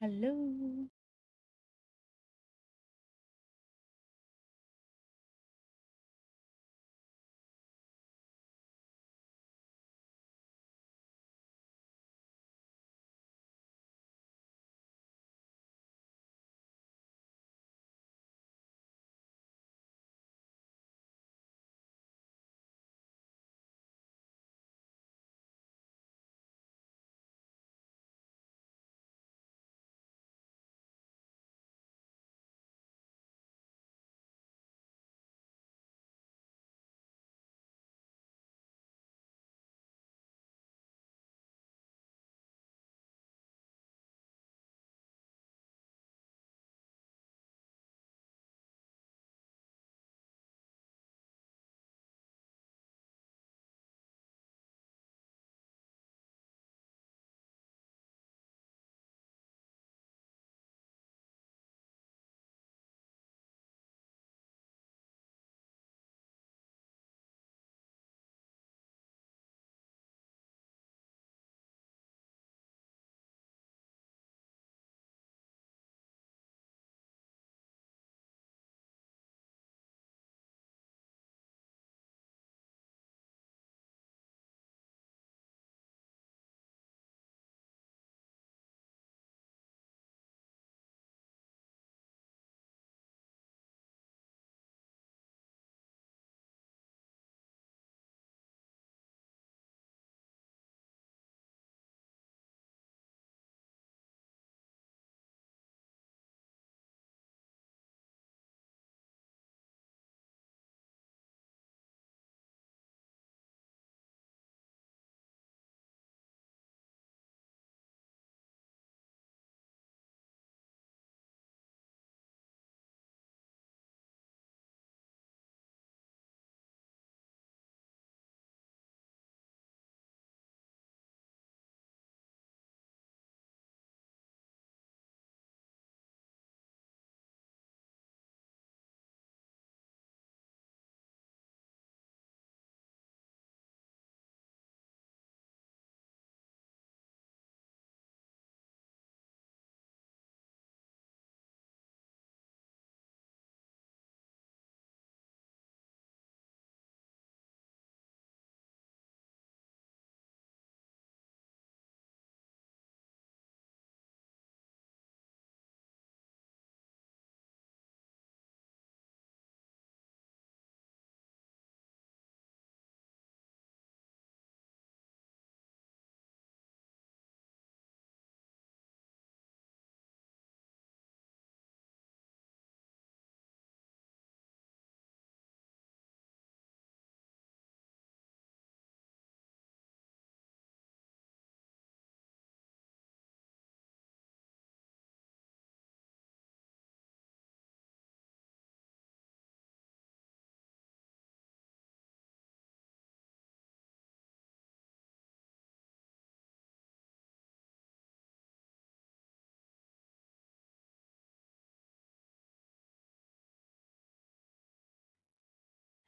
Hello.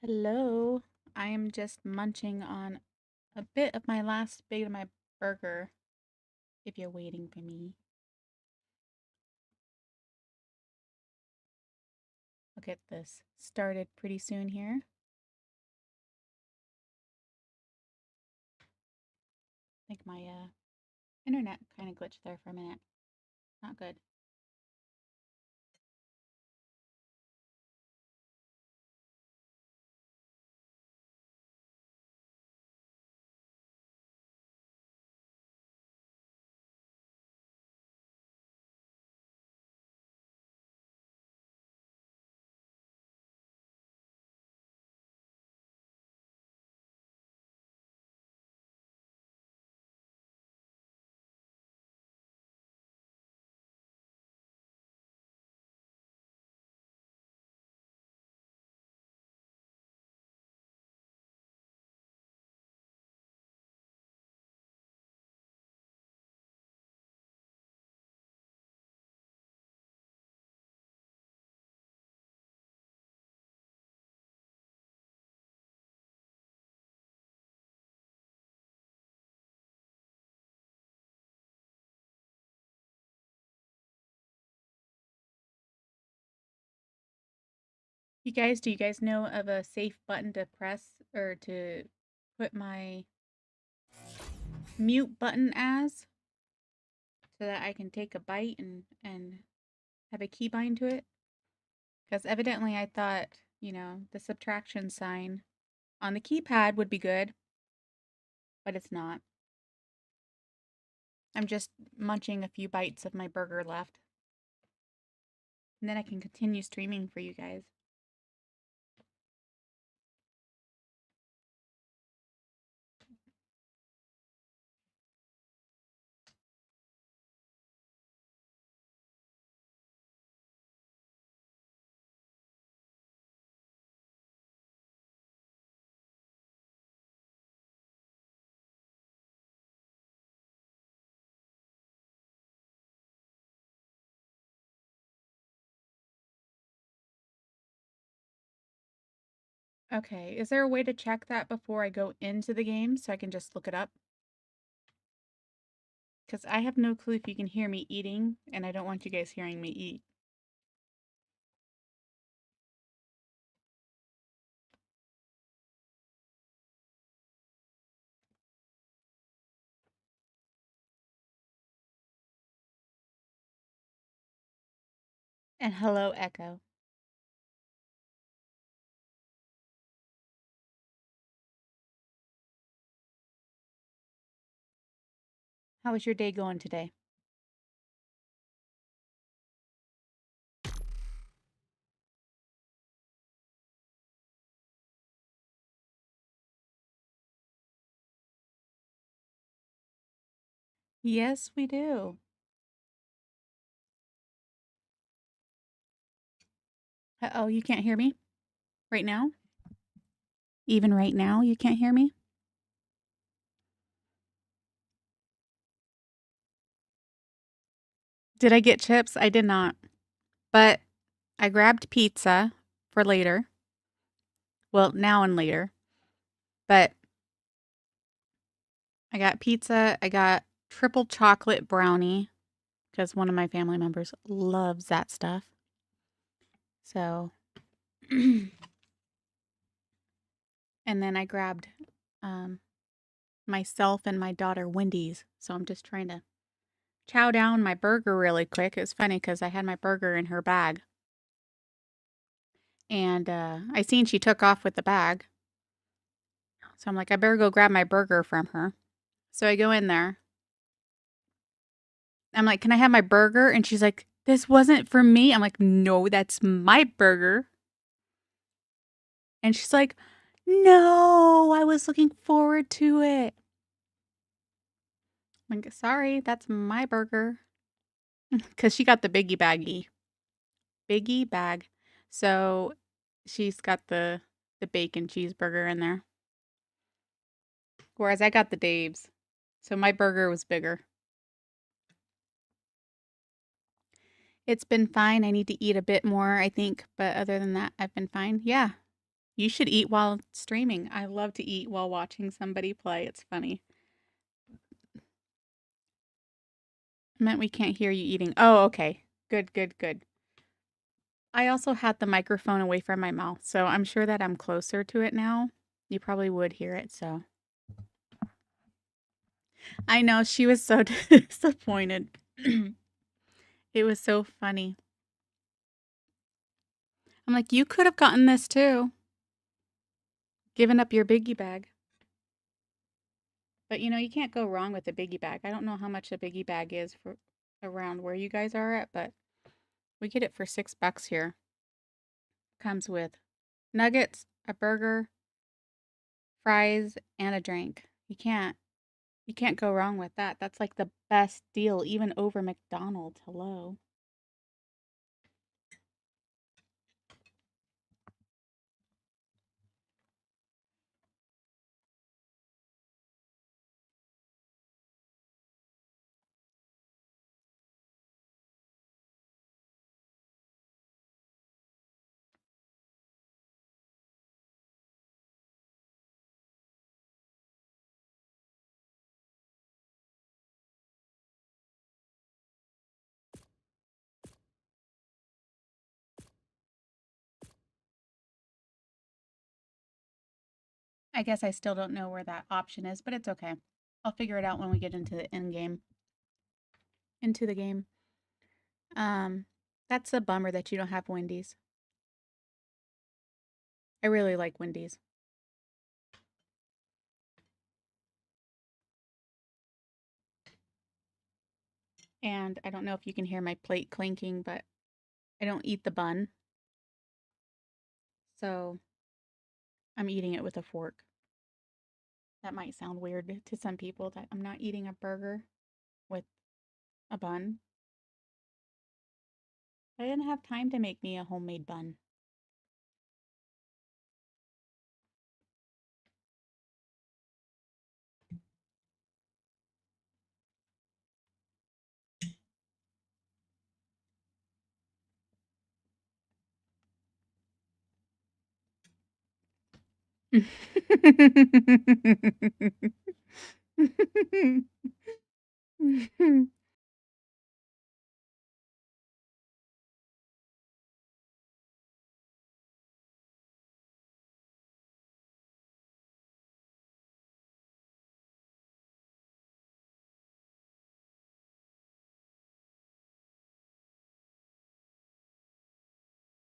Hello. I am just munching on a bit of my last bite of my burger if you're waiting for me. I'll get this started pretty soon here. I think my internet kind of glitched there for a minute. Not good. You guys, do you guys know of a safe button to press or to put my mute button as so that I can take a bite and have a key bind to it? Because evidently I thought, the subtraction sign on the keypad would be good, but it's not. I'm just munching a few bites of my burger left. And then I can continue streaming for you guys. Okay, is there a way to check that before I go into the game so I can just look it up? Because I have no clue if you can hear me eating, and I don't want you guys hearing me eat. And hello, Echo. How was your day going today? Yes, we do. Uh-oh, you can't hear me right now? Even right now, you can't hear me? Did I get chips? I did not. But I grabbed pizza for later. Well, now and later. But I got pizza. I got triple chocolate brownie because one of my family members loves that stuff. So, and then I grabbed myself and my daughter Wendy's. So I'm just trying to chow down my burger really quick. It was funny because I had my burger in her bag. And I seen she took off with the bag. So I'm like, I better go grab my burger from her. So I go in there. I'm like, can I have my burger? And she's like, this wasn't for me. I'm like, no, that's my burger. And she's like, no, I was looking forward to it. I'm like, sorry, that's my burger. Because she got the biggie baggy. Biggie bag. So she's got the bacon cheeseburger in there. Whereas I got the Dave's. So my burger was bigger. It's been fine. I need to eat a bit more, I think. But other than that, I've been fine. Yeah. You should eat while streaming. I love to eat while watching somebody play. It's funny. I meant we can't hear you eating. Oh, okay. Good, good, good. I also had the microphone away from my mouth, so I'm sure that I'm closer to it now. You probably would hear it, so. I know, she was so disappointed. It was so funny. I'm like, you could have gotten this too. Given up your biggie bag. But you can't go wrong with a biggie bag. I don't know how much a biggie bag is for around where you guys are at, but we get it for $6 here. Comes with nuggets, a burger, fries, and a drink. You can't go wrong with that. That's like the best deal, even over McDonald's. Hello. I guess I still don't know where that option is, but it's okay. I'll figure it out when we get into the end game. Into the game. That's a bummer that you don't have Wendy's. I really like Wendy's. And I don't know if you can hear my plate clinking, but I don't eat the bun. So I'm eating it with a fork. That might sound weird to some people that I'm not eating a burger with a bun. I didn't have time to make me a homemade bun.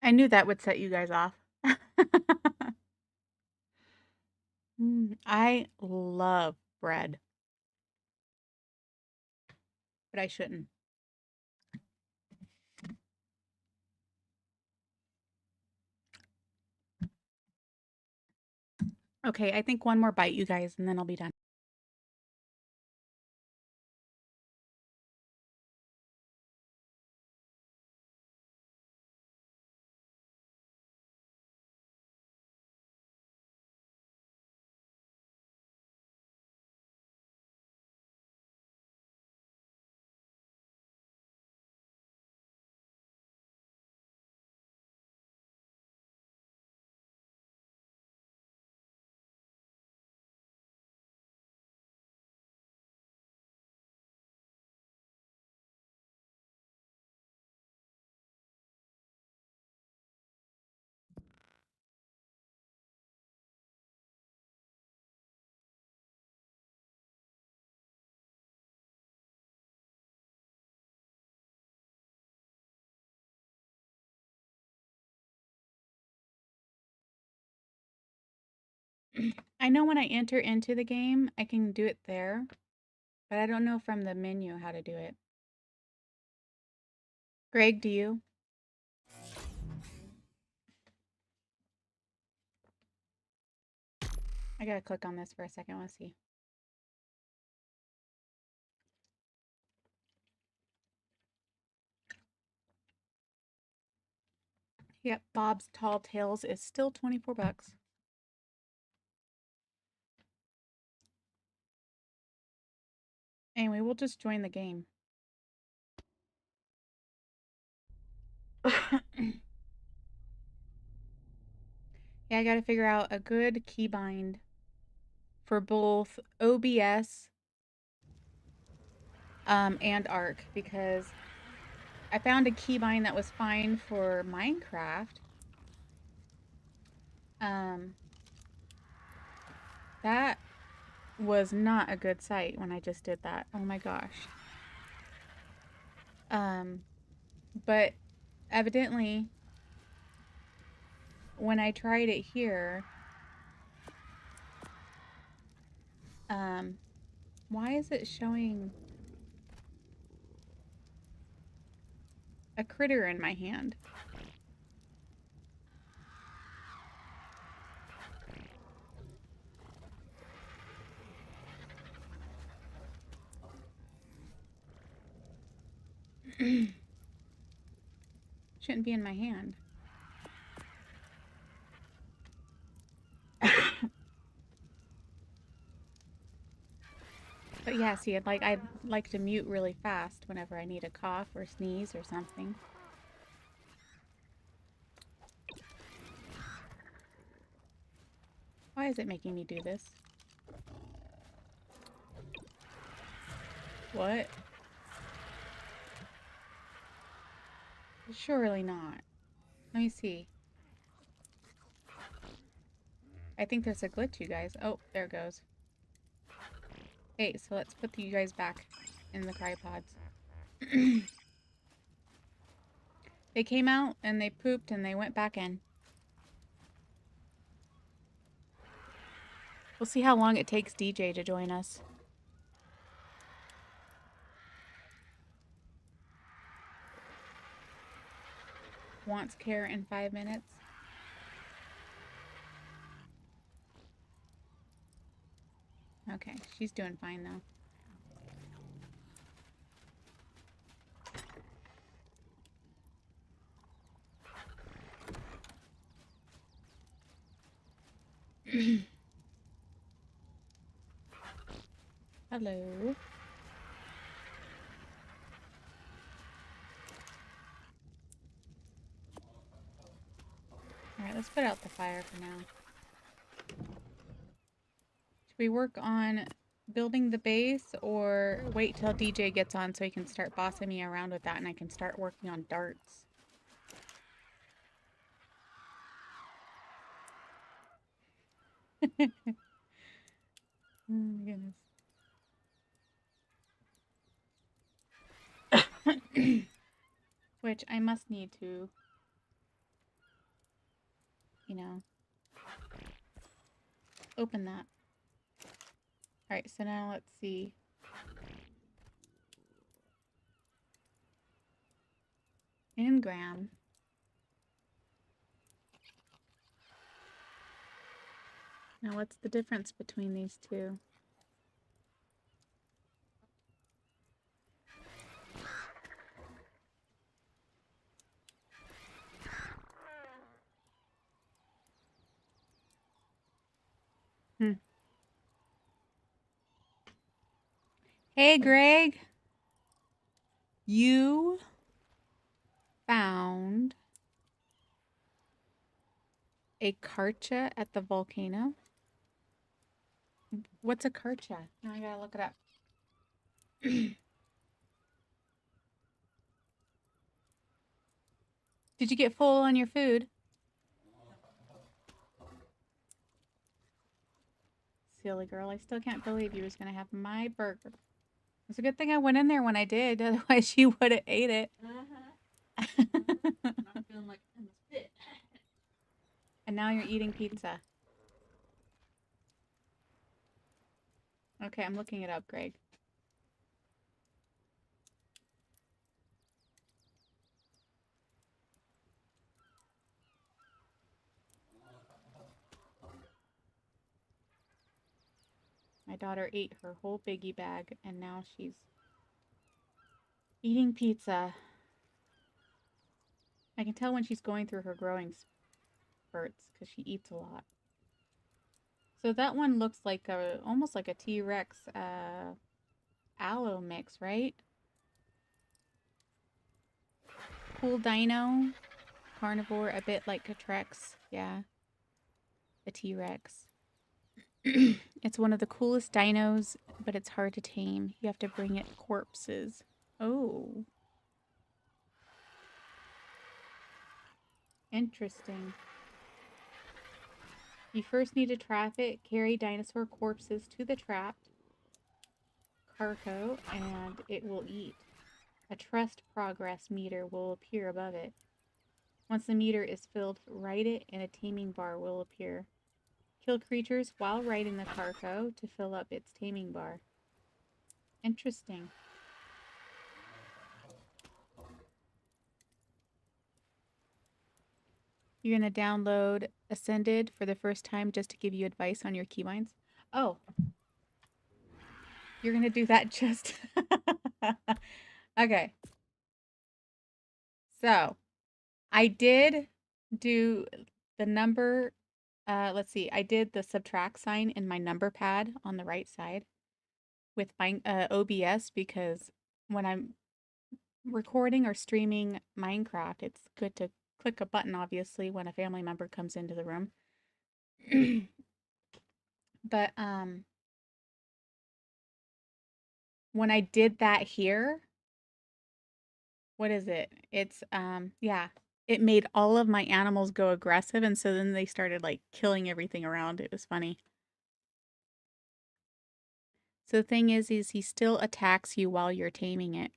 I knew that would set you guys off. I love bread, but I shouldn't. Okay, I think one more bite, you guys, and then I'll be done. I know when I enter into the game, I can do it there, but I don't know from the menu how to do it. Greg, do you? I gotta click on this for a second. Let's see. Yep, Bob's Tall Tales is still 24 bucks. Anyway, we'll just join the game. Yeah, I gotta figure out a good keybind for both OBS and ARC because I found a keybind that was fine for Minecraft. That was not a good site when I just did that. Oh my gosh. But evidently when I tried it here, why is it showing a critter in my hand? Shouldn't be in my hand. But yeah, see, I'd like to mute really fast whenever I need a cough or sneeze or something. Why is it making me do this? What? Surely not. Let me see. I think there's a glitch, you guys. Oh, there it goes. Okay, so let's put you guys back in the cryopods. They came out and they pooped and they went back in. We'll see how long it takes DJ to join us. Wants care in 5 minutes. Okay, she's doing fine though. Hello. Alright, let's put out the fire for now. Should we work on building the base or wait till DJ gets on so he can start bossing me around with that and I can start working on darts? Oh my goodness. Which I must need to, you know, open that. Alright, so now let's see. Engram. Now what's the difference between these two? Hey, Greg. You found a karcha at the volcano? What's a karcha? Now I gotta look it up. Did you get full on your food? Silly girl, I still can't believe you was gonna have my burger. It's a good thing I went in there when I did, otherwise you would have ate it. I'm feeling like I'm a spit. And now you're eating pizza. Okay, I'm looking it up, Greg. My daughter ate her whole biggie bag and now she's eating pizza. I can tell when she's going through her growing spurts because she eats a lot. So that one looks like almost like a T-Rex aloe mix, right? Cool dino, carnivore, a bit like a Trex. Yeah, a T-Rex. It's one of the coolest dinos, but it's hard to tame. You have to bring it corpses. Oh. Interesting. You first need to trap it, carry dinosaur corpses to the trapped cargo, and it will eat. A trust progress meter will appear above it. Once the meter is filled, write it and a taming bar will appear. Kill creatures while riding the cargo to fill up its taming bar. Interesting. You're going to download Ascended for the first time just to give you advice on your keybinds. Oh. You're going to do that just... Okay. So, I did do the number... let's see. I did the subtract sign in my number pad on the right side with my OBS because when I'm recording or streaming Minecraft, it's good to click a button, obviously, when a family member comes into the room. But when I did that here, what is it? It's yeah, it made all of my animals go aggressive, and so then they started like killing everything around. It was funny. So the thing is he still attacks you while you're taming it,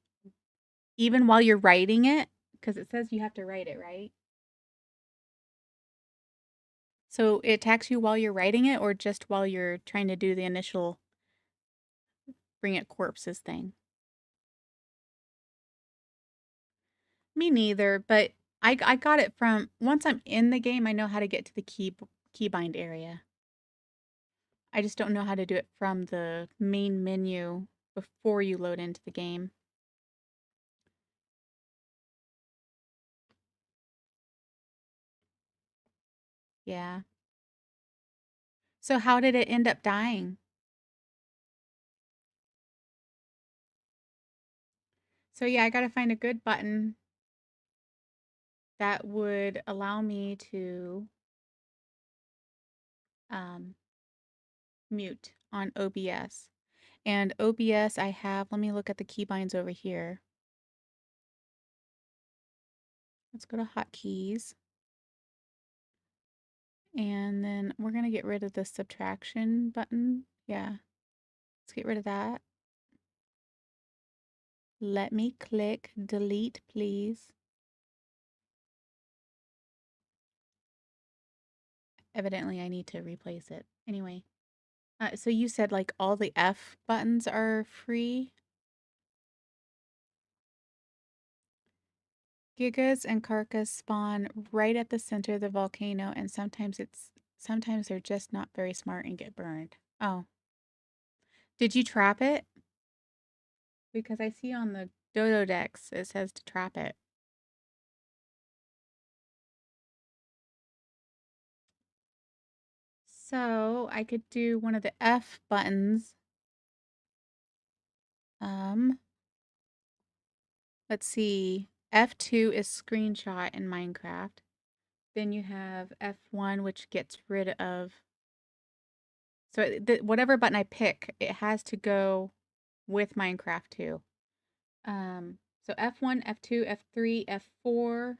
even while you're riding it, because it says you have to ride it, right? So it attacks you while you're riding it, or just while you're trying to do the initial bring it corpses thing. Me neither, but I got it from once I'm in the game, I know how to get to the keybind area. I just don't know how to do it from the main menu before you load into the game. Yeah. So how did it end up dying? So yeah, I got to find a good button that would allow me to um, mute on OBS. And OBS I have, let me look at the keybinds over here. Let's go to hotkeys. And then we're going to get rid of the subtraction button. Yeah, let's get rid of that. Let me click delete, please. Evidently, I need to replace it. Anyway, so you said like all the F buttons are free? Gigas and Karkas spawn right at the center of the volcano, and sometimes they're just not very smart and get burned. Oh. Did you trap it? Because I see on the Dodo decks it says to trap it. So I could do one of the F buttons. Let's see. F2 is screenshot in Minecraft. Then you have F1, which gets rid of. So whatever button I pick, it has to go with Minecraft too. So F1, F2, F3, F4,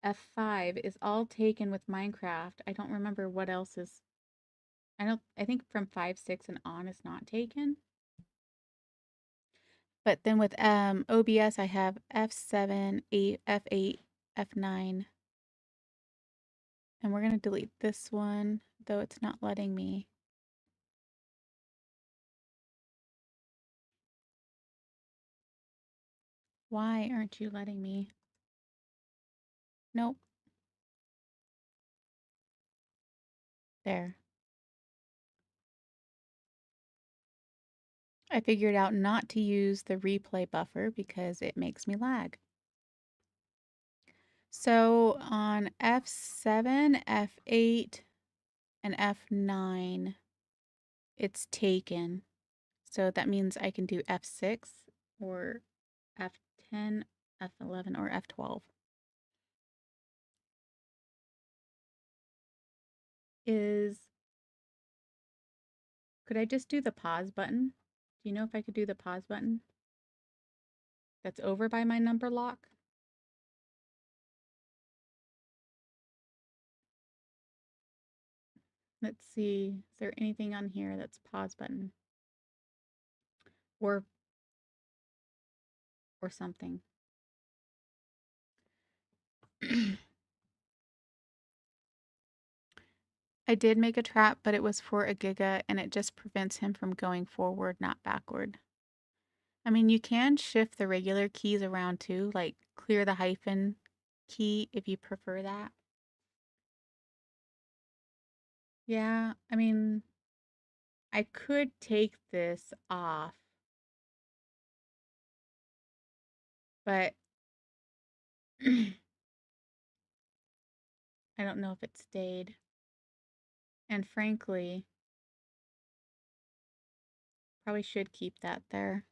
F5 is all taken with Minecraft. I don't remember what else is. I think from 5, 6 and on is not taken. But then with OBS I have F7, 8, F8, F9. And we're going to delete this one, though it's not letting me. Why aren't you letting me? Nope. There. I figured out not to use the replay buffer because it makes me lag. So on F7, F8, and F9, it's taken. So that means I can do F6 or F10, F11, or F12. Could I just do the pause button? Do you know if I could do the pause button? That's over by my number lock? Let's see. Is there anything on here that's pause button? Or something. I did make a trap, but it was for a Giga, and it just prevents him from going forward, not backward. I mean, you can shift the regular keys around too, like clear the hyphen key if you prefer that. Yeah, I mean, I could take this off, but I don't know if it stayed. And frankly, probably should keep that there.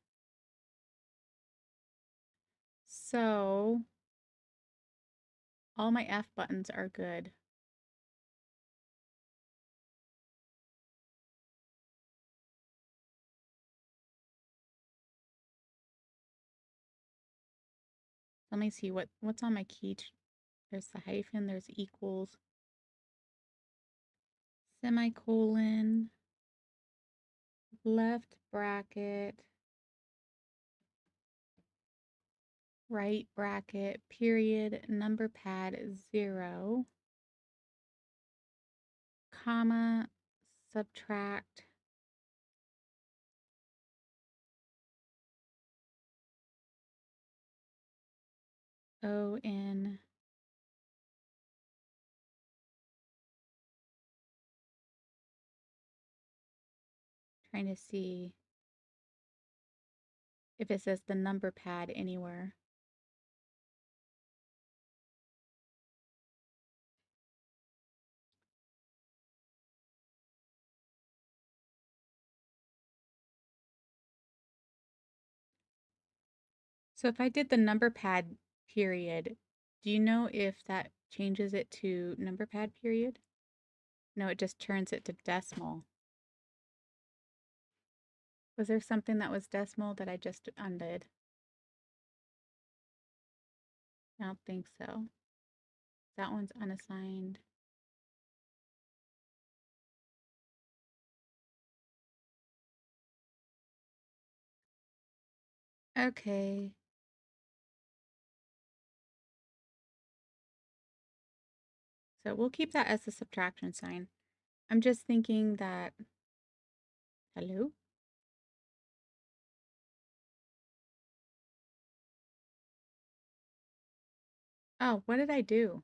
So all my F buttons are good. Let me see what's on my key There's the hyphen, there's equals, semicolon, left bracket, right bracket, period, number pad 0, comma, subtract, ON, trying to see if it says the number pad anywhere. So if I did the number pad period, do you know if that changes it to number pad period? No, it just turns it to decimal. Was there something that was decimal that I just undid? I don't think so. That one's unassigned. Okay. So we'll keep that as the subtraction sign. I'm just thinking that, hello? Oh, what did I do?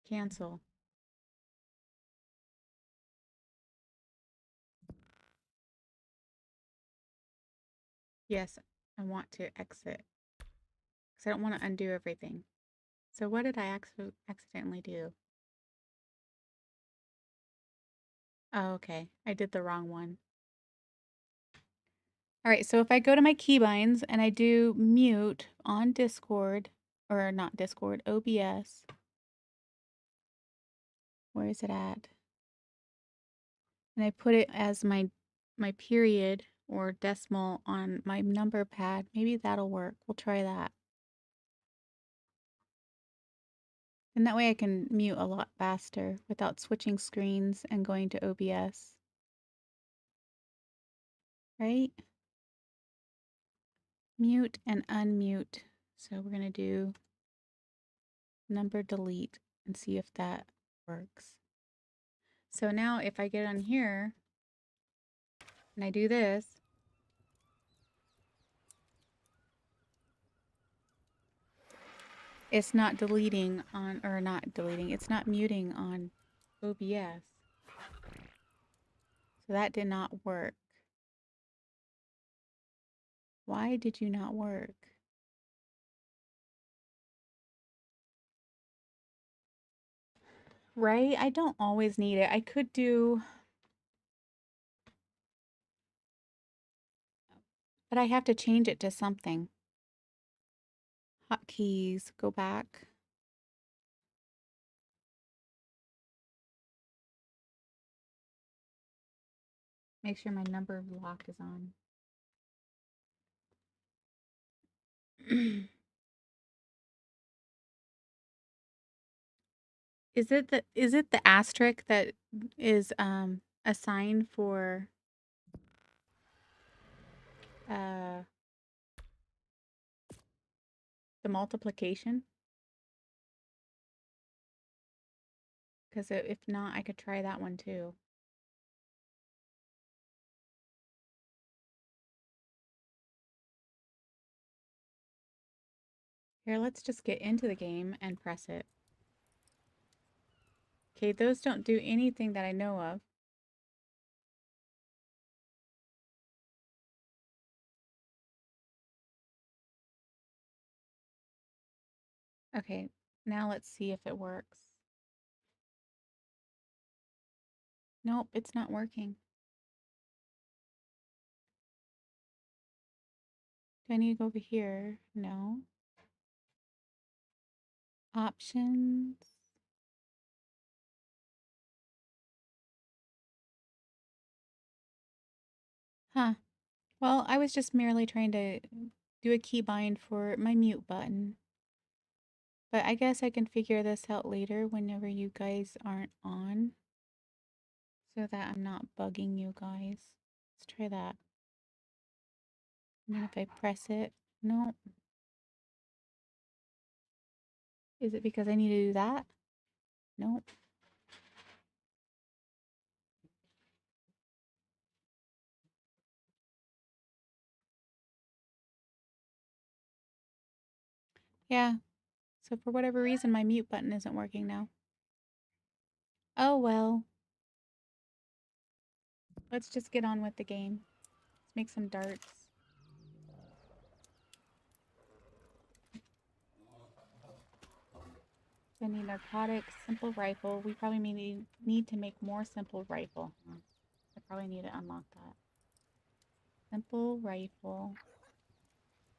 Cancel. Yes, I want to exit because I don't want to undo everything. So what did I accidentally do? Oh, okay. I did the wrong one. All right, so if I go to my keybinds and I do mute on Discord, or not Discord, OBS, where is it at? And I put it as my period or decimal on my number pad. Maybe that'll work. We'll try that. And that way I can mute a lot faster without switching screens and going to OBS. Right? Mute and unmute. So we're going to do number delete and see if that works. So now if I get on here and I do this, it's not deleting on, or not deleting, it's not muting on OBS. So that did not work. Why did you not work? Right? I don't always need it. I could do, but I have to change it to something. Hotkeys, go back. Make sure my number lock is on. Is it the asterisk that is assigned for the multiplication? Because if not, I could try that one too. Here, let's just get into the game and press it. Okay, those don't do anything that I know of. Okay, now let's see if it works. Nope, it's not working. Do I need to go over here? No. Options. Huh. Well, I was just merely trying to do a keybind for my mute button. But I guess I can figure this out later whenever you guys aren't on, so that I'm not bugging you guys. Let's try that. And then if I press it, no. Is it because I need to do that? Nope. Yeah. So for whatever reason, my mute button isn't working now. Oh well. Let's just get on with the game. Let's make some darts. So I need narcotics, simple rifle. We probably need to make more simple rifle. I probably need to unlock that. Simple rifle.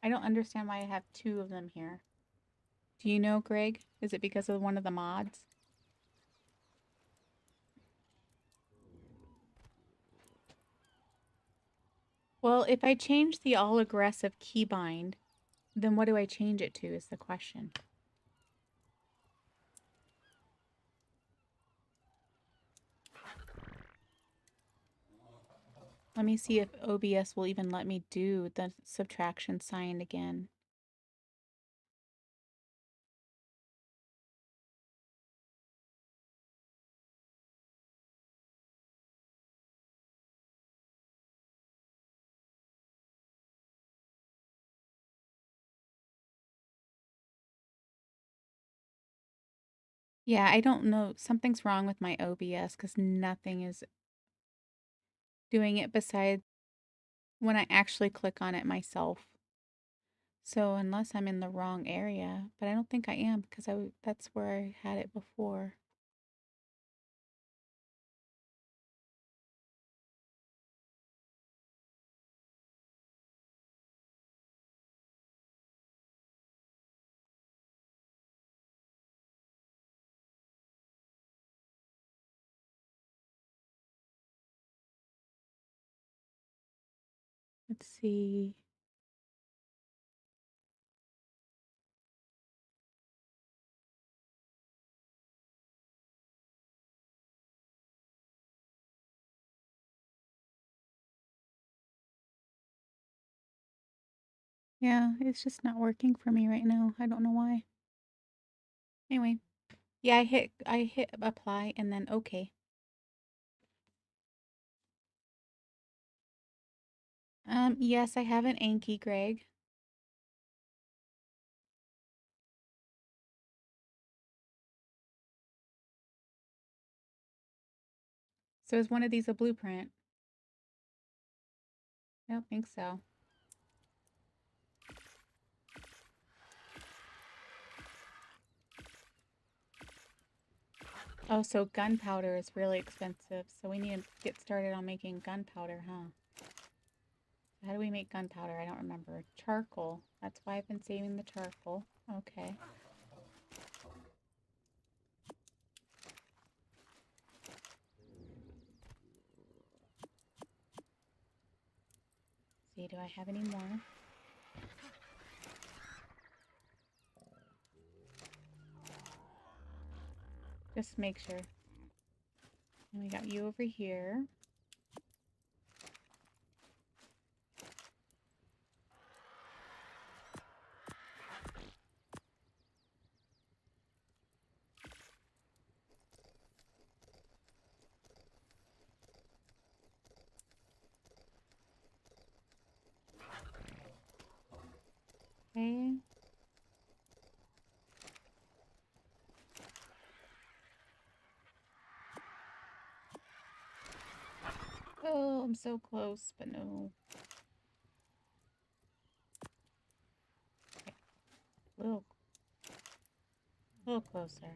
I don't understand why I have 2 of them here. Do you know, Greg? Is it because of one of the mods? Well, if I change the all aggressive keybind, then what do I change it to is the question. Let me see if OBS will even let me do the subtraction sign again. Yeah, I don't know. Something's wrong with my OBS because nothing is doing it besides when I actually click on it myself. So unless I'm in the wrong area, but I don't think I am because that's where I had it before. Let's see. Yeah, it's just not working for me right now. I don't know why. Anyway, yeah, I hit apply and then okay. Yes, I have an Anki, Greg. So is one of these a blueprint? I don't think so. Oh, so gunpowder is really expensive. So we need to get started on making gunpowder, huh? How do we make gunpowder? I don't remember. Charcoal. That's why I've been saving the charcoal. Okay. See, do I have any more? Just make sure. And we got you over here. Okay. Oh, I'm so close, but no. Okay. Little closer.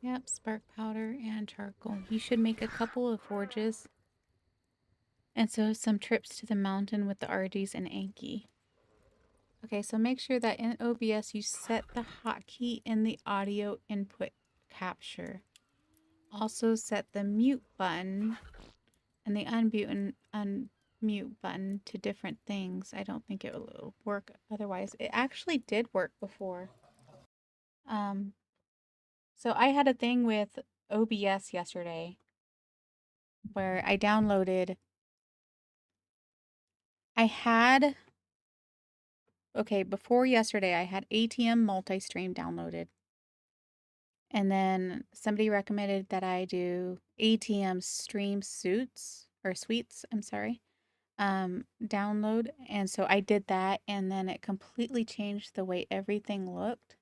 Yep, spark powder and charcoal. You should make a couple of forges. And so some trips to the mountain with the RGs and Anki. Okay, so make sure that in OBS you set the hotkey in the audio input capture. Also set the mute button and the unmute button to different things. I don't think it will work otherwise. It actually did work before. So I had a thing with OBS yesterday where I downloaded. I had Okay, before yesterday, I had ATM multi-stream downloaded. And then somebody recommended that I do ATM stream suites, I'm sorry, download. And so I did that, and then it completely changed the way everything looked.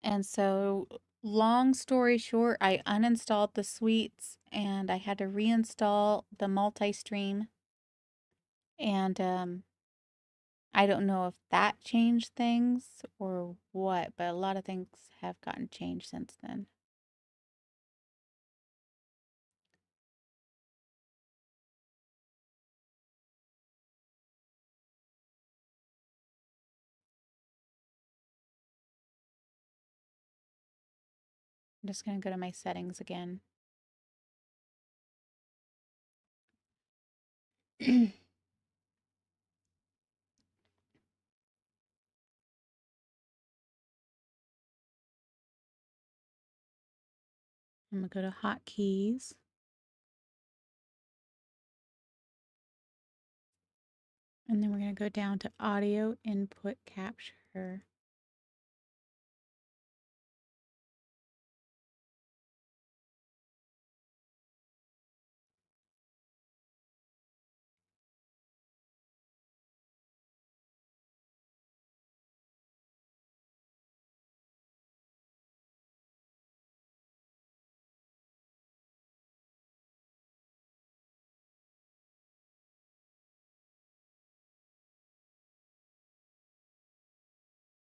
And so, long story short, I uninstalled the suites and I had to reinstall the multi-stream. And I don't know if that changed things or what, but a lot of things have gotten changed since then. I'm just going to go to my settings again. I'm going to go to hotkeys. And then we're going to go down to audio input capture.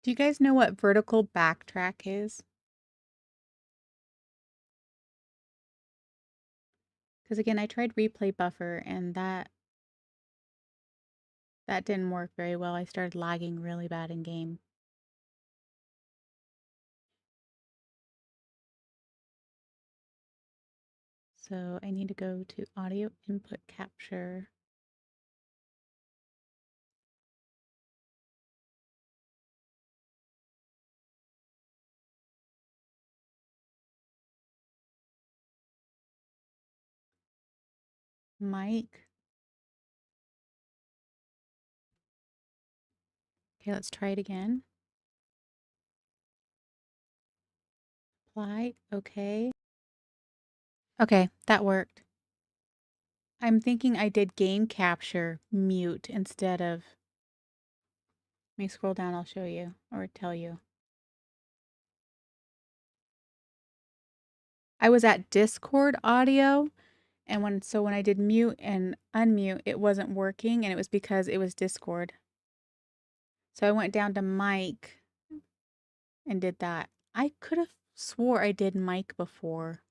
Do you guys know what vertical backtrack is? Because again, I tried replay buffer and that didn't work very well. I started lagging really bad in game. So I need to go to audio input capture. Mic. Okay, let's try it again. Apply. Okay. Okay, that worked. I'm thinking I did game capture mute instead of. Let me scroll down, I'll show you or tell you. I was at Discord audio, and when I did mute and unmute, it wasn't working, and it was because it was Discord. So I went down to mic and did that. I could have swore I did mic before,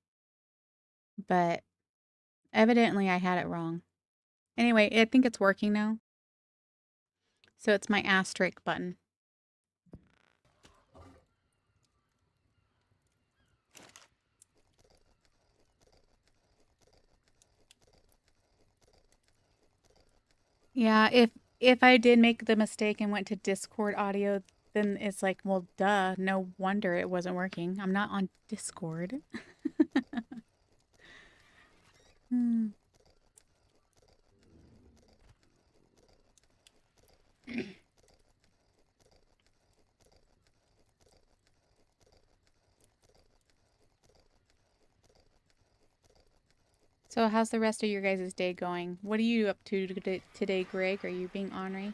but evidently I had it wrong. Anyway, I think it's working now. So it's my asterisk button. Yeah, if I did make the mistake and went to Discord audio, then it's like, well, duh, no wonder it wasn't working. I'm not on Discord. Hmm. So how's the rest of your guys' day going? What are you up to today, Greg? Are you being ornery?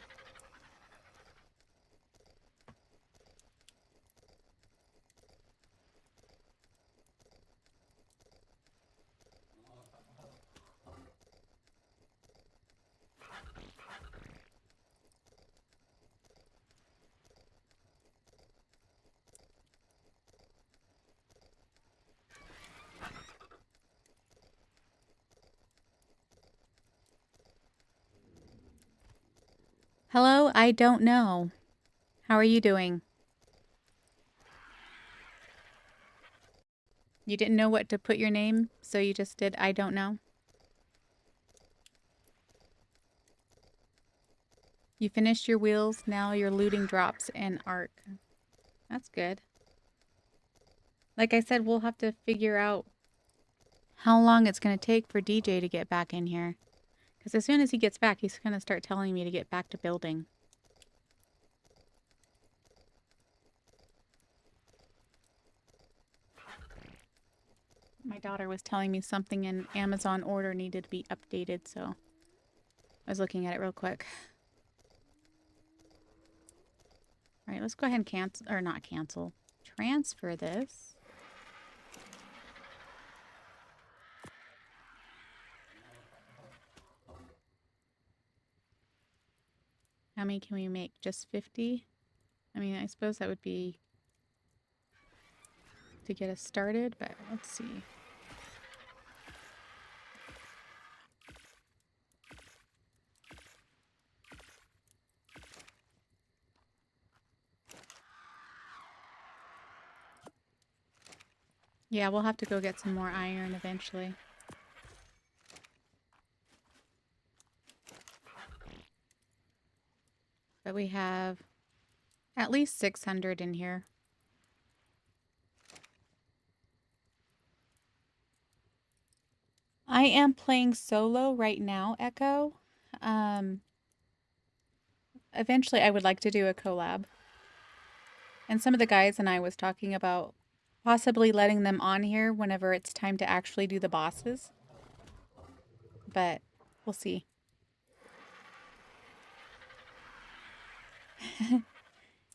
Hello, I don't know. How are you doing? You didn't know what to put your name, so you just did I don't know? You finished your wheels, now you're looting drops and arc. That's good. Like I said, we'll have to figure out how long it's going to take for DJ to get back in here. Because as soon as he gets back, he's going to start telling me to get back to building. My daughter was telling me something in Amazon order needed to be updated, so I was looking at it real quick. All right, let's go ahead and cancel, or not cancel, transfer this. How many can we make? Just 50? I mean, I suppose that would be to get us started, but let's see. Yeah, we'll have to go get some more iron eventually. But we have at least 600 in here. I am playing solo right now, Echo. Eventually I would like to do a collab. And some of the guys and I was talking about possibly letting them on here whenever it's time to actually do the bosses. But we'll see.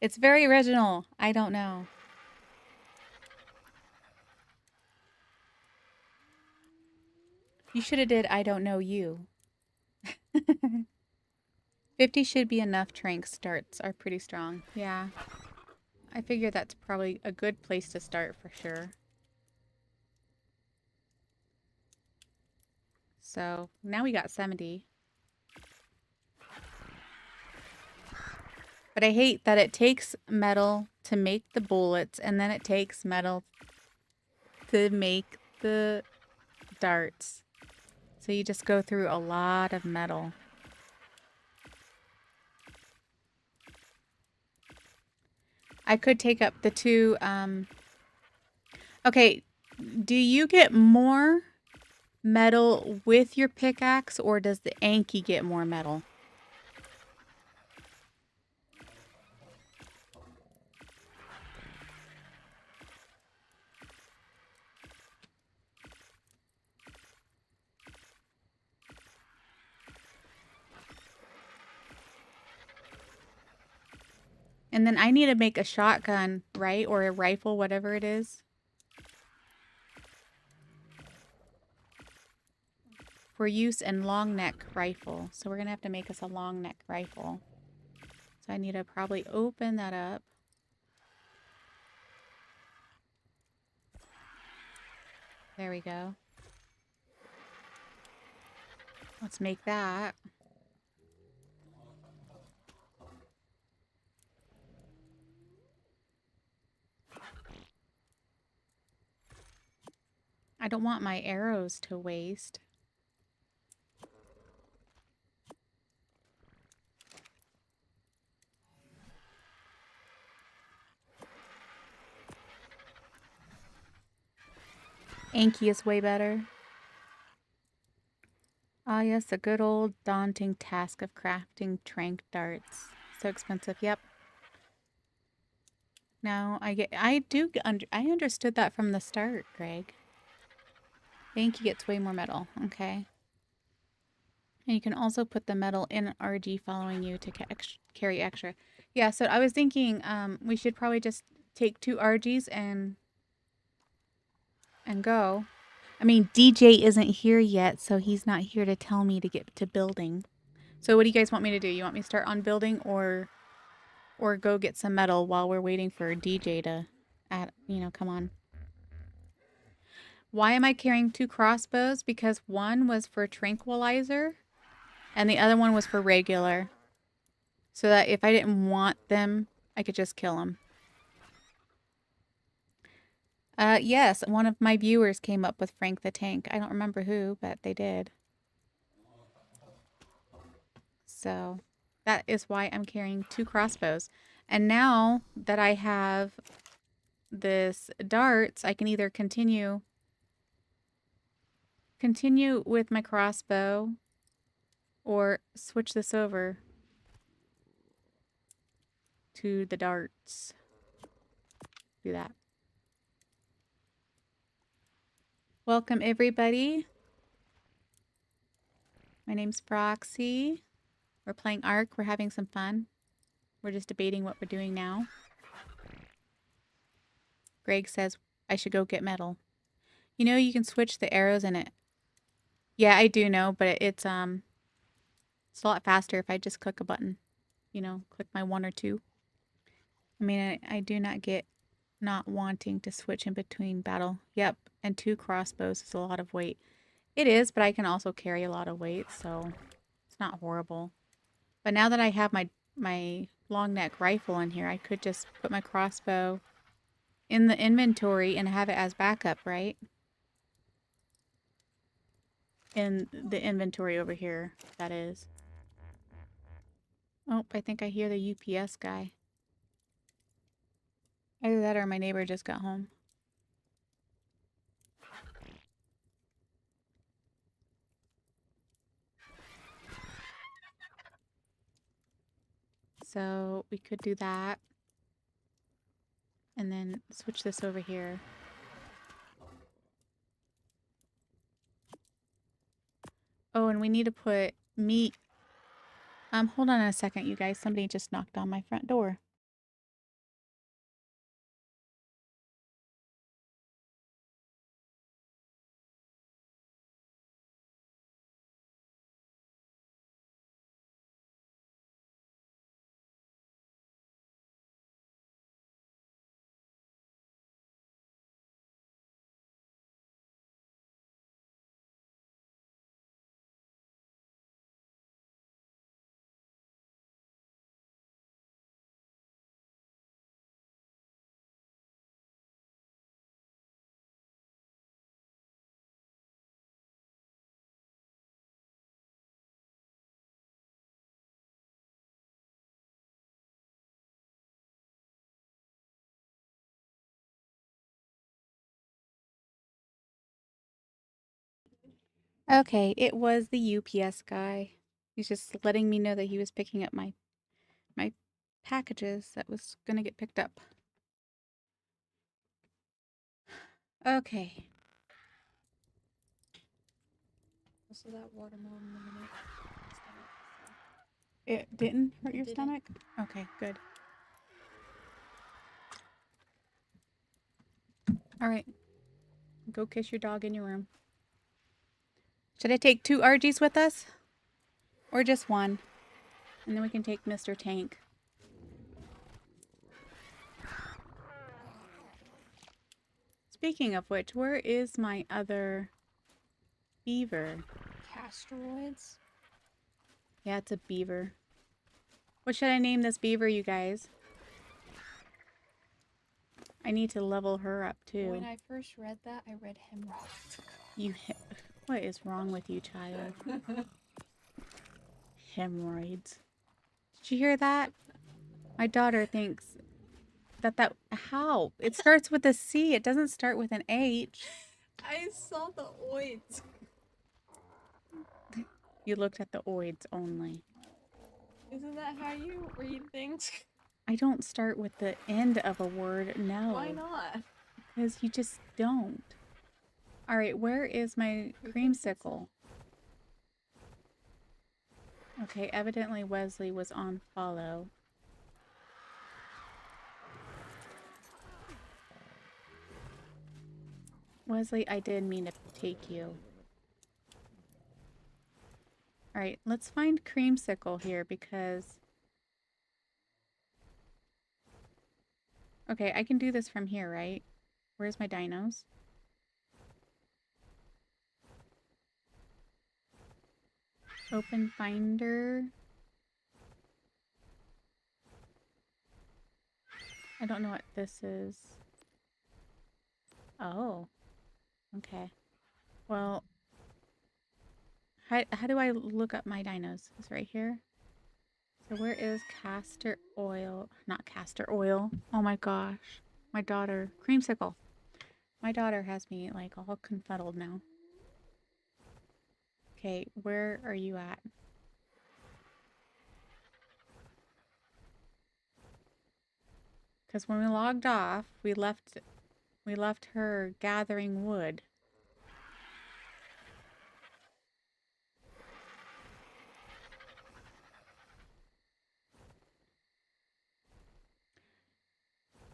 It's very original. I don't know. You should have did I don't know you. 50 should be enough. Trank starts are pretty strong. Yeah. I figure that's probably a good place to start for sure. So now we got 70. But I hate that it takes metal to make the bullets and then it takes metal to make the darts. So you just go through a lot of metal. I could take up the two. Okay, do you get more metal with your pickaxe or does the Anki get more metal? And then I need to make a shotgun, right? Or a rifle, whatever it is. For use in long neck rifle. So we're going to have to make us a long neck rifle. So I need to probably open that up. There we go. Let's make that. I don't want my arrows to waste. Anki is way better. Ah, yes, the good old daunting task of crafting trank darts. So expensive. Yep. No, I understood that from the start, Greg. Anki gets way more metal. Okay. And you can also put the metal in RG following you to carry extra. Yeah, so I was thinking we should probably just take 2 RGs and go. I mean, DJ isn't here yet, so he's not here to tell me to get to building. So what do you guys want me to do? You want me to start on building or go get some metal while we're waiting for DJ to come on? Why am I carrying 2 crossbows? Because one was for tranquilizer and the other one was for regular. So that if I didn't want them, I could just kill them. Yes, one of my viewers came up with Frank the Tank. I don't remember who, but they did. So that is why I'm carrying 2 crossbows. And now that I have this darts, I can either continue with my crossbow or switch this over to the darts. Do that. Welcome everybody. My name's Froxy. We're playing Ark. We're having some fun. We're just debating what we're doing now. Greg says I should go get metal. You know you can switch the arrows in it. Yeah, I do know, but it's a lot faster if I just click a button. You know, click my 1 or 2. I mean, I do not get not wanting to switch in between battle. Yep, and 2 crossbows is a lot of weight. It is, but I can also carry a lot of weight, so it's not horrible. But now that I have my long neck rifle in here, I could just put my crossbow in the inventory and have it as backup, right? In the inventory over here, that is. Oh, I think I hear the UPS guy. Either that or my neighbor just got home. So we could do that. And then switch this over here. Oh, and we need to put meat. Hold on a second, you guys. Somebody just knocked on my front door. Okay, it was the UPS guy. He's just letting me know that he was picking up my packages that was gonna get picked up. Okay. So that watermelon lemonade. It didn't hurt It your didn't. stomach? Okay, good. All right. Go kiss your dog in your room. Should I take 2 RGs with us? Or just 1? And then we can take Mr. Tank. Speaking of which, where is my other beaver? Castroids. Yeah, it's a beaver. What should I name this beaver, you guys? I need to level her up, too. When I first read that, I read hemorrhoids. What is wrong with you, child? Hemorrhoids. Did you hear that? My daughter thinks that how? It starts with a C. It doesn't start with an H. I saw the oids. You looked at the oids only. Isn't that how you read things? I don't start with the end of a word, no. Why not? Because you just don't. All right, where is my creamsicle? Okay, evidently Wesley was on follow. Wesley, I did mean to take you. All right, let's find creamsicle here because... Okay, I can do this from here, right? Where's my dinos? Open Finder. I don't know what this is. Oh, okay. Well, how do I look up my dinos? It's right here. So where is castor oil? Not castor oil. Oh my gosh. My daughter. Creamsicle. My daughter has me like all confuddled now. Okay, where are you at? Because when we logged off, we left her gathering wood.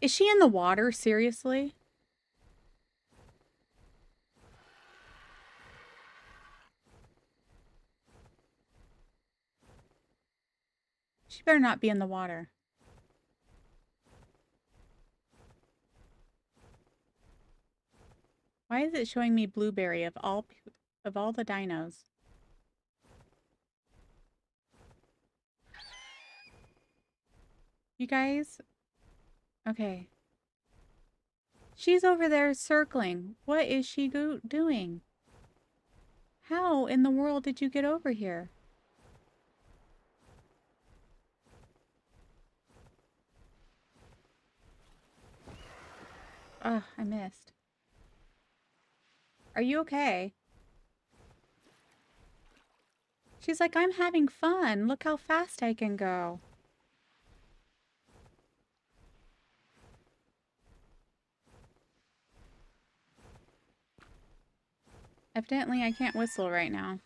Is she in the water? Seriously? She better not be in the water. Why is it showing me blueberry of all the dinos? You guys? Okay. She's over there circling. What is she doing? How in the world did you get over here? Ugh, I missed. Are you okay? She's like, I'm having fun. Look how fast I can go. Evidently, I can't whistle right now.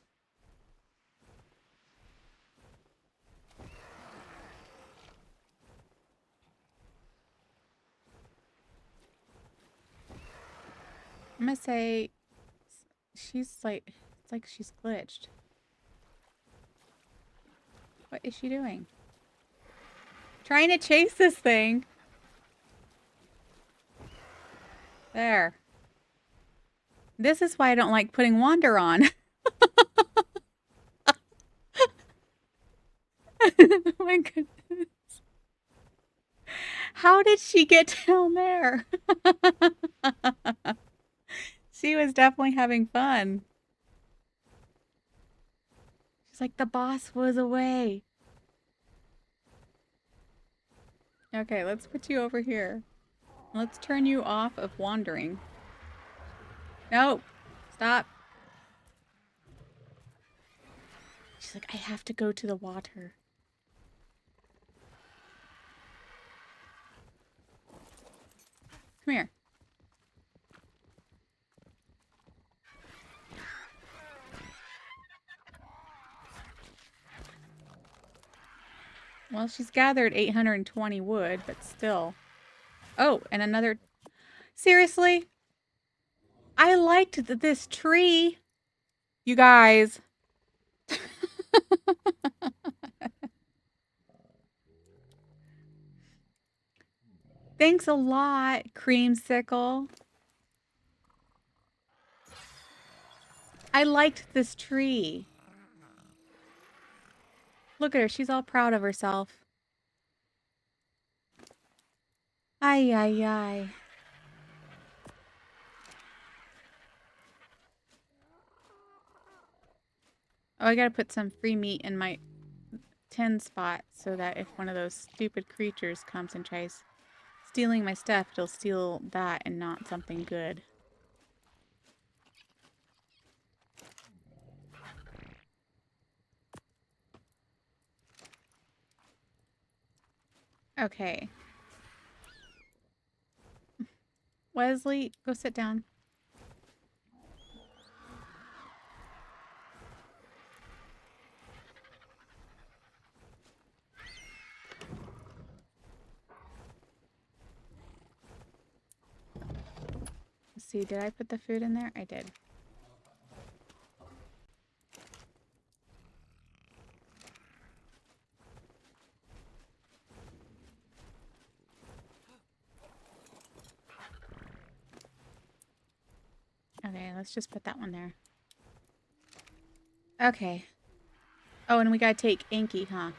I'm gonna say she's like, it's like she's glitched. What is she doing? Trying to chase this thing. There. This is why I don't like putting Wander on. Oh my goodness. How did she get down there? She was definitely having fun. She's like, the boss was away. Okay, let's put you over here. Let's turn you off of wandering. No, stop. She's like, I have to go to the water. Come here. Well, she's gathered 820 wood, but still. Oh, and another. Seriously? I liked this tree. You guys. Thanks a lot, Creamsicle. I liked this tree. Look at her. She's all proud of herself. Ay, ay, ay. Oh, I gotta put some free meat in my 10 spot so that if one of those stupid creatures comes and tries stealing my stuff, it'll steal that and not something good. Okay. Wesley, go sit down. Let's see, did I put the food in there? I did. Okay, let's just put that one there. Okay. Oh, and we gotta take Inky, huh?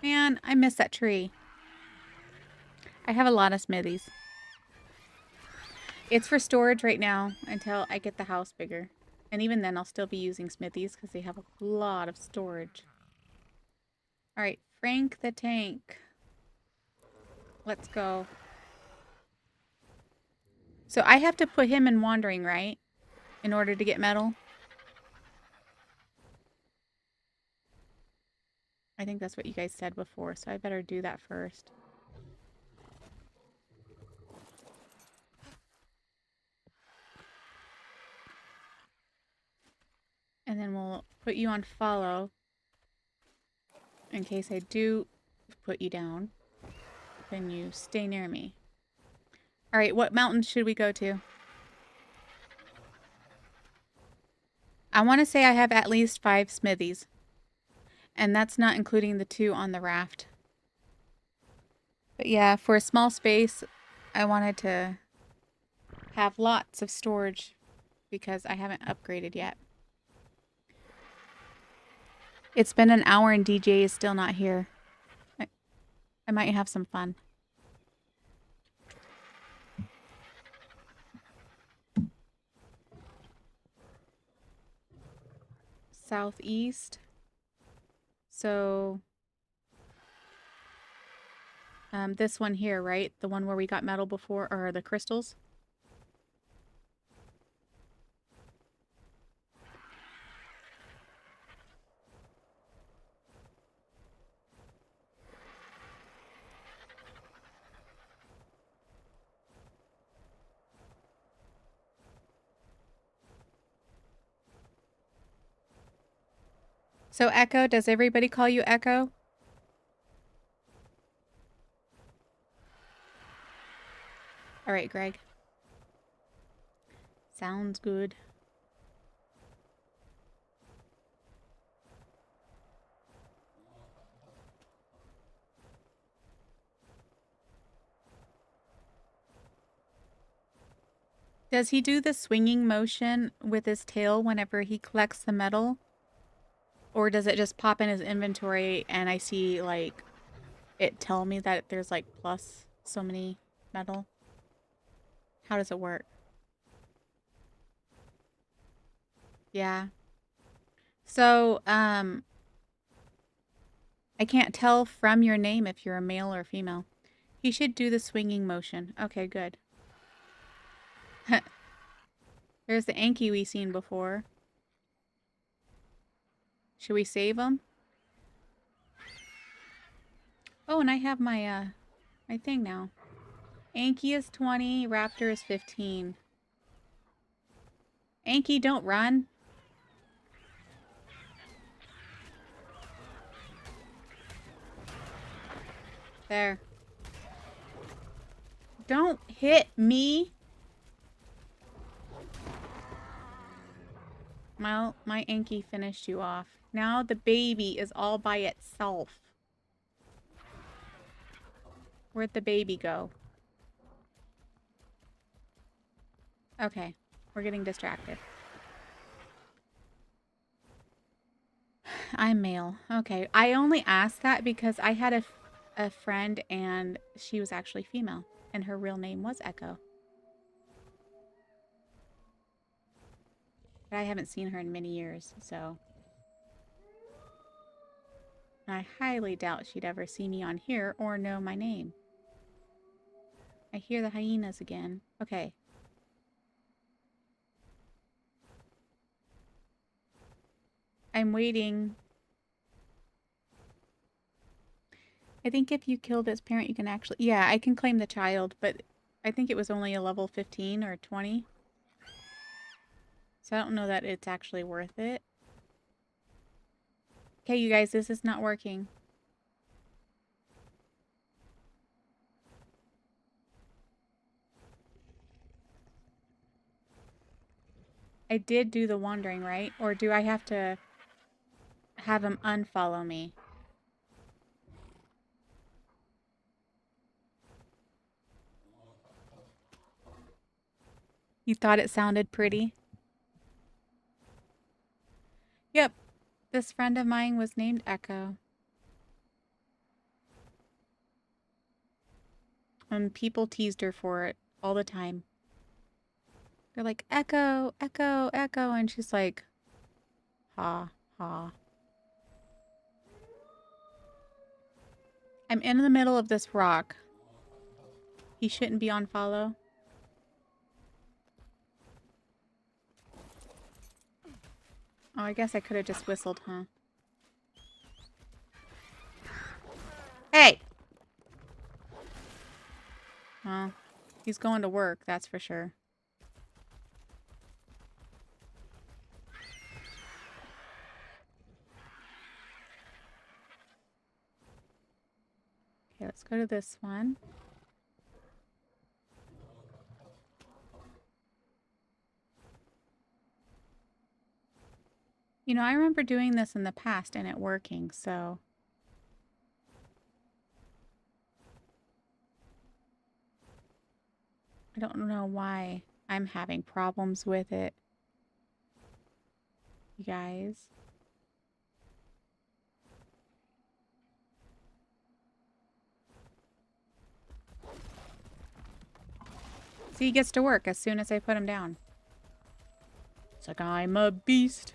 Man, I miss that tree. I have a lot of smithies. It's for storage right now until I get the house bigger. And even then, I'll still be using smithies because they have a lot of storage. All right, Frank the Tank. Let's go. So I have to put him in wandering, right? In order to get metal? I think that's what you guys said before, so I better do that first. And then we'll put you on follow in case I do put you down. Then you stay near me. All right, what mountain should we go to? I want to say I have at least 5 smithies. And that's not including the 2 on the raft. But yeah, for a small space, I wanted to have lots of storage because I haven't upgraded yet. It's been an hour and DJ is still not here. I might have some fun. Southeast. So, this one here, right? The one where we got metal before, or the crystals? So Echo, does everybody call you Echo? All right, Greg. Sounds good. Does he do the swinging motion with his tail whenever he collects the metal? Or does it just pop in his inventory and I see, like, it tell me that there's, like, plus so many metal? How does it work? Yeah. So, I can't tell from your name if you're a male or female. He should do the swinging motion. Okay, good. There's the Anki we seen before. Should we save him? Oh, and I have my, my thing now. Anki is 20, Raptor is 15. Anki, don't run. There. Don't hit me. Well, my Anki finished you off. Now the baby is all by itself. Where'd the baby go? Okay, we're getting distracted. I'm male. Okay, I only asked that because I had a friend and she was actually female and her real name was Echo. But I haven't seen her in many years, so I highly doubt she'd ever see me on here or know my name. I hear the hyenas again. Okay. I'm waiting. I think if you kill this parent, you can actually... Yeah, I can claim the child, but I think it was only a level 15 or 20. So I don't know that it's actually worth it. Okay, you guys, this is not working. I did do the wandering, right? Or do I have to have him unfollow me? You thought it sounded pretty? Yep. This friend of mine was named Echo. People teased her for it all the time. They're like, Echo, Echo, Echo. And she's like, ha, ha. I'm in the middle of this rock. He shouldn't be on follow. Oh, I guess I could have just whistled, huh? Hey! Well, he's going to work, that's for sure. Okay, let's go to this one. You know, I remember doing this in the past and it working, so... I don't know why I'm having problems with it. You guys. See, he gets to work as soon as I put him down. It's like, I'm a beast.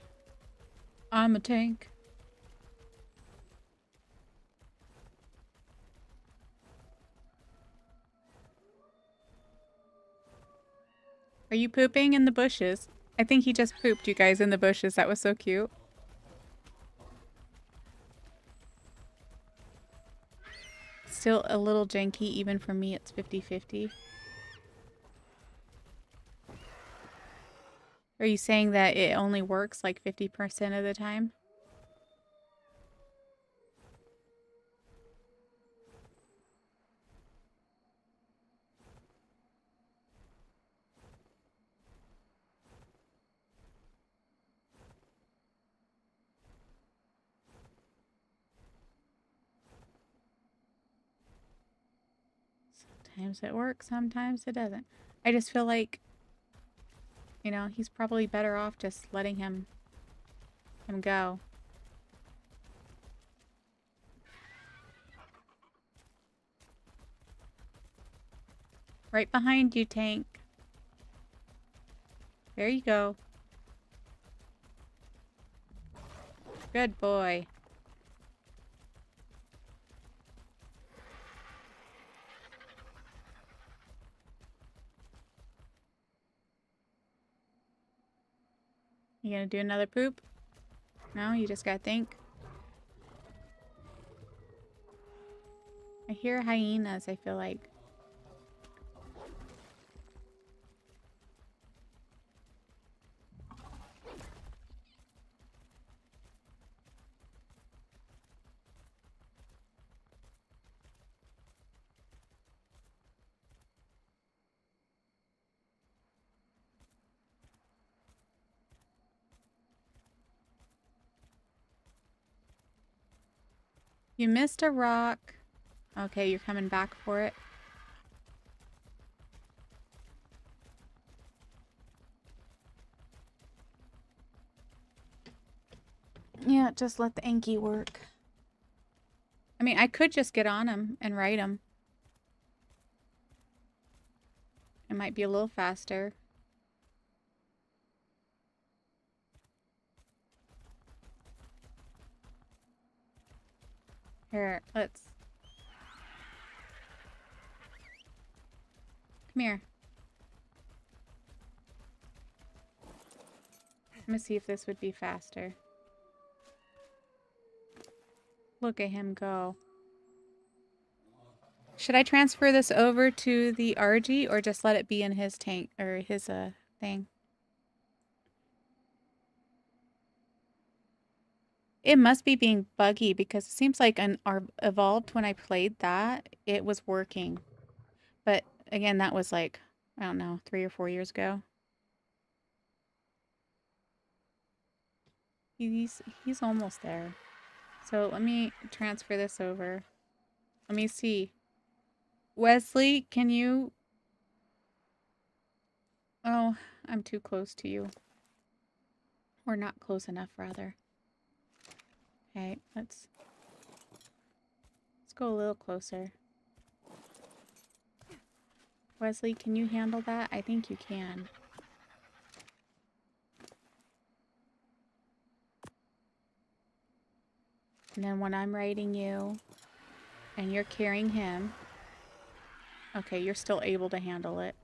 I'm a tank. Are you pooping in the bushes? I think he just pooped, you guys, in the bushes. That was so cute. Still a little janky, even for me, it's 50-50. Are you saying that it only works like 50% of the time? Sometimes it works, sometimes it doesn't. I just feel like, you know, he's probably better off just letting him go. Right behind you, tank. There you go. Good boy. You gonna do another poop? No, you just gotta think. I hear hyenas, I feel like. You missed a rock. Okay, you're coming back for it. Yeah, just let the Anki work. I mean, I could just get on him and ride him. It might be a little faster. Here, let's... Come here. Let me see if this would be faster. Look at him go. Should I transfer this over to the RG or just let it be in his tank or his thing? It must be being buggy because it seems like an evolved when I played that, it was working. But again, that was like, I don't know, 3 or 4 years ago. He's almost there. So let me transfer this over. Let me see. Wesley, can you... Oh, I'm too close to you. Or not close enough, rather. Okay, let's go a little closer. Wesley, can you handle that? I think you can. And then when I'm riding you and you're carrying him, okay, you're still able to handle it.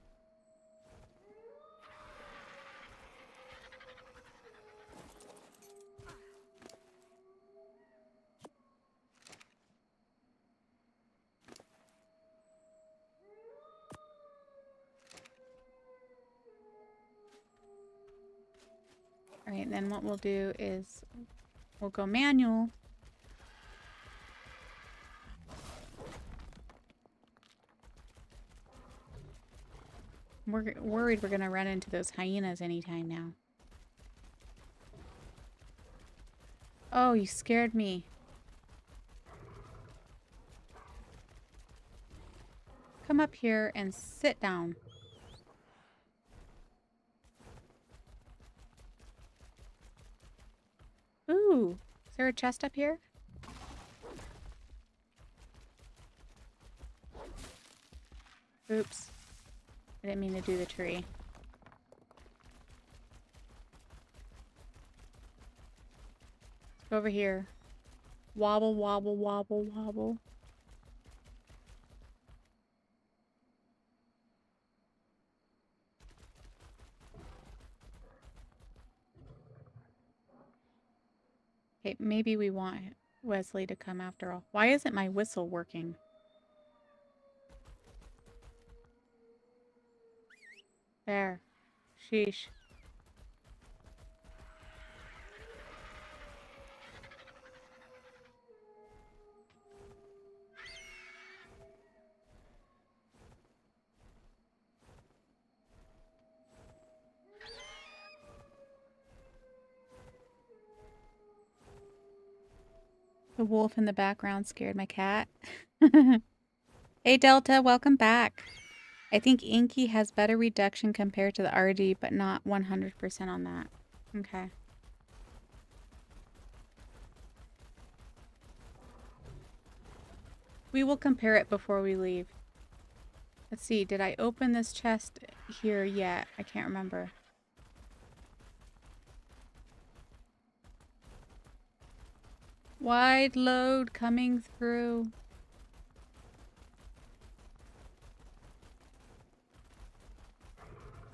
All right, then what we'll do is we'll go manual. We're worried we're gonna run into those hyenas anytime now. Oh, you scared me. Come up here and sit down. Ooh, is there a chest up here? Oops. I didn't mean to do the tree. Let's go over here. Wobble, wobble, wobble, wobble. Okay, maybe we want Wesley to come after all. Why isn't my whistle working? There. Sheesh. The wolf in the background scared my cat. Hey Delta, welcome back. I think Inky has better reduction compared to the RD, but not 100% on that. Okay. We will compare it before we leave. Let's see, did I open this chest here yet? I can't remember. Wide load coming through.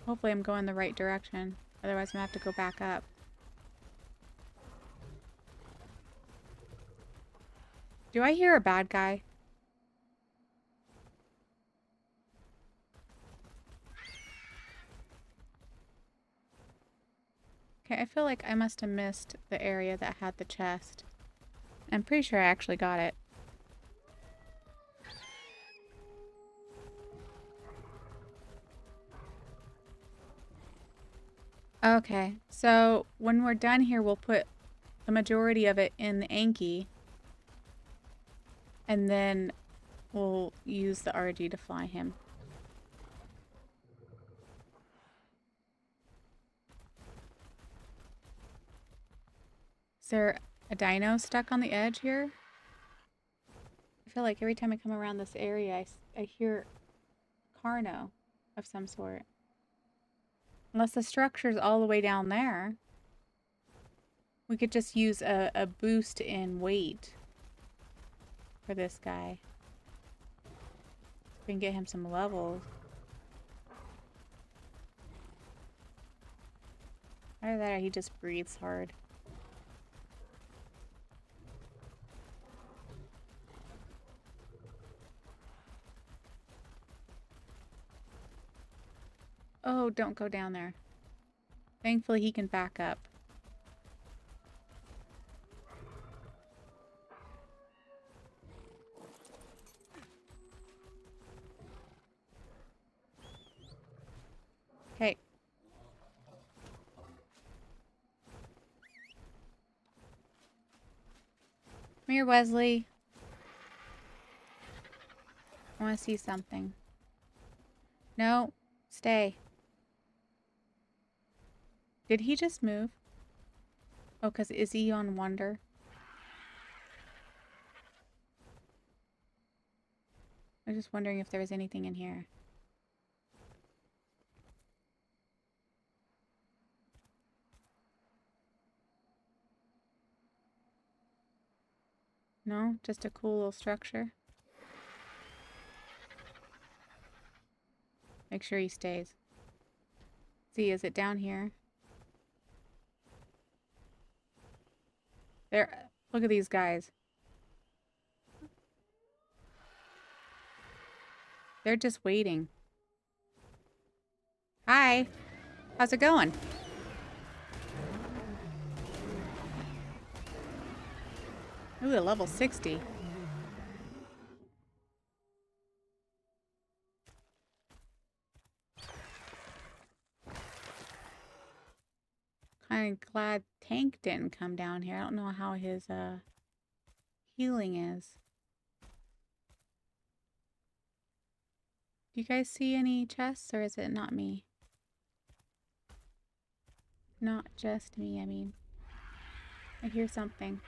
Hopefully I'm going the right direction. Otherwise I'm gonna have to go back up. Do I hear a bad guy? Okay, I feel like I must have missed the area that had the chest. I'm pretty sure I actually got it. Okay, so when we're done here, we'll put the majority of it in the Anki. And then we'll use the RG to fly him. Is there a dino stuck on the edge here? I feel like every time I come around this area, I hear Carno of some sort. Unless the structure's all the way down there. We could just use a boost in weight for this guy. We can get him some levels. Either that or he just breathes hard. Oh, don't go down there. Thankfully, he can back up. Okay. Come here, Wesley. I want to see something. No, stay. Did he just move? Oh, because is he on Wonder? I was just wondering if there was anything in here. No, just a cool little structure. Make sure he stays. See, is it down here? There. Look at these guys. They're just waiting. Hi. How's it going? Ooh, a level 60. Kind of glad Tank didn't come down here. I don't know how his healing is. Do you guys see any chests, or is it not me? Not just me, I mean. I hear something.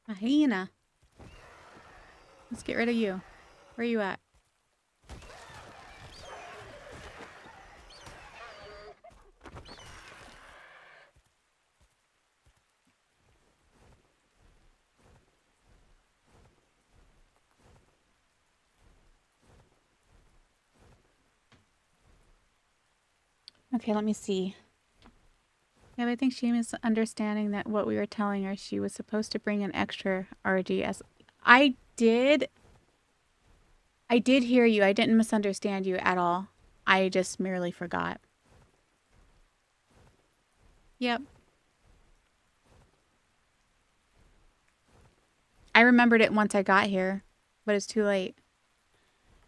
A hyena. Let's get rid of you. Where are you at? Okay, let me see. Yeah, I think she was understanding that what we were telling her, she was supposed to bring an extra RGS. I did hear you. I didn't misunderstand you at all. I just merely forgot. Yep. I remembered it once I got here, but it's too late.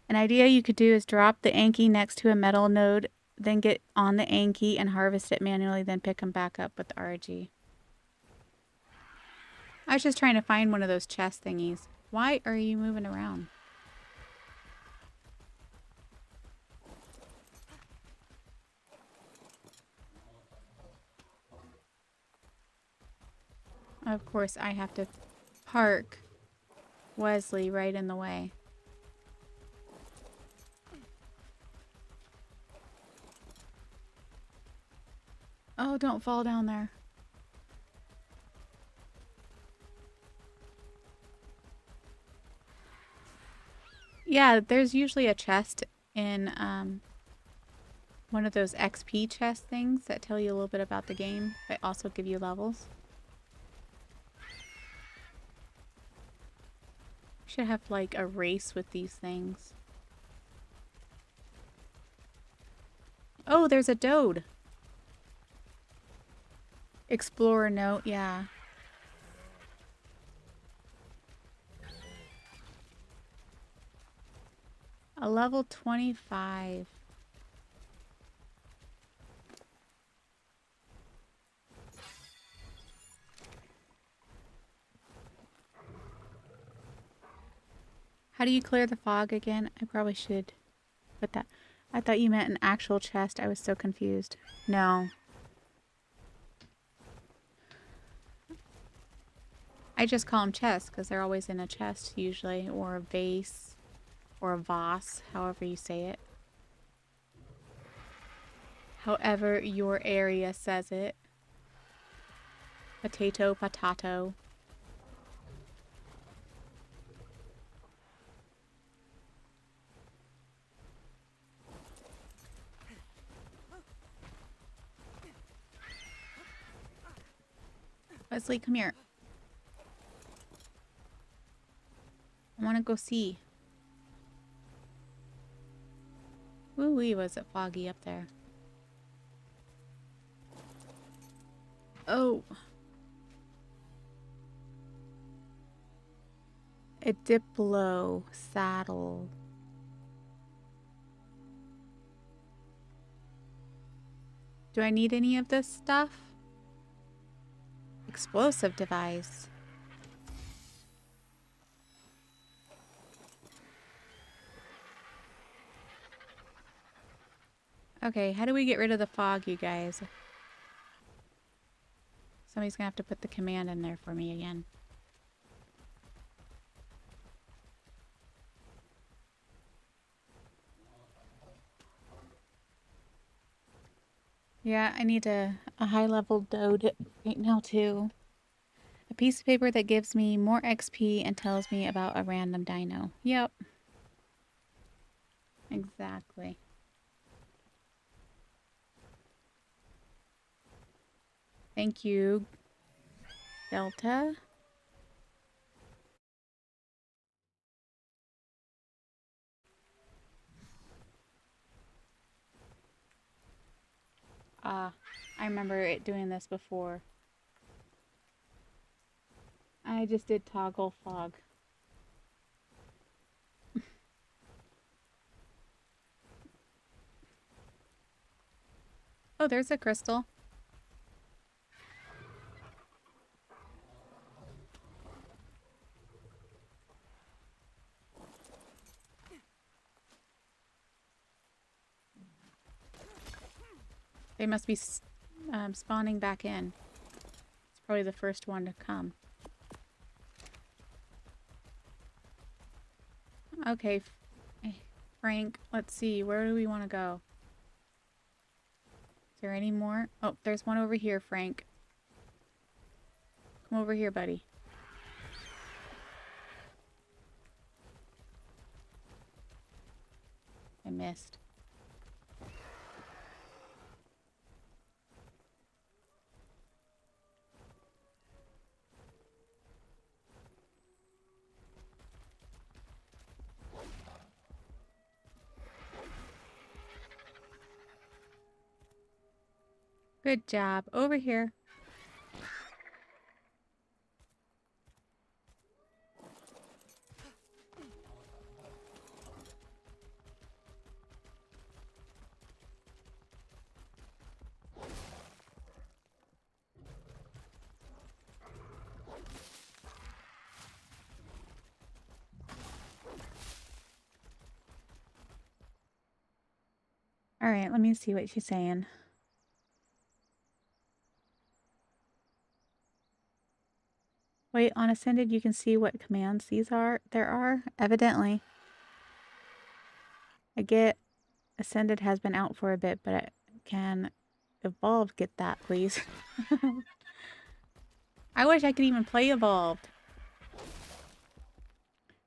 An idea you could do is drop the Anki next to a metal node, then get on the Anki and harvest it manually, then pick them back up with the RG. I was just trying to find one of those chest thingies. Why are you moving around? Of course, I have to park Wesley right in the way. Oh, don't fall down there. Yeah, there's usually a chest in one of those XP chest things that tell you a little bit about the game, but also give you levels. Should have like a race with these things. Oh, there's a Dode. Explorer note, yeah. A level 25. How do you clear the fog again? I probably should put that. I thought you meant an actual chest. I was so confused. No. I just call them chests because they're always in a chest usually, or a vase, or a vase, however you say it. However your area says it. Potato, potato. Wesley, come here. I want to go see. Woo-wee, was it foggy up there? Oh. A Diplo saddle. Do I need any of this stuff? Explosive device. Okay, how do we get rid of the fog, you guys? Somebody's gonna have to put the command in there for me again. Yeah, I need a high-level dode right now too. A piece of paper that gives me more XP and tells me about a random dino. Yep. Exactly. Thank you, Delta. Ah, I remember it doing this before. I just did toggle fog. Oh, there's a crystal. They must be spawning back in. It's probably the first one to come. Okay, Frank, let's see. Where do we want to go? Is there any more? Oh, there's one over here, Frank. Come over here, buddy. I missed. Good job. Over here. All right, let me see what she's saying. Wait, on Ascended, you can see what commands there are, evidently. I get Ascended has been out for a bit, but can Evolved get that, please? I wish I could even play Evolved.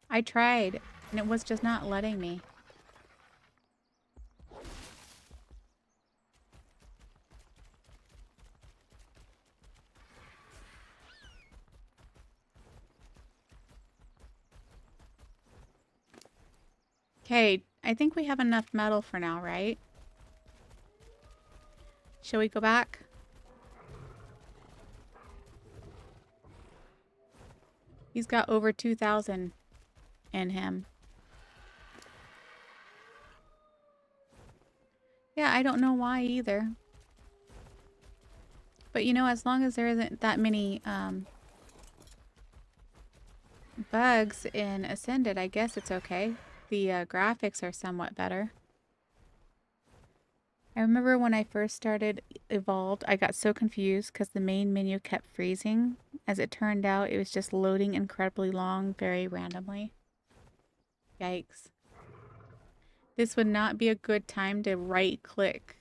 I tried, and it was just not letting me. Okay, I think we have enough metal for now, right? Shall we go back? He's got over 2,000 in him. Yeah, I don't know why either. But you know, as long as there isn't that many bugs in Ascended, I guess it's okay. The graphics are somewhat better. I remember when I first started Evolved, I got so confused because the main menu kept freezing. As it turned out, it was just loading incredibly long, very randomly. Yikes. This would not be a good time to right-click.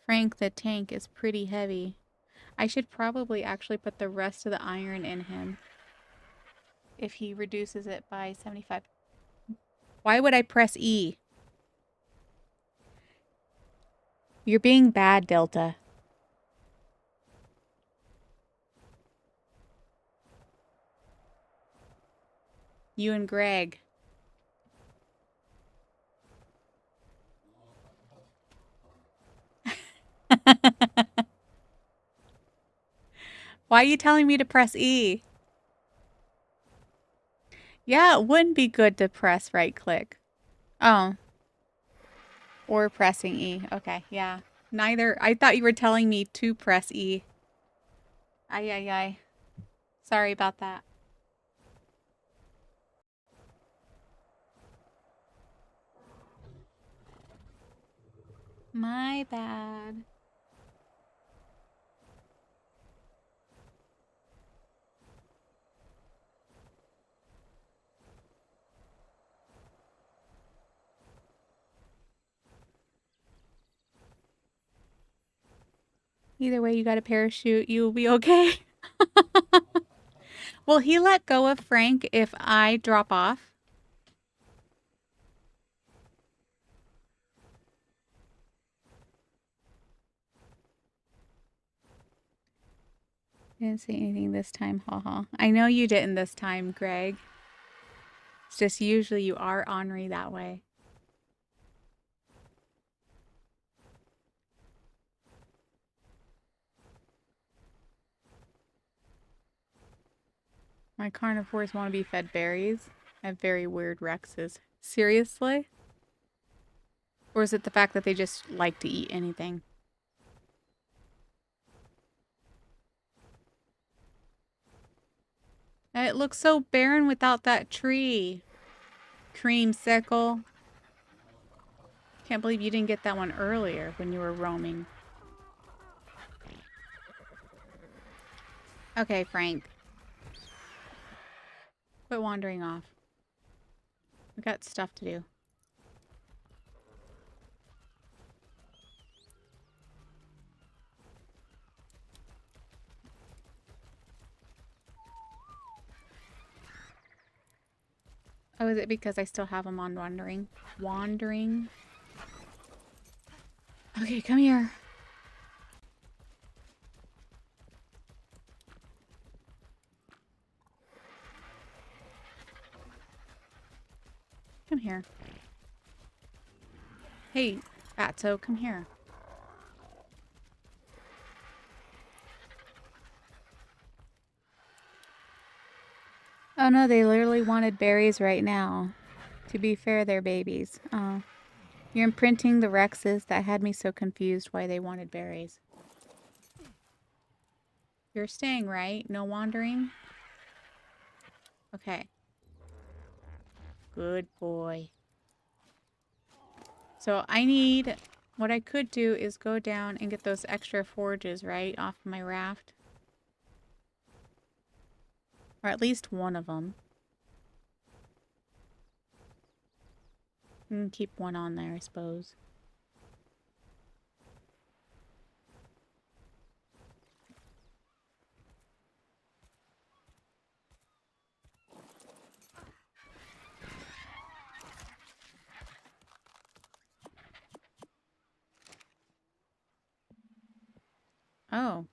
Frank the tank is pretty heavy. I should probably actually put the rest of the iron in him if he reduces it by 75. Why would I press E? You're being bad, Delta. You and Greg. Why are you telling me to press E? Yeah, it wouldn't be good to press right click. Oh. Or pressing E. Okay, yeah. Neither. I thought you were telling me to press E. Ay, ay, ay. Sorry about that. My bad. Either way, you got a parachute. You'll be okay. Will he let go of Frank if I drop off? Didn't say anything this time, haha. I know you didn't this time, Greg. It's just usually you are ornery that way. My carnivores want to be fed berries. I have very weird Rexes. Seriously? Or is it the fact that they just like to eat anything? It looks so barren without that tree. Creamsicle. Can't believe you didn't get that one earlier when you were roaming. Okay, Frank. Quit wandering off. We got stuff to do. Oh, is it because I still have them on wandering? Wandering? Okay, come here. Come here. Hey, Fatso, come here. Oh no, they literally wanted berries right now. To be fair, they're babies. Oh. You're imprinting the Rexes. That had me so confused why they wanted berries. You're staying, right? No wandering? Okay. Good boy. So I need... What I could do is go down and get those extra forges, right? Off my raft. Or at least one of them. And keep one on there, I suppose. Oh.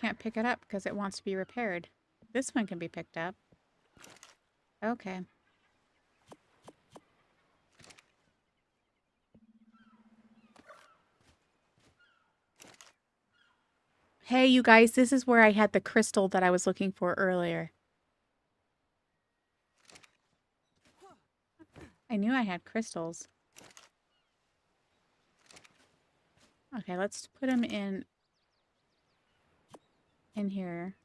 Can't pick it up because it wants to be repaired. This one can be picked up. Okay. Hey, you guys, this is where I had the crystal that I was looking for earlier. I knew I had crystals. Okay, let's put them in here.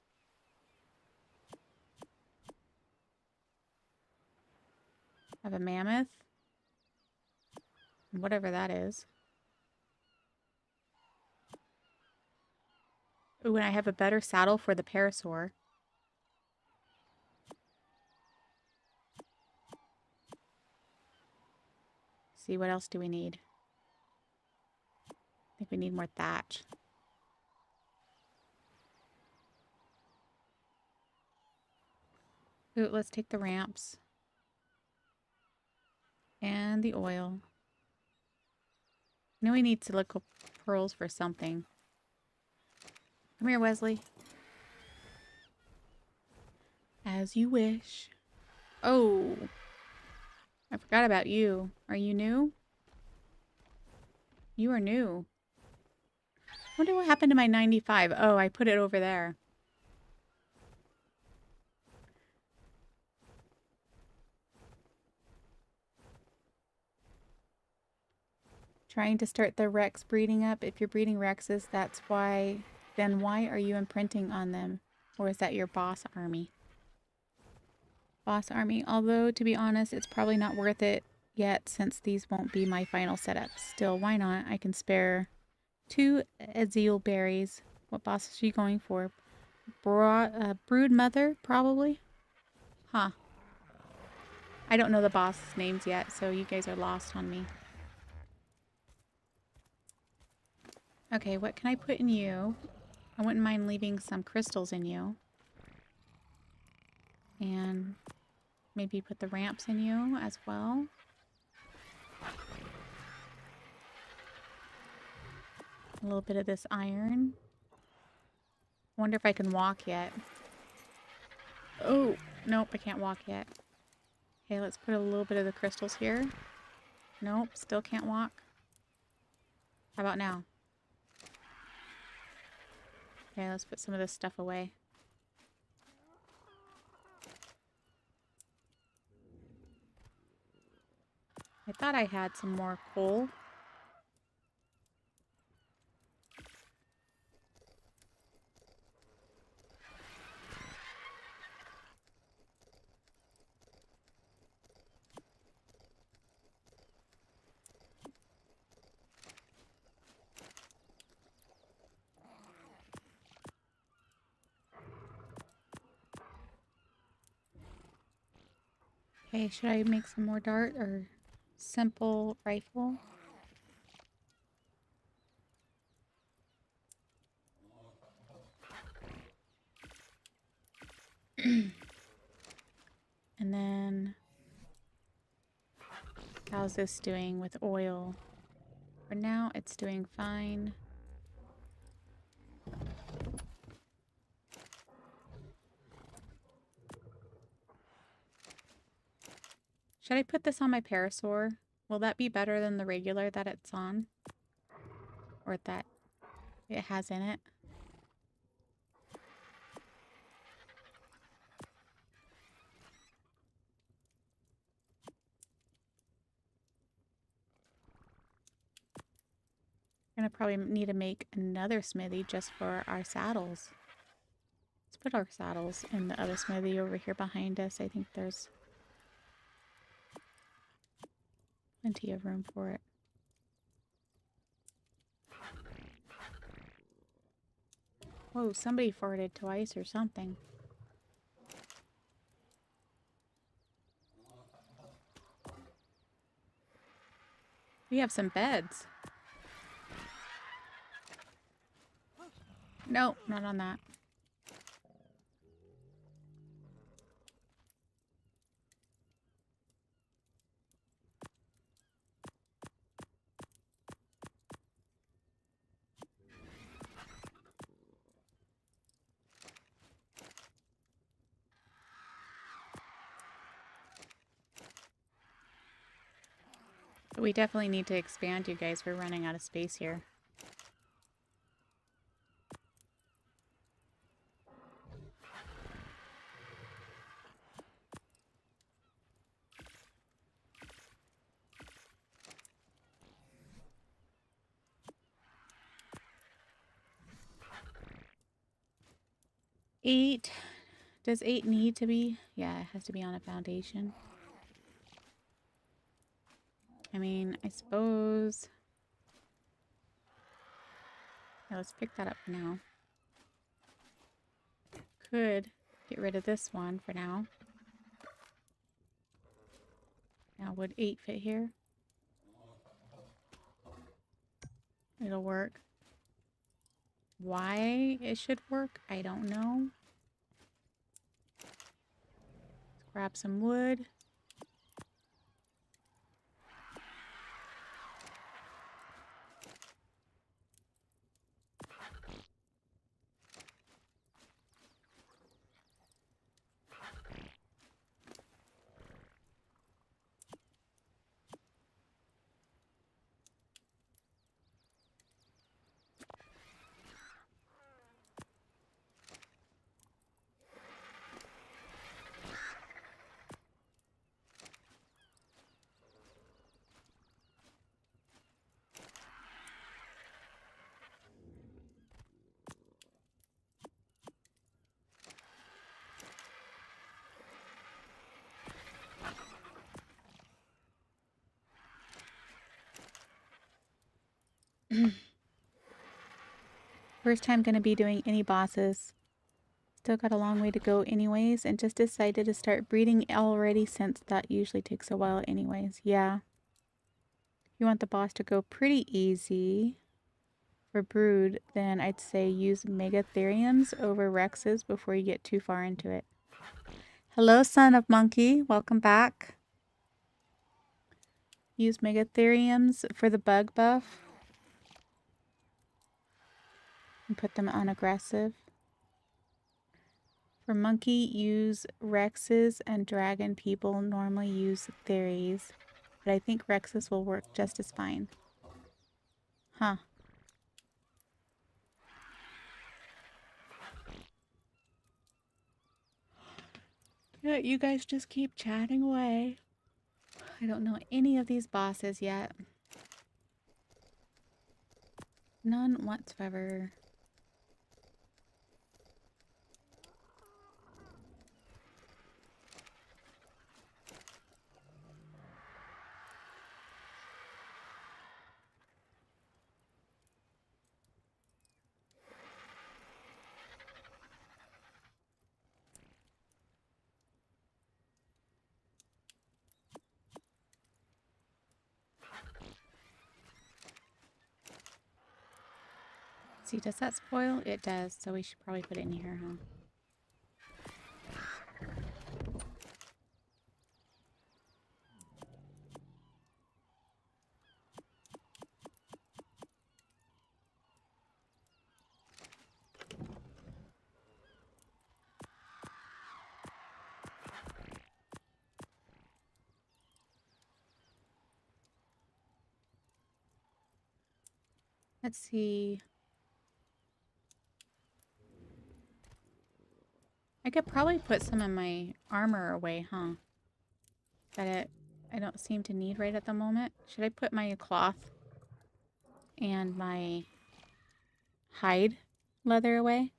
I have a mammoth. Whatever that is. Ooh, and I have a better saddle for the parasaur. See, what else do we need? I think we need more thatch. Ooh, let's take the ramps. And the oil. I know we need silica pearls for something. Come here, Wesley. As you wish. Oh. I forgot about you. Are you new? You are new. Wonder what happened to my 95. Oh, I put it over there. Trying to start the Rex breeding up. If you're breeding Rexes, that's why. Then why are you imprinting on them? Or is that your boss army? Boss army. Although, to be honest, it's probably not worth it. yet since these won't be my final setup. Still, why not? I can spare 2 azale berries. What boss is she going for? Brood mother, probably? Huh. I don't know the boss names yet, so you guys are lost on me. Okay, what can I put in you? I wouldn't mind leaving some crystals in you. And maybe put the ramps in you as well. A little bit of this iron. Wonder if I can walk yet. Oh, nope, I can't walk yet. Okay, let's put a little bit of the crystals here. Nope, still can't walk. How about now? Okay, let's put some of this stuff away. I thought I had some more coal. Okay, should I make some more dart or simple rifle? And then, how's this doing with oil? For now, it's doing fine. Should I put this on my parasaur? Will that be better than the regular that it's on? Or that it has in it? We're gonna probably need to make another smithy just for our saddles. Let's put our saddles in the other smithy over here behind us. I think there's plenty of room for it. Whoa, somebody farted twice or something. We have some beds. No, not on that. But we definitely need to expand, you guys. We're running out of space here. Eight. Does 8 need to be? Yeah, it has to be on a foundation. I mean, I suppose... Yeah, let's pick that up for now. Could get rid of this one for now. Now, would 8 fit here? It'll work. Why it should work, I don't know. Let's grab some wood. First time gonna be doing any bosses. Still got a long way to go anyways, and just decided to start breeding already since that usually takes a while anyways. Yeah. You want the boss to go pretty easy for brood, then I'd say use Megatheriums over Rexes before you get too far into it. Hello, son of monkey. Welcome back. Use Megatheriums for the bug buff. And put them on aggressive. For monkey, use Rexes, and dragon people normally use Theries. But I think Rexes will work just as fine. Huh. Yeah, you guys just keep chatting away. I don't know any of these bosses yet. None whatsoever. See, does that spoil? It does, so we should probably put it in here, huh? Let's see. I could probably put some of my armor away, huh? That I don't seem to need right at the moment. Should I put my cloth and my hide leather away?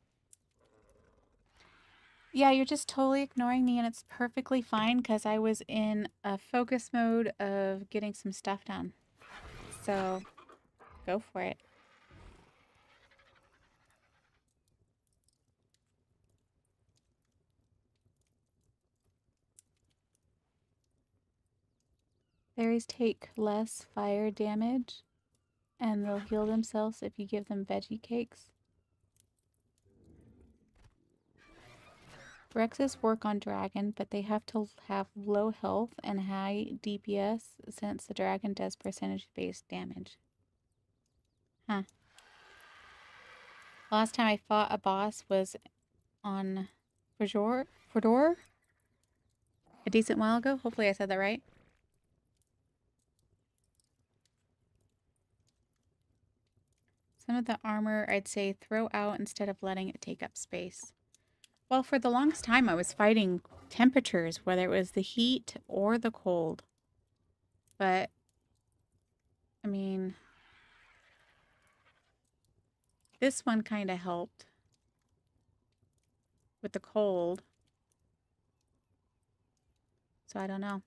Yeah, you're just totally ignoring me, and it's perfectly fine because I was in a focus mode of getting some stuff done. So, go for it. Fairies take less fire damage, and they'll heal themselves if you give them veggie cakes. Rexes work on dragon, but they have to have low health and high DPS since the dragon does percentage-based damage. Huh. Last time I fought a boss was on Fodor? A decent while ago. Hopefully I said that right. Some of the armor I'd say throw out instead of letting it take up space. Well, for the longest time I was fighting temperatures, whether it was the heat or the cold. But, I mean, this one kind of helped with the cold. So I don't know.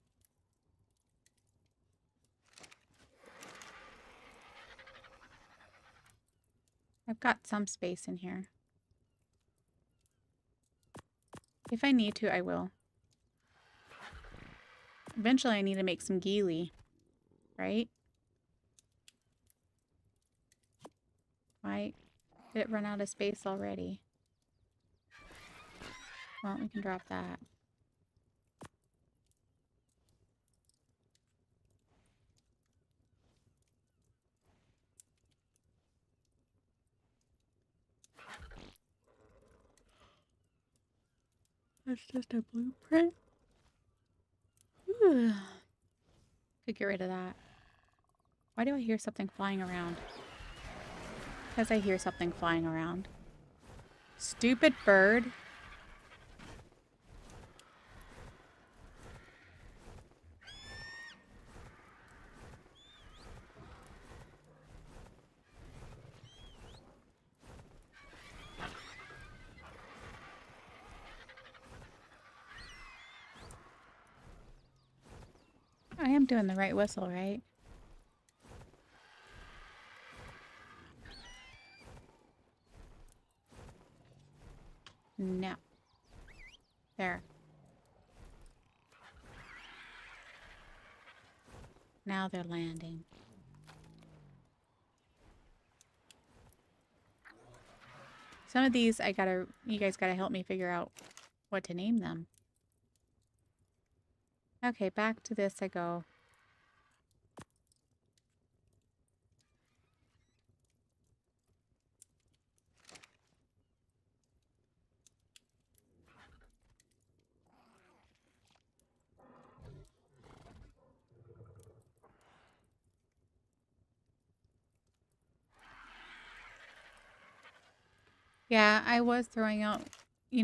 I've got some space in here. If I need to, I will. Eventually I need to make some ghillie, right? Why did it run out of space already? Well, we can drop that. That's just a blueprint. Could get rid of that. Why do I hear something flying around? Because I hear something flying around. Stupid bird. I am doing the right whistle, right? No. There. Now they're landing. Some of these you guys gotta help me figure out what to name them. Okay, back to this I go. Yeah, I was throwing out,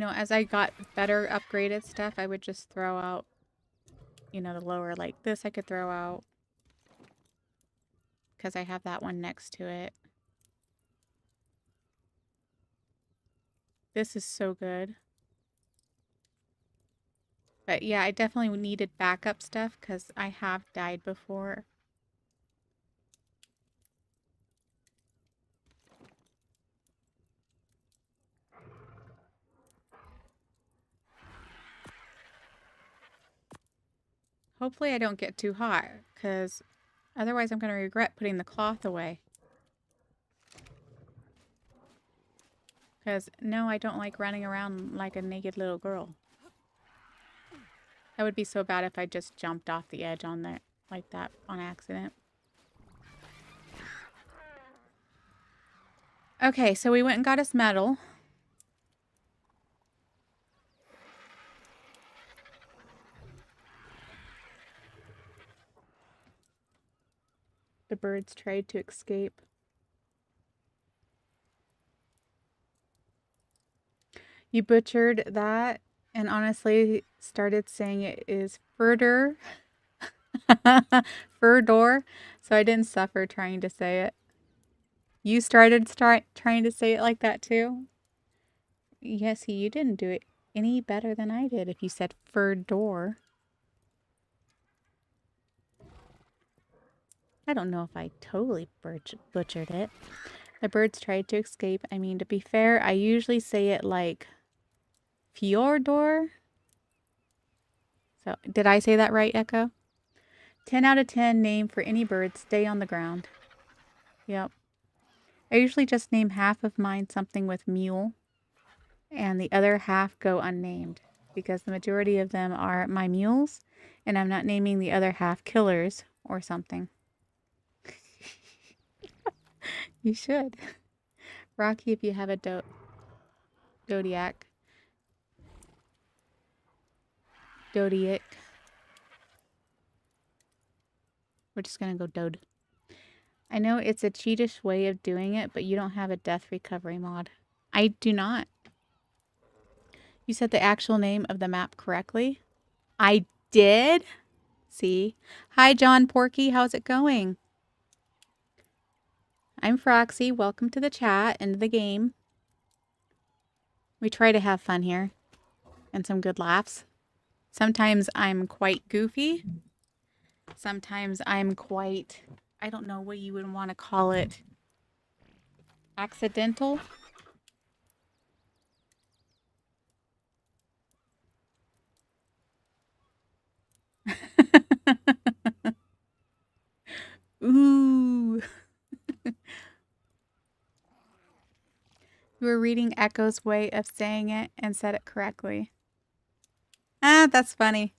as I got better upgraded stuff, I would just throw out, the lower, like this I could throw out. Because I have that one next to it. This is so good. But yeah, I definitely needed backup stuff because I have died before. Hopefully I don't get too hot because otherwise I'm going to regret putting the cloth away. Because no, I don't like running around like a naked little girl. That would be so bad if I just jumped off the edge on there like that on accident. Okay, so we went and got us metal. The birds tried to escape. You butchered that and honestly started saying it is furder. Fur so I didn't suffer trying to say it. You started trying to say it like that too? Yes, you didn't do it any better than I did if you said fur door. I don't know if I totally butchered it. The birds tried to escape. I mean, to be fair, I usually say it like fjordor. So, did I say that right, Echo? 10 out of 10 name for any bird. Stay on the ground. Yep. I usually just name half of mine something with mule, and the other half go unnamed because the majority of them are my mules, and I'm not naming the other half killers or something. You should. Rocky, if you have a Dodiac. We're just going to go Dode. I know it's a cheatish way of doing it, but you don't have a death recovery mod. I do not. You said the actual name of the map correctly? I did? See? Hi, John Porky. How's it going? I'm Froxy. Welcome to the chat and the game. We try to have fun here and some good laughs. Sometimes I'm quite goofy. Sometimes I'm quite, I don't know what you would want to call it, accidental. Ooh. You were reading Echo's way of saying it and said it correctly. Ah, that's funny.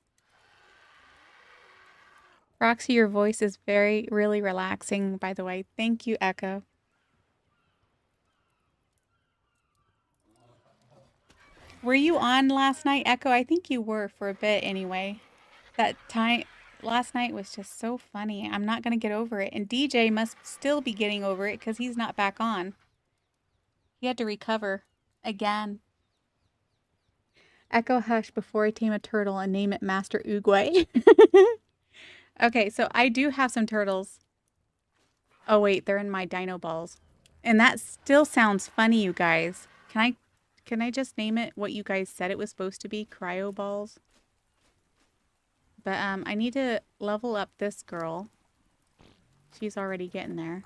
Roxy, your voice is really relaxing, by the way. Thank you, Echo. Were you on last night, Echo? I think you were for a bit anyway. That time last night was just so funny. I'm not going to get over it. And DJ must still be getting over it because he's not back on. He had to recover again. Echo hush before I tame a turtle and name it Master Oogway. Okay, so I do have some turtles. Oh wait, they're in my dino balls. And that still sounds funny, you guys. Can I just name it what you guys said it was supposed to be? Cryo balls? But I need to level up this girl. She's already getting there.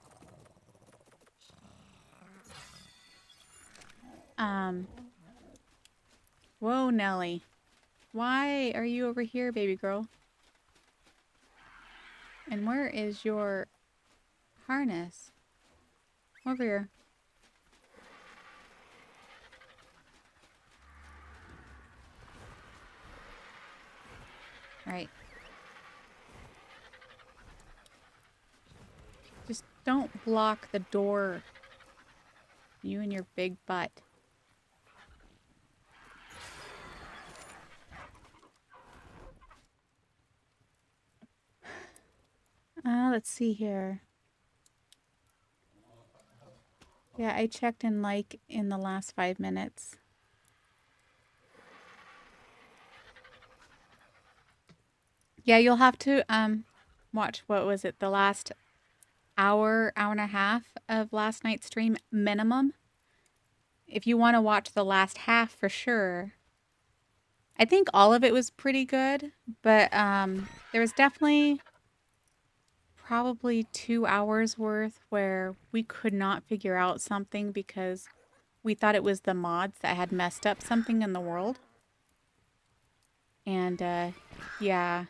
Whoa, Nelly. Why are you over here, baby girl? And where is your harness? Over here. Right. Just don't block the door. You and your big butt. Let's see here. Yeah, I checked in like in the last 5 minutes. Yeah, you'll have to watch, what was it, the last hour, hour and a half of last night's stream minimum. If you want to watch the last half for sure. I think all of it was pretty good, but there was definitely probably 2 hours worth where we could not figure out something because we thought it was the mods that had messed up something in the world. And yeah,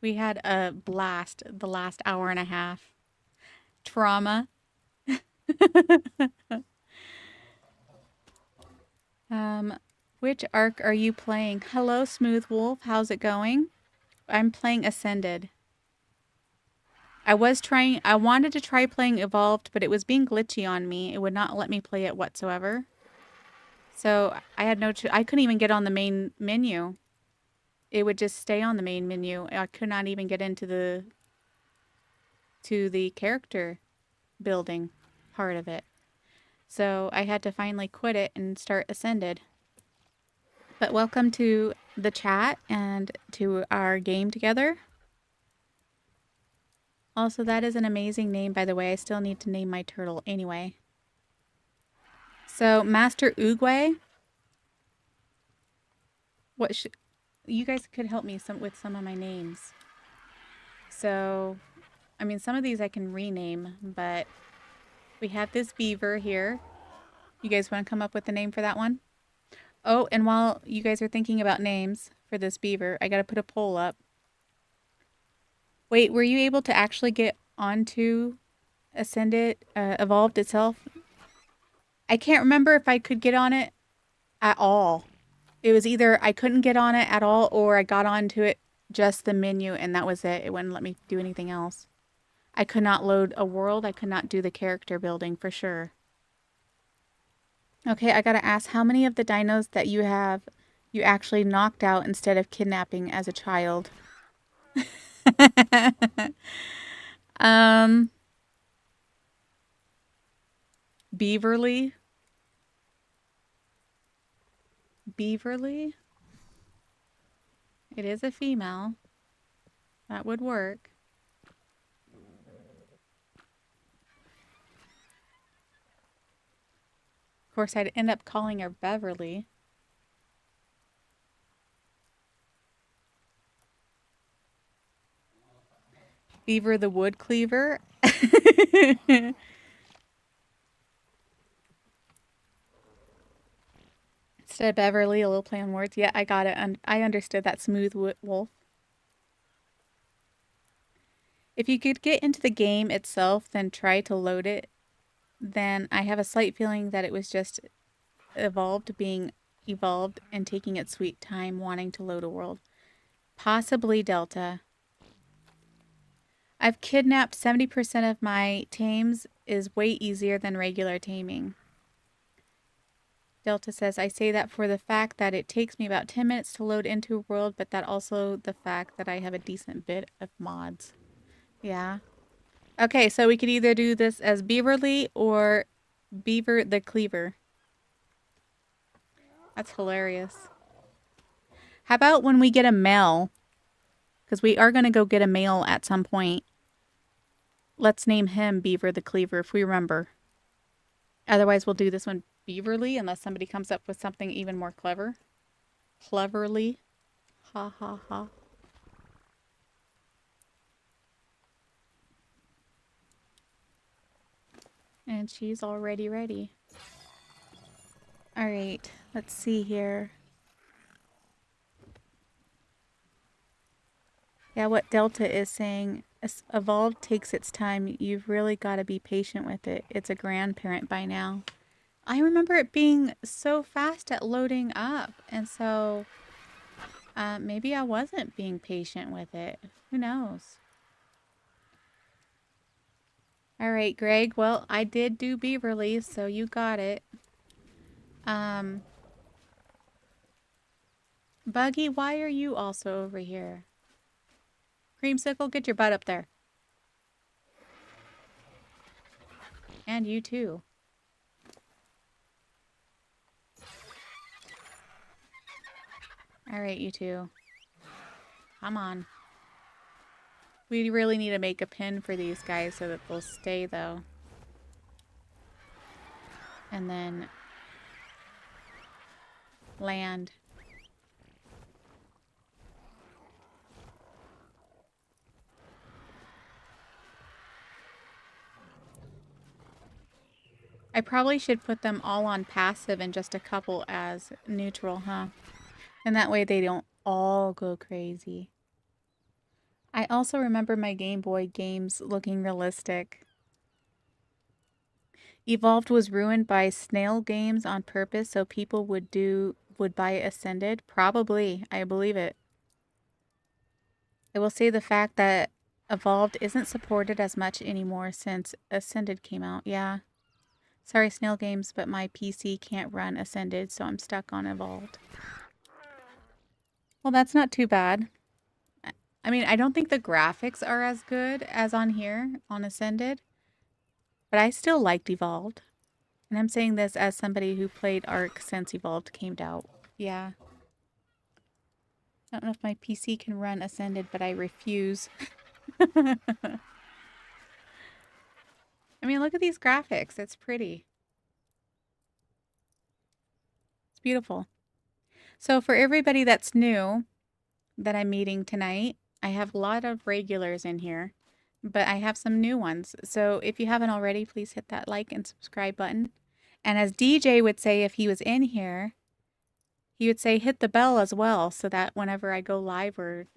we had a blast the last hour and a half. Trauma. Which arc are you playing? Hello, Smooth Wolf. How's it going? I'm playing Ascended. I wanted to try playing Evolved, but it was being glitchy on me. It would not let me play it whatsoever. So I had I couldn't even get on the main menu. It would just stay on the main menu. I could not even get into the character building part of it. So I had to finally quit it and start Ascended. But welcome to the chat and to our game together. Also, that is an amazing name, by the way. I still need to name my turtle anyway. So, Master Oogway. You guys could help me with some of my names. So, I mean, some of these I can rename, but we have this beaver here. You guys want to come up with a name for that one? Oh, and while you guys are thinking about names for this beaver, I got to put a poll up. Wait, were you able to actually get onto Ascended, Evolved itself? I can't remember if I could get on it at all. It was either I couldn't get on it at all or I got onto it just the menu and that was it. It wouldn't let me do anything else. I could not load a world. I could not do the character building for sure. Okay, I gotta ask, how many of the dinos that you have you actually knocked out instead of kidnapping as a child? Beaverly? Beaverly? It is a female. That would work. Of course, I'd end up calling her Beverly. Beaver the Wood Cleaver. Instead of Beverly, a little play on words. Yeah, I got it. I understood that, Smooth Wolf. If you could get into the game itself, then try to load it, then I have a slight feeling that it was just Evolved being evolved and taking its sweet time wanting to load a world. Possibly Delta. I've kidnapped 70% of my tames is way easier than regular taming. Delta says, I say that for the fact that it takes me about 10 minutes to load into a world, but that also the fact that I have a decent bit of mods. Yeah. Okay, so we could either do this as Beaverly or Beaver the Cleaver. That's hilarious. How about when we get a male? Because we are going to go get a male at some point. Let's name him Beaver the Cleaver if we remember. Otherwise, we'll do this one Beaverly unless somebody comes up with something even more clever. Cleverly. Ha ha ha. And she's already ready. All right, Let's see here. Yeah, what Delta is saying, Evolve takes its time. You've really got to be patient with it. It's a grandparent by now. I remember it being so fast at loading up, and so maybe I wasn't being patient with it. Who knows? All right, Greg. Well, I did do Beaverly, so you got it. Buggy, why are you also over here? Creamsicle, get your butt up there. And you too. All right, you two. Come on. We really need to make a pin for these guys so that they'll stay, though. And then land. I probably should put them all on passive and just a couple as neutral, huh? And that way they don't all go crazy. I also remember my Game Boy games looking realistic. Evolved was ruined by snail games on purpose so people would buy Ascended. Probably. I believe it. I will say the fact that Evolved isn't supported as much anymore since Ascended came out. Yeah. Sorry, Snail Games, but my PC can't run Ascended, so I'm stuck on Evolved. Well, that's not too bad. I mean, I don't think the graphics are as good as on here, on Ascended, but I still liked Evolved. And I'm saying this as somebody who played Arc since Evolved came out. Yeah. I don't know if my PC can run Ascended, but I refuse. I mean, look at these graphics. It's pretty. It's beautiful. So for everybody that's new that I'm meeting tonight, I have a lot of regulars in here, but I have some new ones. So if you haven't already, please hit that like and subscribe button. And as DJ would say if he was in here, he would say hit the bell as well so that whenever I go live or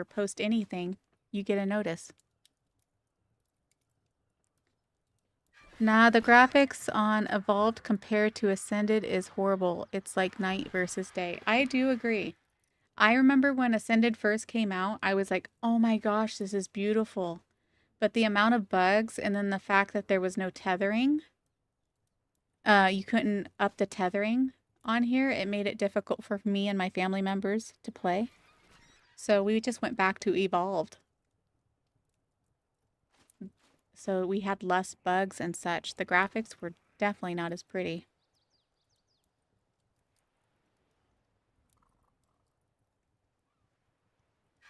post anything, you get a notice. Nah, the graphics on Evolved compared to Ascended is horrible. It's like night versus day. I do agree. I remember when Ascended first came out, I was like, oh my gosh, this is beautiful. But the amount of bugs and then the fact that there was no tethering, you couldn't up the tethering on here. It made it difficult for me and my family members to play. So we just went back to Evolved. So we had less bugs and such. The graphics were definitely not as pretty.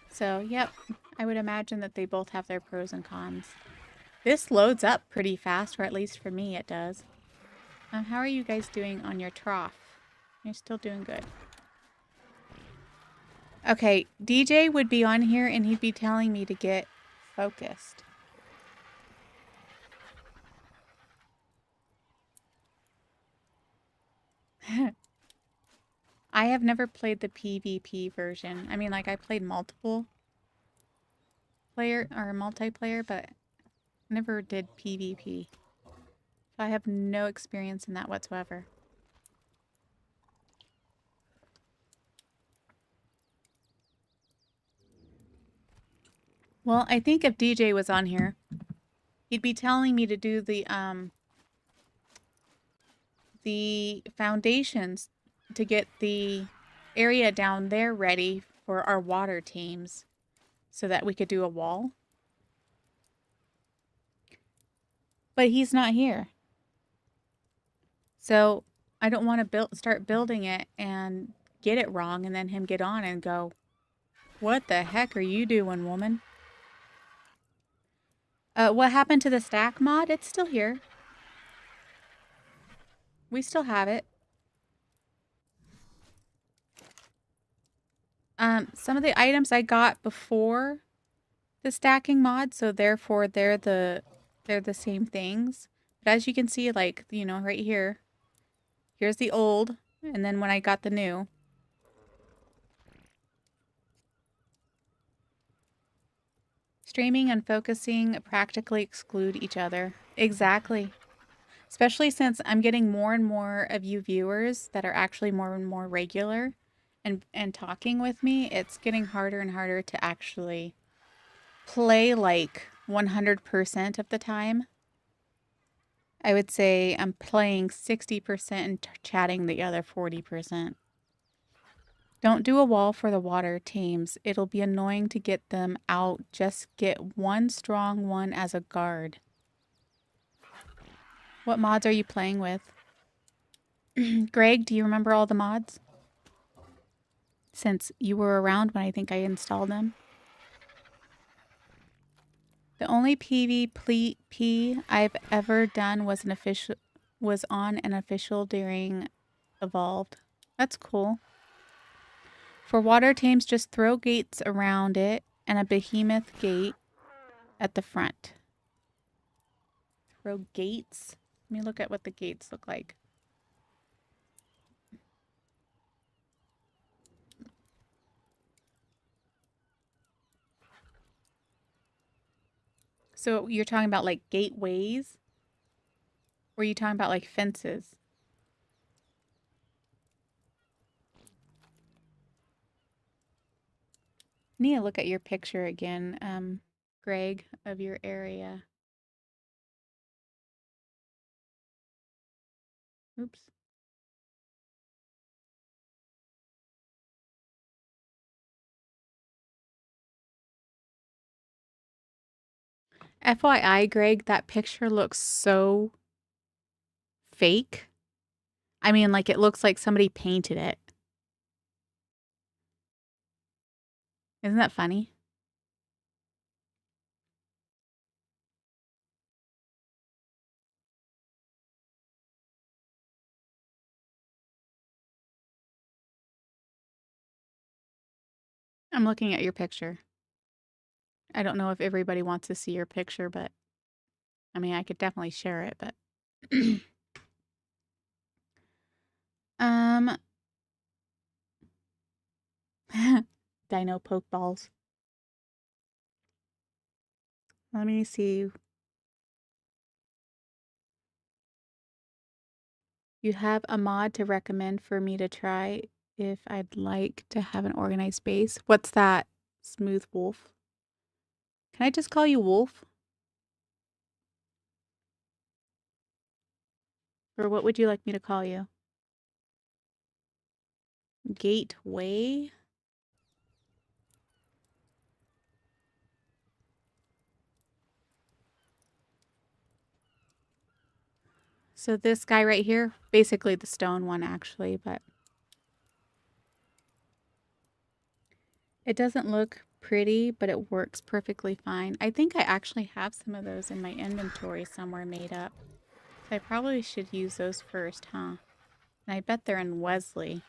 So, yep, I would imagine that they both have their pros and cons. This loads up pretty fast, or at least for me it does. How are you guys doing on your trough? You're still doing good. Okay, DJ would be on here and he'd be telling me to get focused. I have never played the PvP version. I mean, like, I played multiple player or multiplayer, but never did PvP. So I have no experience in that whatsoever. Well, I think if DJ was on here, he'd be telling me to do the foundations to get the area down there ready for our water teams so that we could do a wall. But he's not here. So I don't want to start building it and get it wrong and then him get on and go, what the heck are you doing, woman? What happened to the stack mod? It's still here. We still have it. Some of the items I got before the stacking mod, so therefore they're the same things. But as you can see, like, you know, right here, here's the old And then when I got the new. Streaming and focusing practically exclude each other. Exactly. Especially since I'm getting more and more of you viewers that are actually more and more regular and talking with me. It's getting harder and harder to actually play like 100% of the time. I would say I'm playing 60% and chatting the other 40%. Don't do a wall for the water teams. It'll be annoying to get them out. Just get one strong one as a guard. What mods are you playing with? Greg, do you remember all the mods? Since you were around when I think I installed them. The only PvP I've ever done was on an official during Evolved. That's cool. For water tames, just throw gates around it and a behemoth gate at the front. Throw gates? Let me look at what the gates look like. So you're talking about like gateways? Or are you talking about like fences? Need to look at your picture again, Greg, of your area. Oops. FYI, Greg, that picture looks so fake. I mean, like it looks like somebody painted it. Isn't that funny? I'm looking at your picture. I don't know if everybody wants to see your picture, but I mean, I could definitely share it, but um dino pokeballs. Let me see. You have a mod to recommend for me to try if I'd like to have an organized base. What's that? Smooth Wolf. Can I just call you Wolf? Or what would you like me to call you? Gateway? So this guy right here, basically the stone one actually, but it doesn't look pretty, but it works perfectly fine. I think I actually have some of those in my inventory somewhere made up. So I probably should use those first, huh? And I bet they're in Wesley.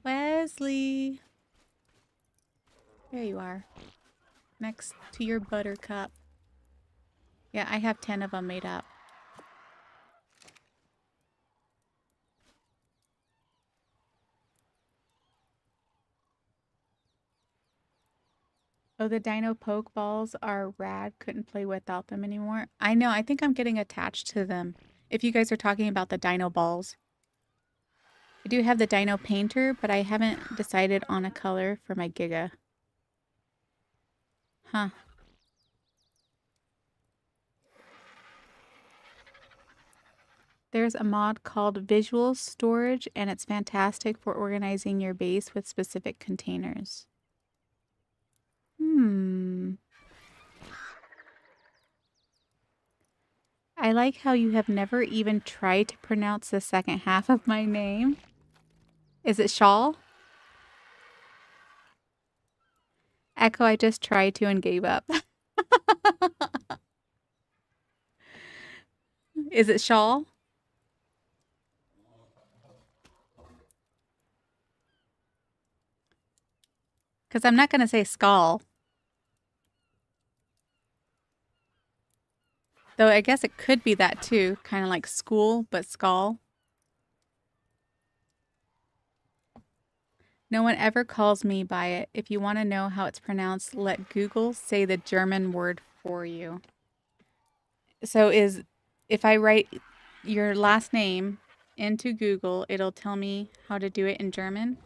Wesley! There you are. Next to your buttercup. Yeah, I have 10 of them made up. Oh, the Dino Pokeballs are rad. Couldn't play without them anymore. I know. I think I'm getting attached to them. If you guys are talking about the Dino Balls. I do have the Dino Painter, but I haven't decided on a color for my Giga. Huh. There's a mod called Visual Storage, and it's fantastic for organizing your base with specific containers. I like how you have never even tried to pronounce the second half of my name. Is it Shawl? Echo, I just tried to and gave up. Is it Shawl? Because I'm not going to say Skull. Though I guess it could be that too, kind of like school, but skull. No one ever calls me by it. If you want to know how it's pronounced, let Google say the German word for you. So if I write your last name into Google, it'll tell me how to do it in German.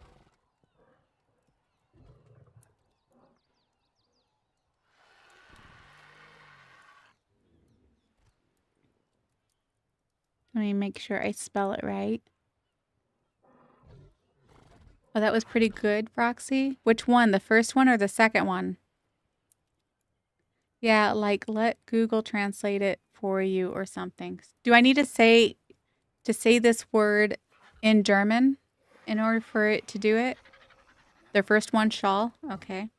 Let me make sure I spell it right. Oh, that was pretty good, Froxy. Which one? The first one or the second one? Yeah, like let Google translate it for you or something. Do I need to say this word in German in order for it to do it? The first one, shawl. Okay.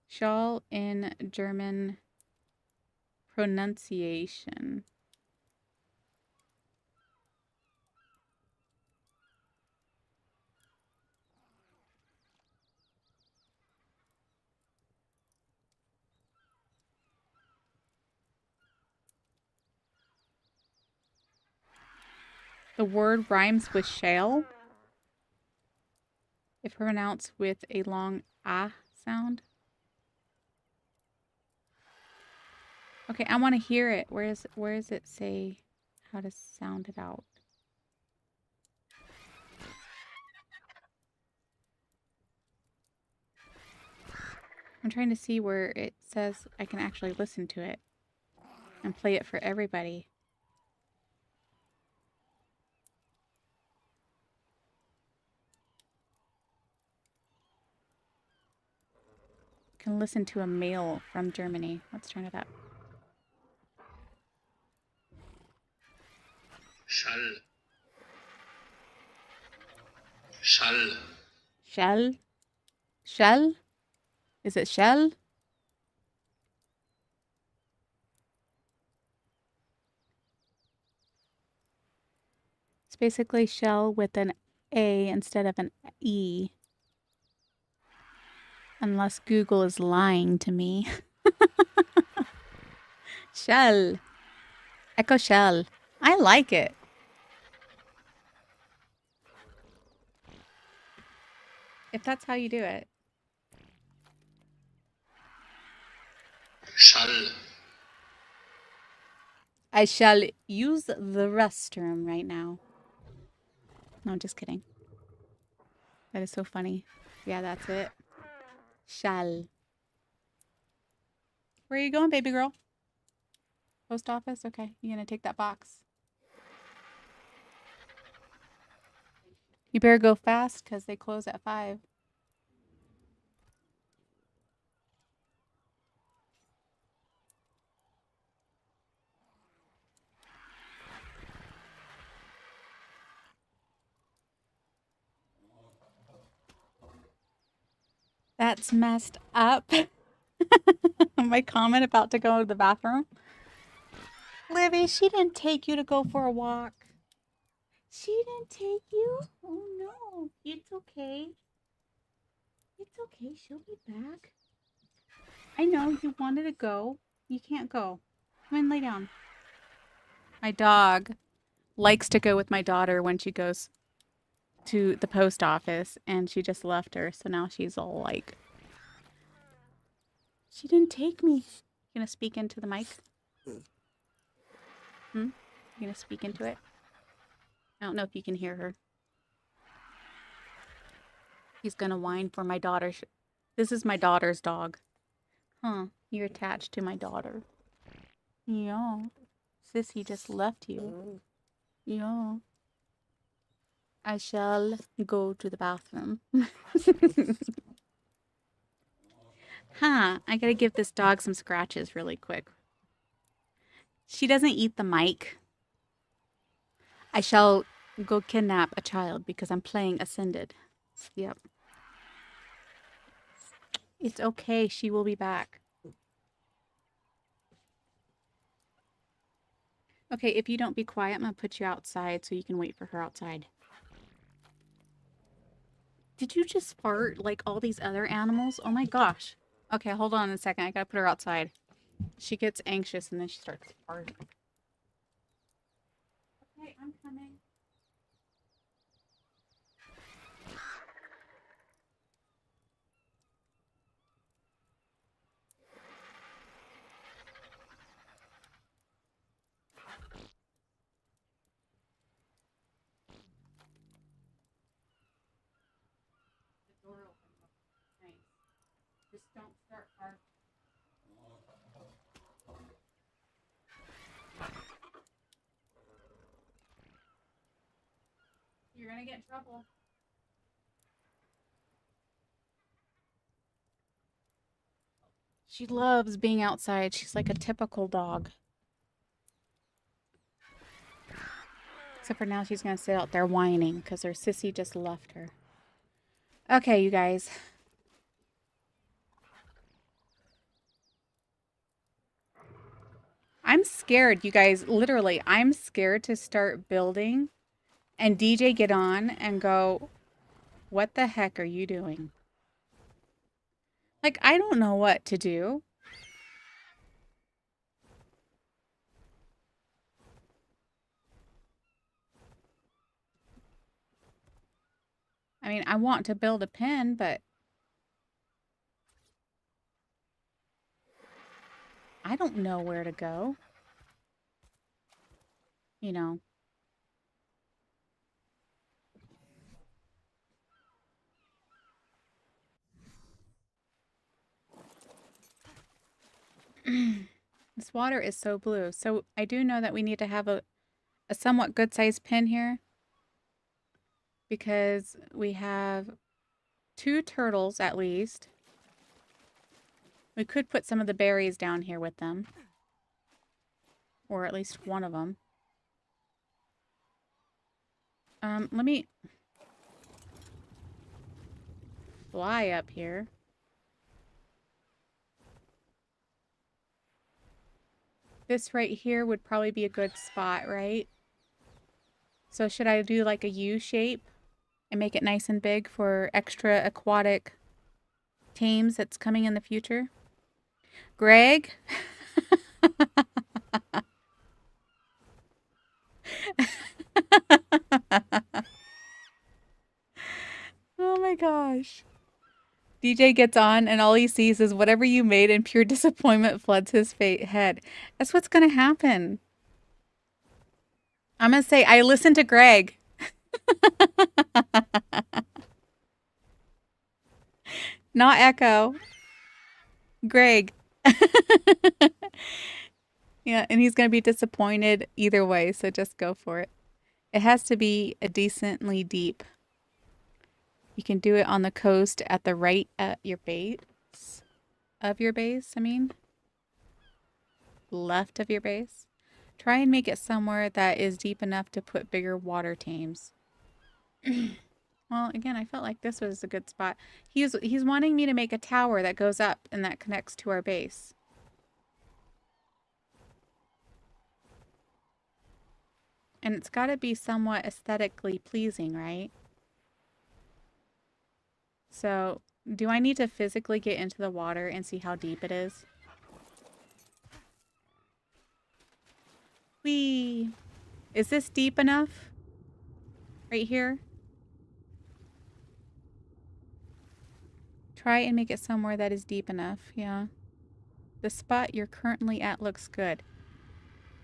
Shawl in German pronunciation. The word rhymes with shale if pronounced with a long ah sound. Okay, I want to hear it. Where does it say how to sound it out? I'm trying to see where it says I can actually listen to it and play it for everybody. Can listen to a mail from Germany. Let's turn it up. Schall. Schall. Shell? Shell? Is it shell? It's basically shell with an A instead of an E. Unless Google is lying to me. Shell. Echo shell. I like it. If that's how you do it. Schall. I shall use the restroom right now. No, just kidding. That is so funny. Yeah, that's it. Shall. Where are you going, baby girl? Post office? Okay, you gonna take that box. You better go fast because they close at 5. That's messed up. My comment about to go to the bathroom. Livy, she didn't take you to go for a walk. She didn't take you? Oh no. It's okay. It's okay. She'll be back. I know you wanted to go. You can't go. Come in, lay down. My dog likes to go with my daughter when she goes to the post office, and she just left her. So now she's all like, she didn't take me. You gonna speak into the mic? You gonna speak into it? I don't know if you can hear her. He's gonna whine for my daughter. This is my daughter's dog. Huh, you're attached to my daughter. Yeah. Sissy just left you. Yeah. I shall go to the bathroom. Huh, I gotta give this dog some scratches really quick. She doesn't eat the mic. I shall go kidnap a child because I'm playing Ascended. Yep. It's okay. She will be back. Okay, if you don't be quiet, I'm going to put you outside so you can wait for her outside. Did you just fart like all these other animals? Oh my gosh. Okay, hold on a second. I got to put her outside. She gets anxious and then she starts barking. Okay, I'm coming. The door open. Nice. Just don't start barking. You're gonna get in trouble. She loves being outside. She's like a typical dog. Except for now she's gonna sit out there whining because her sissy just left her. Okay, you guys. I'm scared, you guys. Literally, I'm scared to start building and DJ get on and go, what the heck are you doing? Like, I don't know what to do. I mean, I want to build a pen, but I don't know where to go. You know. This water is so blue. So I do know that we need to have a somewhat good sized pen here. Because we have 2 turtles at least. We could put some of the berries down here with them. Or at least one of them. Let me fly up here. This right here would probably be a good spot, right? So should I do like a U shape and make it nice and big for extra aquatic tames that's coming in the future? Greg? Oh my gosh. DJ gets on and all he sees is whatever you made and pure disappointment floods his head. That's what's going to happen. I'm going to say, I listened to Greg. Not Echo. Greg. Yeah, and he's going to be disappointed either way, so just go for it. It has to be a decently deep. You can do it on the coast at the right at your base. Of your base, I mean. Left of your base. Try and make it somewhere that is deep enough to put bigger water tames. Well, again, I felt like this was a good spot. He's wanting me to make a tower that goes up and that connects to our base. And it's got to be somewhat aesthetically pleasing, right? So, do I need to physically get into the water and see how deep it is? Whee! Is this deep enough? Right here? Try and make it somewhere that is deep enough, yeah. The spot you're currently at looks good.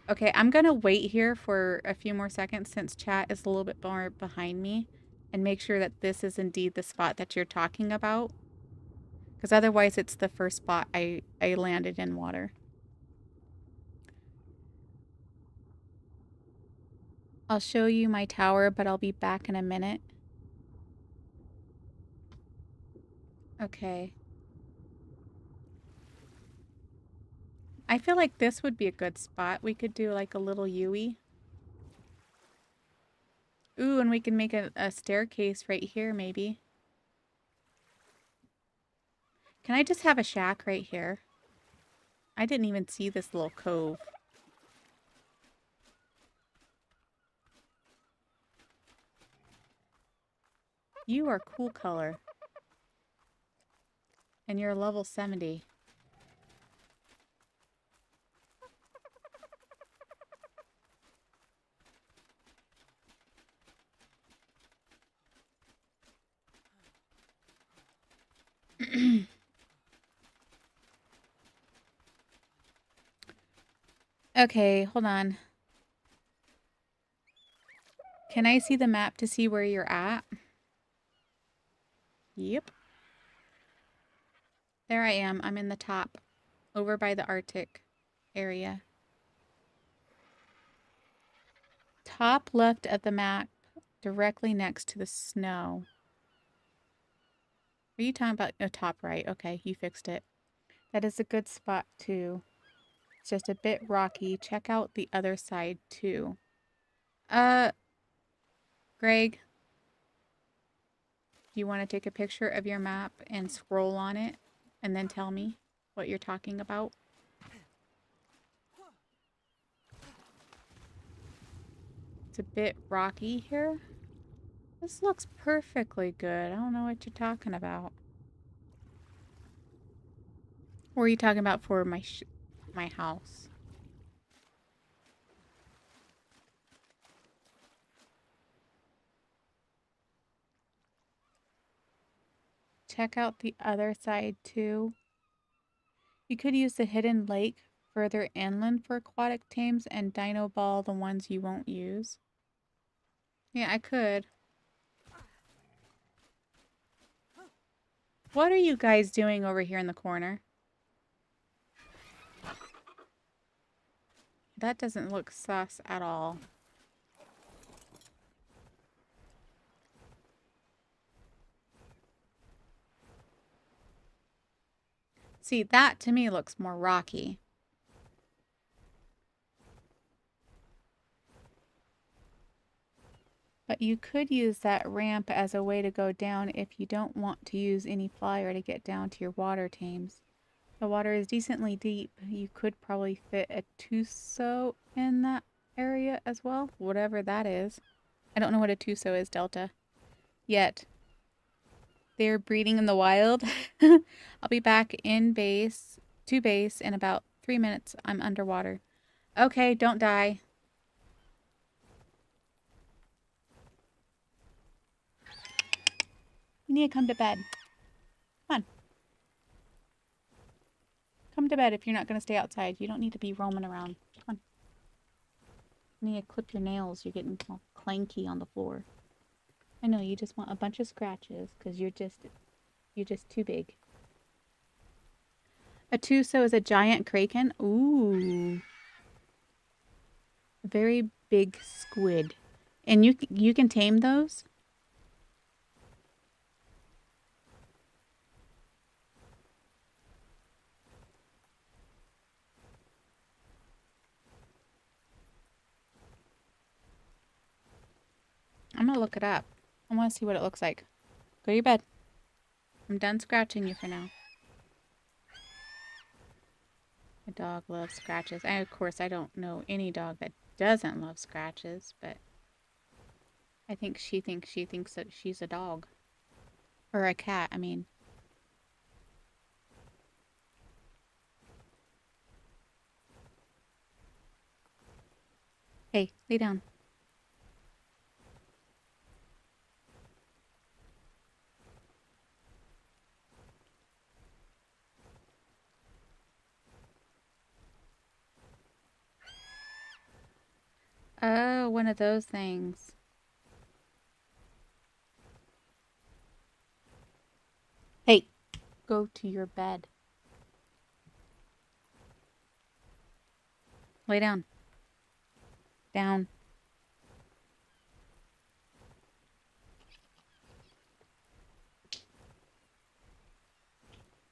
Okay, I'm gonna wait here for a few more seconds since chat is a little bit more behind me and make sure that this is indeed the spot that you're talking about. Because otherwise it's the first spot I landed in water. I'll show you my tower, but I'll be back in a minute. Okay. I feel like this would be a good spot. We could do like a little Yui. Ooh, and we can make a staircase right here, maybe. Can I just have a shack right here? I didn't even see this little cove. You are cool color. And you're level 70. Okay, hold on. Can I see the map to see where you're at? Yep. There I am. I'm in the top, over by the Arctic area. Top left of the map, directly next to the snow. Are you talking about the top right? Okay, you fixed it. That is a good spot too. It's just a bit rocky. Check out the other side too. Greg, do you want to take a picture of your map and scroll on it and then tell me what you're talking about? It's a bit rocky here. This looks perfectly good. I don't know what you're talking about. What are you talking about for my house? Check out the other side too. You could use the hidden lake further inland for aquatic tames and dino ball the ones you won't use. Yeah, I could. What are you guys doing over here in the corner? That doesn't look sus at all. See, that to me looks more rocky. But you could use that ramp as a way to go down if you don't want to use any flyer to get down to your water tames. The water is decently deep. You could probably fit a Tuso in that area as well, whatever that is. I don't know what a Tuso is, Delta, yet. They're breeding in the wild. I'll be back to base in about 3 minutes. I'm underwater. Okay, don't die. You need to come to bed. Come on. Come to bed if you're not going to stay outside. You don't need to be roaming around. Come on. You need to clip your nails. You're getting all clanky on the floor. I know, you just want a bunch of scratches because you're just too big. A Tuso is a giant kraken. Ooh. A very big squid. And you can tame those? I'm gonna look it up. I want to see what it looks like. Go to your bed. I'm done scratching you for now. My dog loves scratches. And of course, I don't know any dog that doesn't love scratches, but I think she thinks that she's a dog. Or a cat, I mean. Hey, lay down. Oh, one of those things. Hey, go to your bed. Lay down. Down.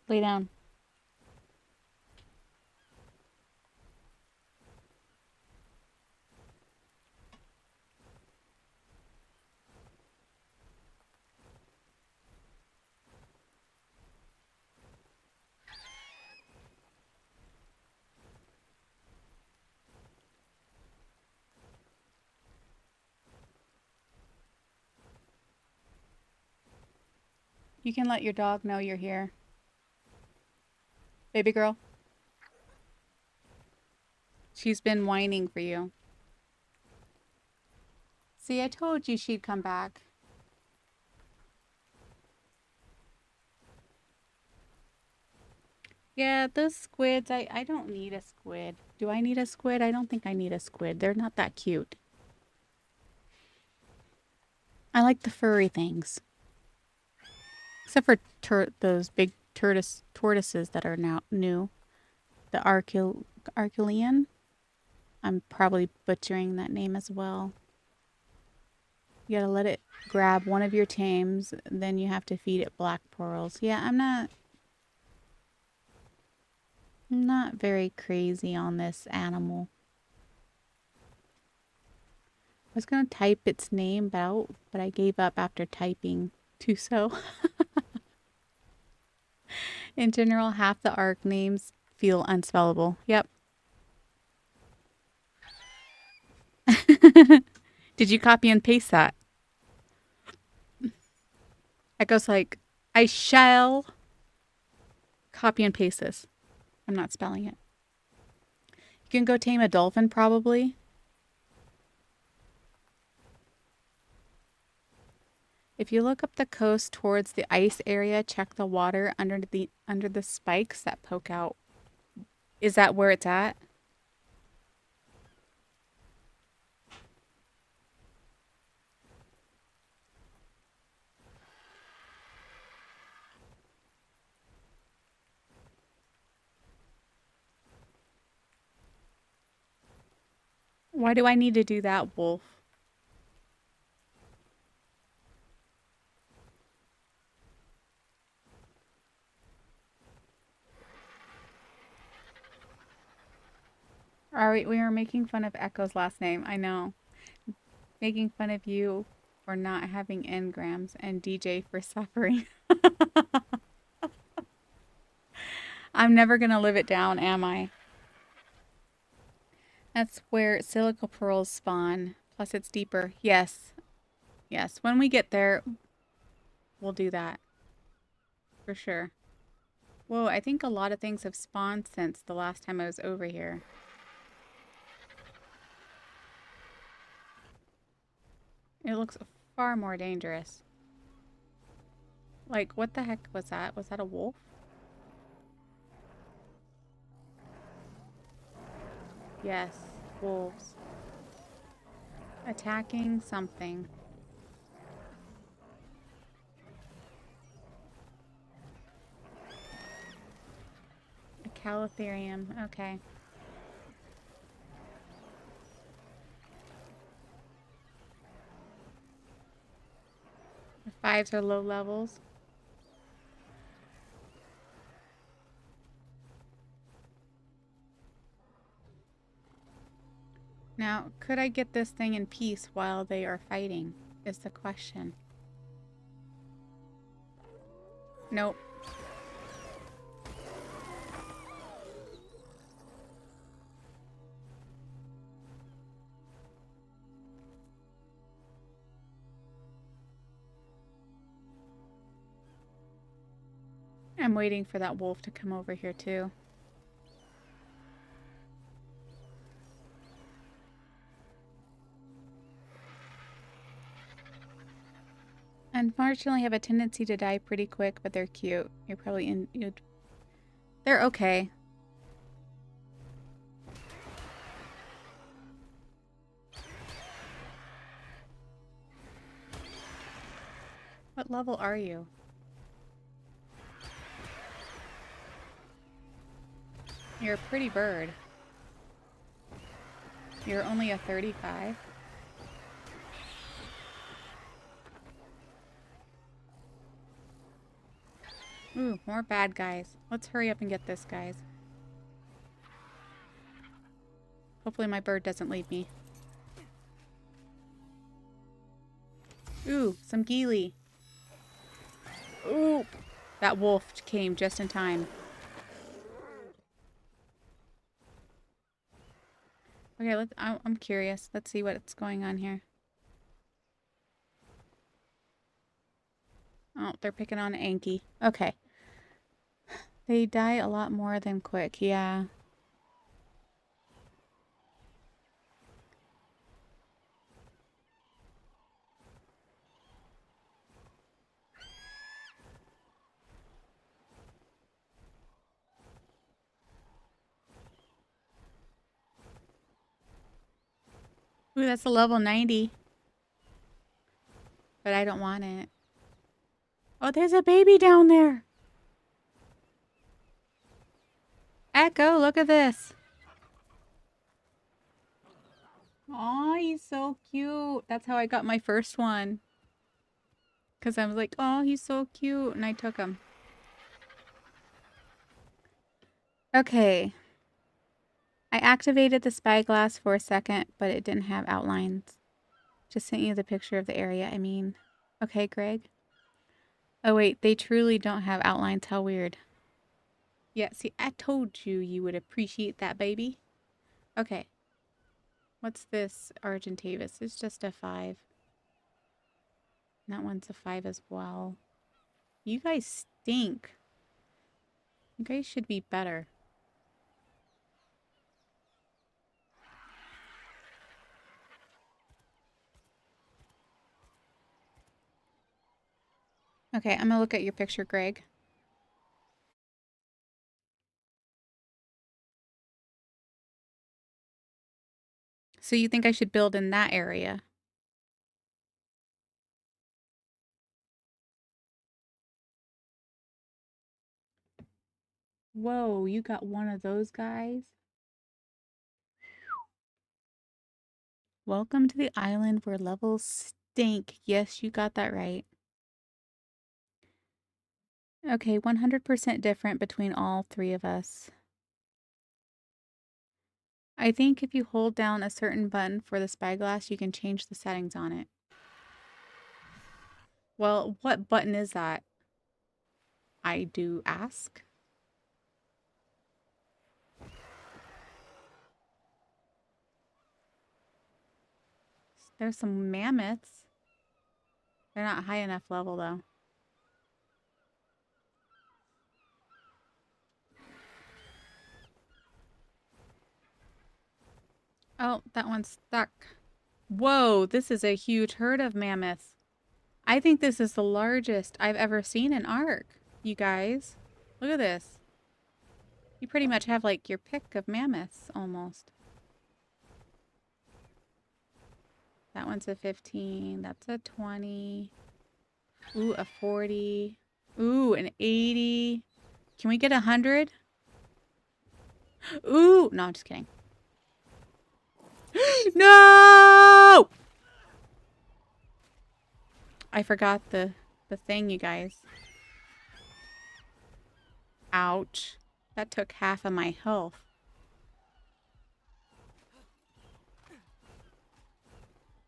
Lay down. You can let your dog know you're here. Baby girl. She's been whining for you. See, I told you she'd come back. Yeah, those squids, I don't need a squid. Do I need a squid? I don't think I need a squid. They're not that cute. I like the furry things. Except for those big tortoises that are now new. The Arculian. I'm probably butchering that name as well. You gotta let it grab one of your tames, then you have to feed it black pearls. Yeah, I'm not very crazy on this animal. I was gonna type its name out, but I gave up after typing Tuso. In general, half the ARC names feel unspellable. Yep. Did you copy and paste that? Echo's like, I shall copy and paste this. I'm not spelling it. You can go tame a dolphin, probably. If you look up the coast towards the ice area, check the water under the spikes that poke out. Is that where it's at? Why do I need to do that, Wolf? Alright, we were making fun of Echo's last name. I know. Making fun of you for not having engrams and DJ for suffering. I'm never gonna live it down, am I? That's where silica pearls spawn. Plus it's deeper. Yes. Yes. When we get there, we'll do that. For sure. Whoa, I think a lot of things have spawned since the last time I was over here. It looks far more dangerous. Like, what the heck was that? Was that a wolf? Yes, wolves. Attacking something. A Calatherium. Okay. The 5s are low levels. Now, could I get this thing in peace while they are fighting? Is the question. Nope. I'm waiting for that wolf to come over here too. Unfortunately, have a tendency to die pretty quick, but they're cute. You're probably they're okay. What level are you? You're a pretty bird. You're only a 35. Ooh, more bad guys. Let's hurry up and get this, guys. Hopefully my bird doesn't leave me. Ooh, some geely. Ooh, that wolf came just in time. Okay, I'm curious. Let's see what's going on here. Oh, they're picking on Anki. Okay. They die a lot more than quick, yeah. Ooh, that's a level 90. But I don't want it. Oh, there's a baby down there. Echo, look at this. Aw, he's so cute. That's how I got my first one. Because I was like, oh, he's so cute. And I took him. Okay. I activated the spyglass for a second, but it didn't have outlines. Just sent you the picture of the area, I mean. Okay, Greg. Oh, wait. They truly don't have outlines. How weird. Yeah, see, I told you you would appreciate that, baby. Okay. What's this? Argentavis. It's just a 5. That one's a 5 as well. You guys stink. You guys should be better. Okay, I'm gonna look at your picture, Greg. So you think I should build in that area? Whoa, you got one of those guys? Welcome to the island where levels stink. Yes, you got that right. Okay, 100% different between all 3 of us. I think if you hold down a certain button for the spyglass, you can change the settings on it. Well, what button is that? I do ask. There's some mammoths. They're not high enough level, though. Oh, that one's stuck. Whoa, this is a huge herd of mammoths. I think this is the largest I've ever seen in Ark, you guys. Look at this. You pretty much have like your pick of mammoths, almost. That one's a 15. That's a 20. Ooh, a 40. Ooh, an 80. Can we get 100? Ooh, no, I'm just kidding. No! I forgot the thing, you guys. Ouch. That took half of my health.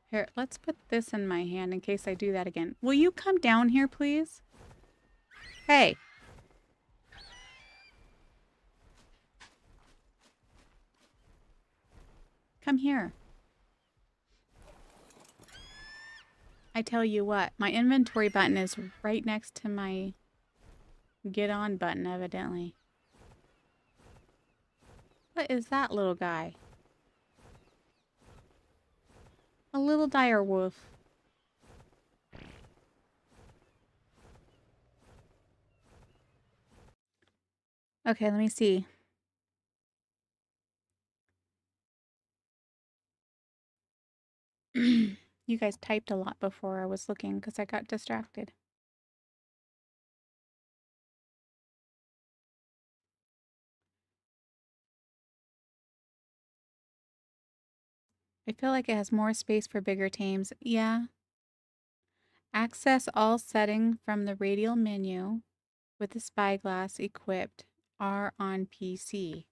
Here, let's put this in my hand in case I do that again. Will you come down here, please? Hey. Come here. I tell you what, my inventory button is right next to my get on button, evidently. What is that little guy? A little dire wolf. Okay, let me see. You guys typed a lot before I was looking because I got distracted. I feel like it has more space for bigger tames. Yeah. Access all setting from the radial menu with the spyglass equipped are on PC.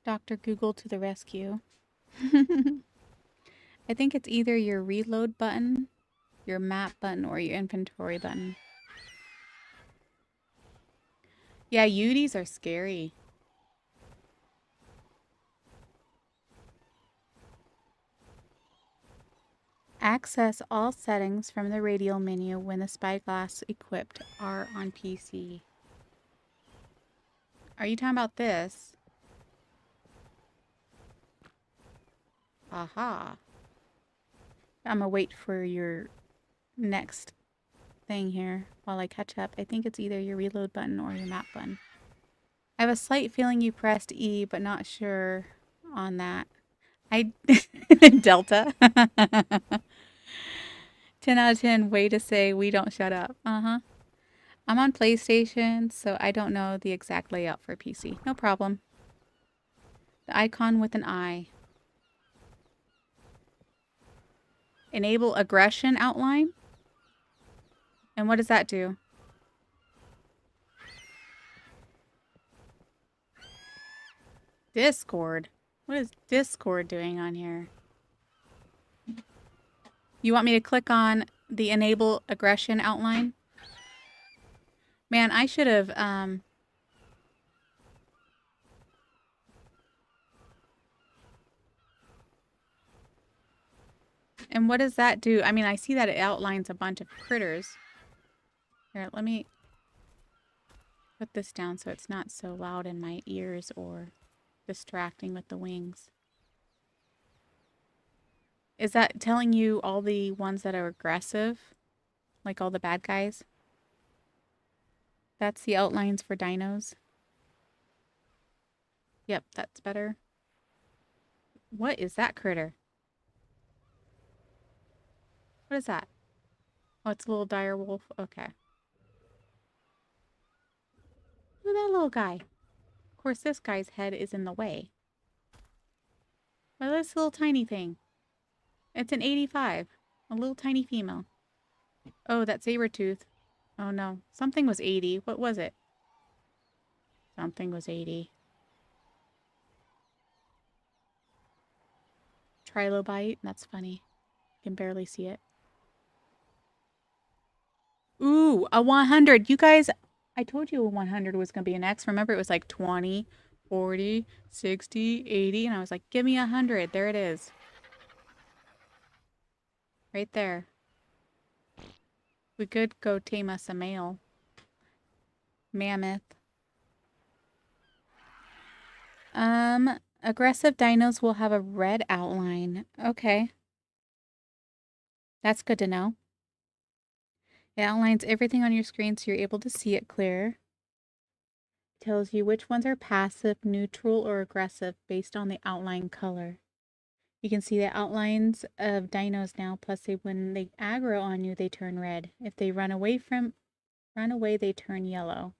Dr. Google to the rescue. I think it's either your reload button, your map button, or your inventory button. Yeah, Udis are scary. Access all settings from the radial menu when the spyglass equipped are on PC. Are you talking about this? Aha. I'm gonna wait for your next thing here while I catch up. I think it's either your reload button or your map button. I have a slight feeling you pressed E, but not sure on that. Delta. 10 out of 10 way to say we don't shut up. Uh-huh. I'm on PlayStation, so I don't know the exact layout for PC. No problem. The icon with an eye. Enable aggression outline? And what does that do? Discord? What is Discord doing on here? You want me to click on the enable aggression outline? Man, I should have, And what does that do? I mean, I see that it outlines a bunch of critters. Here, let me put this down so it's not so loud in my ears or distracting with the wings. Is that telling you all the ones that are aggressive? Like all the bad guys? That's the outlines for dinos. Yep, that's better. What is that critter? What is that? Oh, it's a little dire wolf. Okay. Look at that little guy. Of course, this guy's head is in the way. But this little tiny thing. It's an 85. A little tiny female. Oh, that saber tooth. Oh no. Something was 80. What was it? Something was 80. Trilobite. That's funny. You can barely see it. Ooh, a 100. You guys, I told you a 100 was going to be an X. Remember, it was like 20, 40, 60, 80. And I was like, give me 100. There it is. Right there. We could go tame us a male. Mammoth. Aggressive dinos will have a red outline. Okay. That's good to know. It outlines everything on your screen so you're able to see it clear. It tells you which ones are passive, neutral, or aggressive based on the outline color. You can see the outlines of dinos now, plus when they aggro on you, they turn red. If they run away, they turn yellow.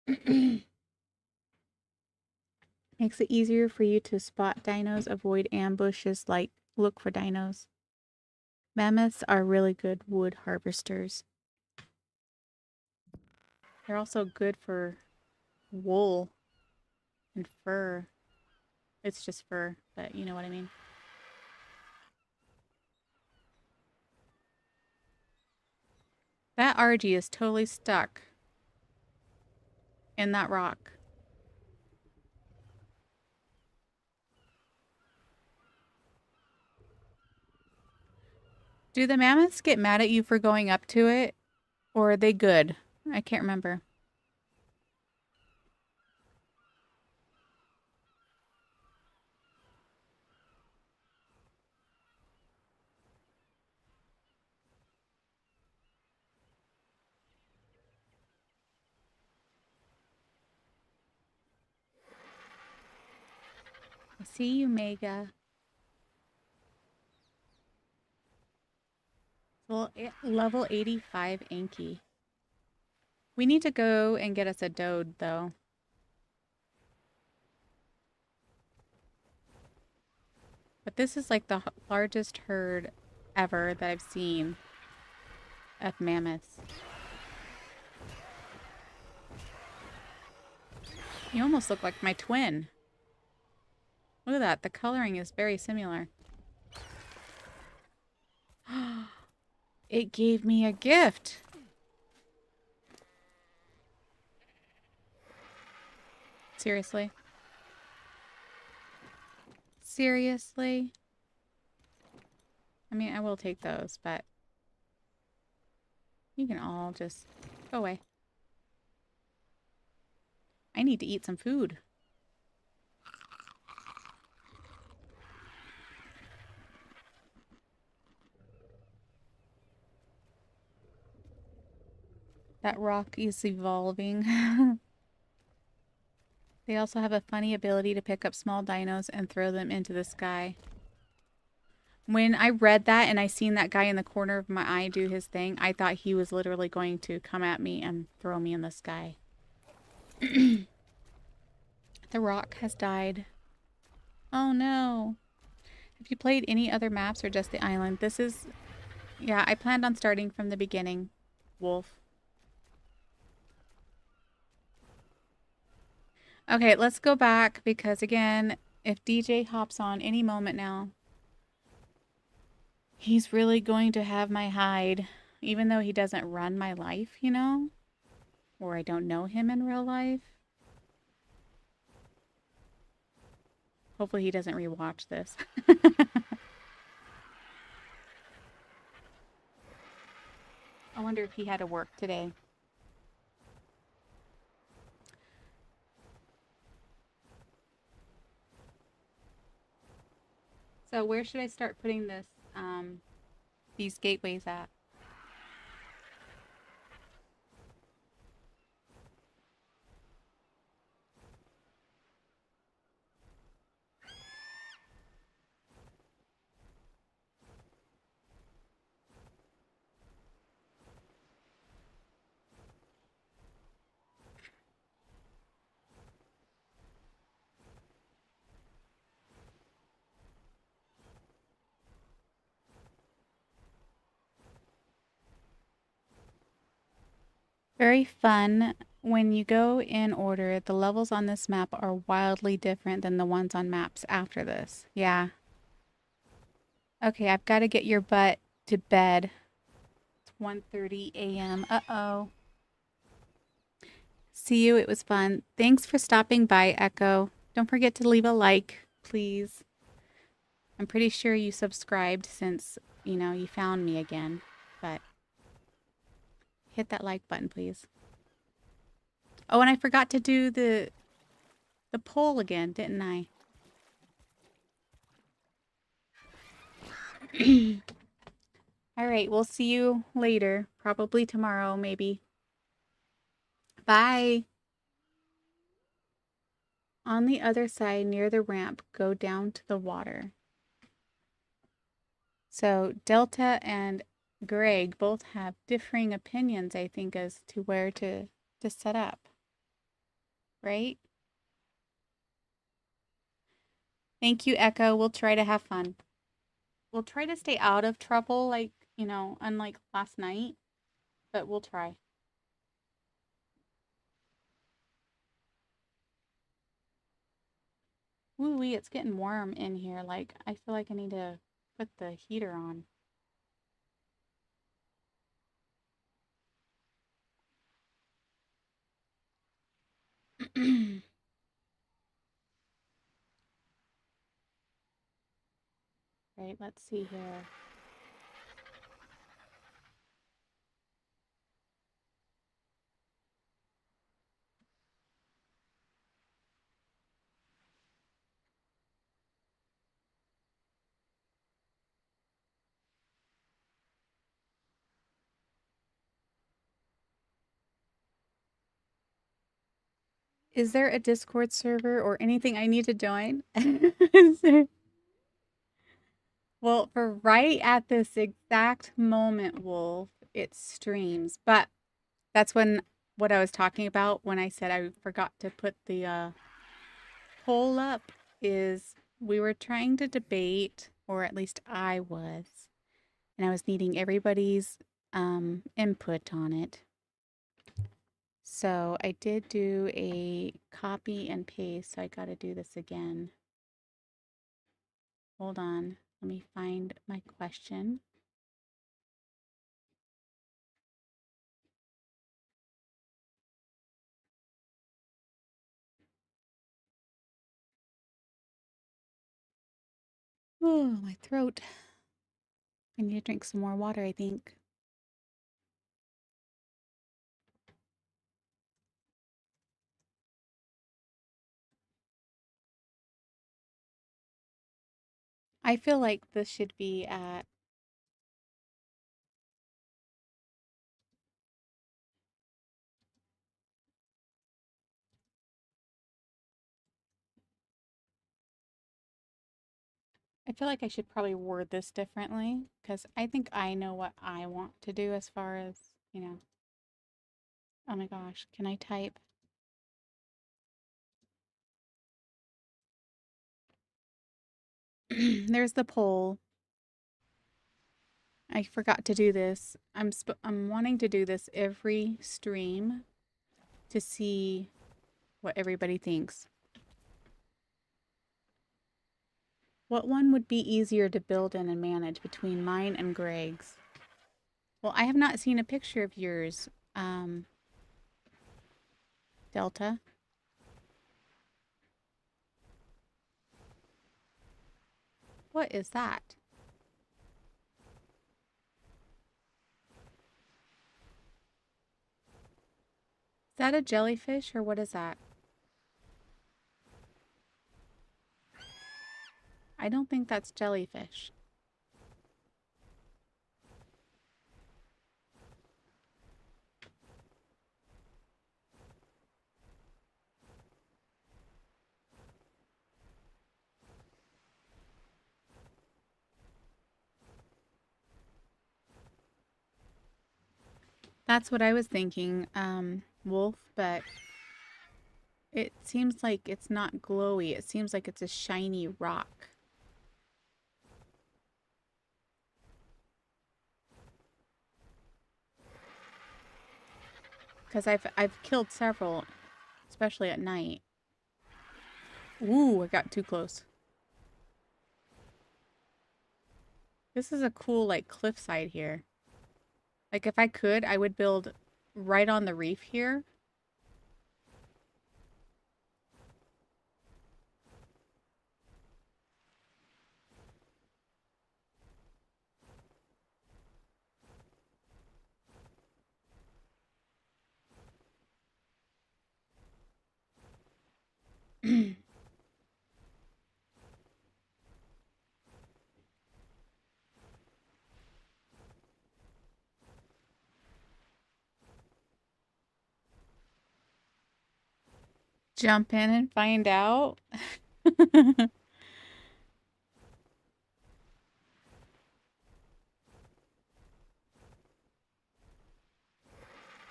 Makes it easier for you to spot dinos, avoid ambushes, like look for dinos. Mammoths are really good wood harvesters. They're also good for wool and fur. It's just fur, but you know what I mean. That RG is totally stuck in that rock. Do the mammoths get mad at you for going up to it? Or are they good? I can't remember. I see you, Mega. Well, level 85 Anki. We need to go and get us a Dode, though. But this is like the largest herd ever that I've seen of mammoths. You almost look like my twin. Look at that. The coloring is very similar. It gave me a gift. Seriously? Seriously? I mean, I will take those, but you can all just go away. I need to eat some food. That rock is evolving. They also have a funny ability to pick up small dinos and throw them into the sky. When I read that and I seen that guy in the corner of my eye do his thing, I thought he was literally going to come at me and throw me in the sky. The rock has died. Oh no. Have you played any other maps or just the island? This is... Yeah, I planned on starting from the beginning, Wolf. Okay, let's go back because again, if DJ hops on any moment now, he's really going to have my hide, even though he doesn't run my life, you know? Or I don't know him in real life. Hopefully he doesn't rewatch this. I wonder if he had to work today. So where should I start putting this, these gateways at? Very fun. When you go in order, the levels on this map are wildly different than the ones on maps after this. Yeah. Okay, I've got to get your butt to bed. It's 1:30 a.m. Uh-oh. See you. It was fun. Thanks for stopping by, Echo. Don't forget to leave a like, please. I'm pretty sure you subscribed since, you know, you found me again. But hit that like button, please. Oh, and I forgot to do the poll again, didn't I? All right, we'll see you later. Probably tomorrow, maybe. Bye. On the other side, near the ramp, go down to the water. So Delta and Greg both have differing opinions, I think, as to where to set up. Right? Thank you, Echo. We'll try to have fun. We'll try to stay out of trouble, like, you know, unlike last night, but we'll try. Woo-wee, it's getting warm in here. Like, I feel like I need to put the heater on. Right, let's see here. Is there a Discord server or anything I need to join? Well, for right at this exact moment, Wolf, it streams. But that's what I was talking about when I said I forgot to put the poll up is we were trying to debate, or at least I was, and I was needing everybody's input on it. So I did do a copy and paste, so I got to do this again. Hold on, let me find my question. Oh, my throat. I need to drink some more water, I think. I feel like this should be at I feel like I should probably word this differently because I think I know what I want to do as far as, you know. Oh my gosh, can I type? There's the poll. I forgot to do this. I'm wanting to do this every stream to see what everybody thinks. What one would be easier to build in and manage between mine and Greg's? Well, I have not seen a picture of yours, Delta. What is that? Is that a jellyfish or what is that? I don't think that's jellyfish. That's what I was thinking, wolf, but it seems like it's not glowy. It seems like it's a shiny rock. Because I've killed several, especially at night. Ooh, I got too close. This is a cool, like, cliffside here. Like, if I could, I would build right on the reef here. Jump in and find out.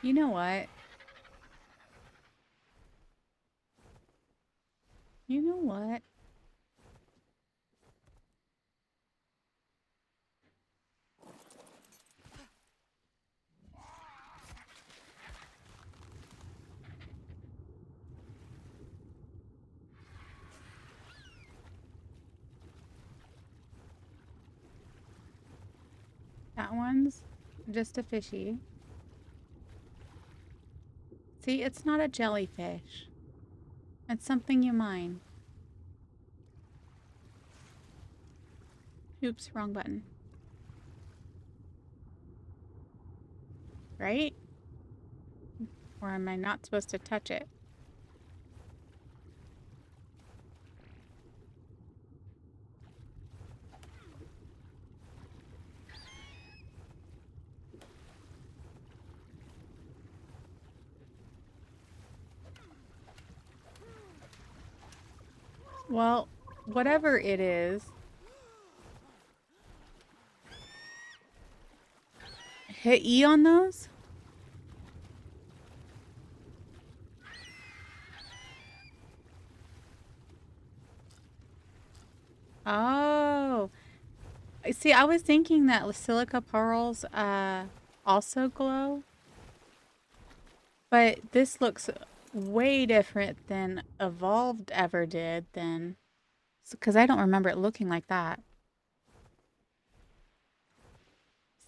You know what? You know what? That one's just a fishy. See, it's not a jellyfish. It's something you mine. Oops, wrong button. Right? Or am I not supposed to touch it? Well, whatever it is. Hit E on those? Oh. See, I was thinking that silica pearls also glow. But this looks way different than Evolved ever did then. Because I don't remember it looking like that.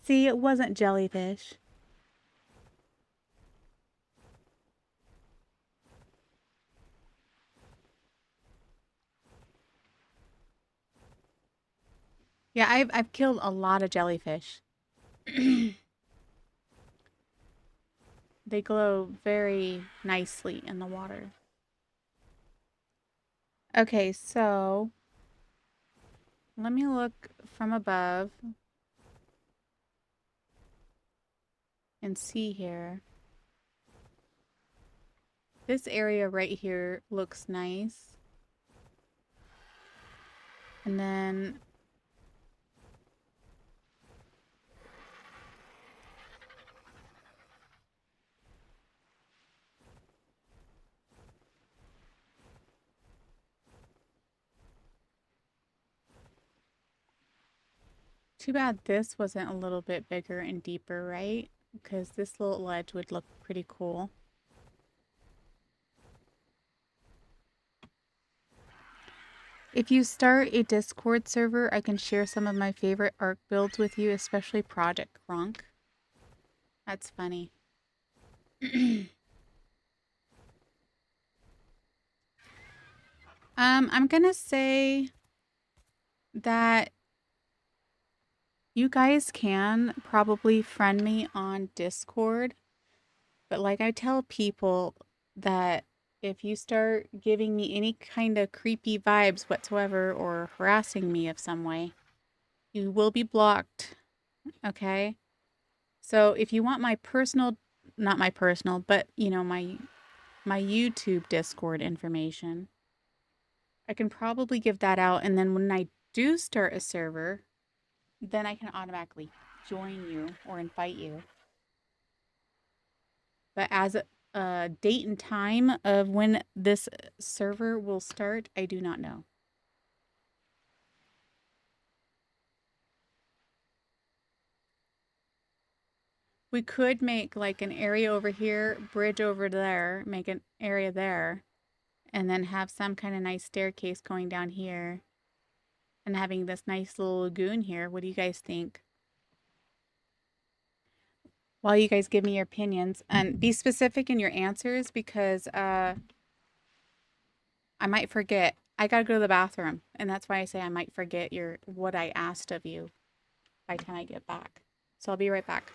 See, it wasn't jellyfish. Yeah, I've killed a lot of jellyfish. They glow very nicely in the water. Okay, so let me look from above and see here. This area right here looks nice. And then too bad this wasn't a little bit bigger and deeper, right? Because this little ledge would look pretty cool. If you start a Discord server, I can share some of my favorite Ark builds with you, especially Project Gronk. That's funny. I'm gonna say that you guys can probably friend me on Discord, but like I tell people that if you start giving me any kind of creepy vibes whatsoever or harassing me of some way, you will be blocked, okay? So if you want my personal, not my personal, but you know, my YouTube Discord information, I can probably give that out, and then when I do start a server, then I can automatically join you or invite you. But as a date and time of when this server will start, I do not know. We could make like an area over here, bridge over there, make an area there, and then have some kind of nice staircase going down here and having this nice little lagoon here. What do you guys think? While you guys give me your opinions, and be specific in your answers because I might forget. I gotta go to the bathroom, and that's why I say I might forget what I asked of you by the time I get back. So I'll be right back.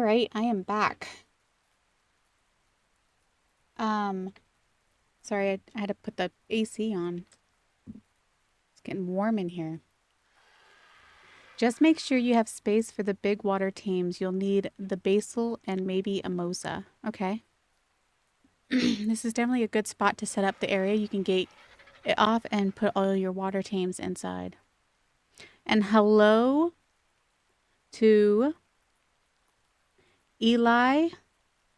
All right, I am back. Sorry, I had to put the AC on. It's getting warm in here. Just make sure you have space for the big water tames. You'll need the basil and maybe a mosa. Okay. This is definitely a good spot to set up the area. You can gate it off and put all your water tames inside. And hello to Eli.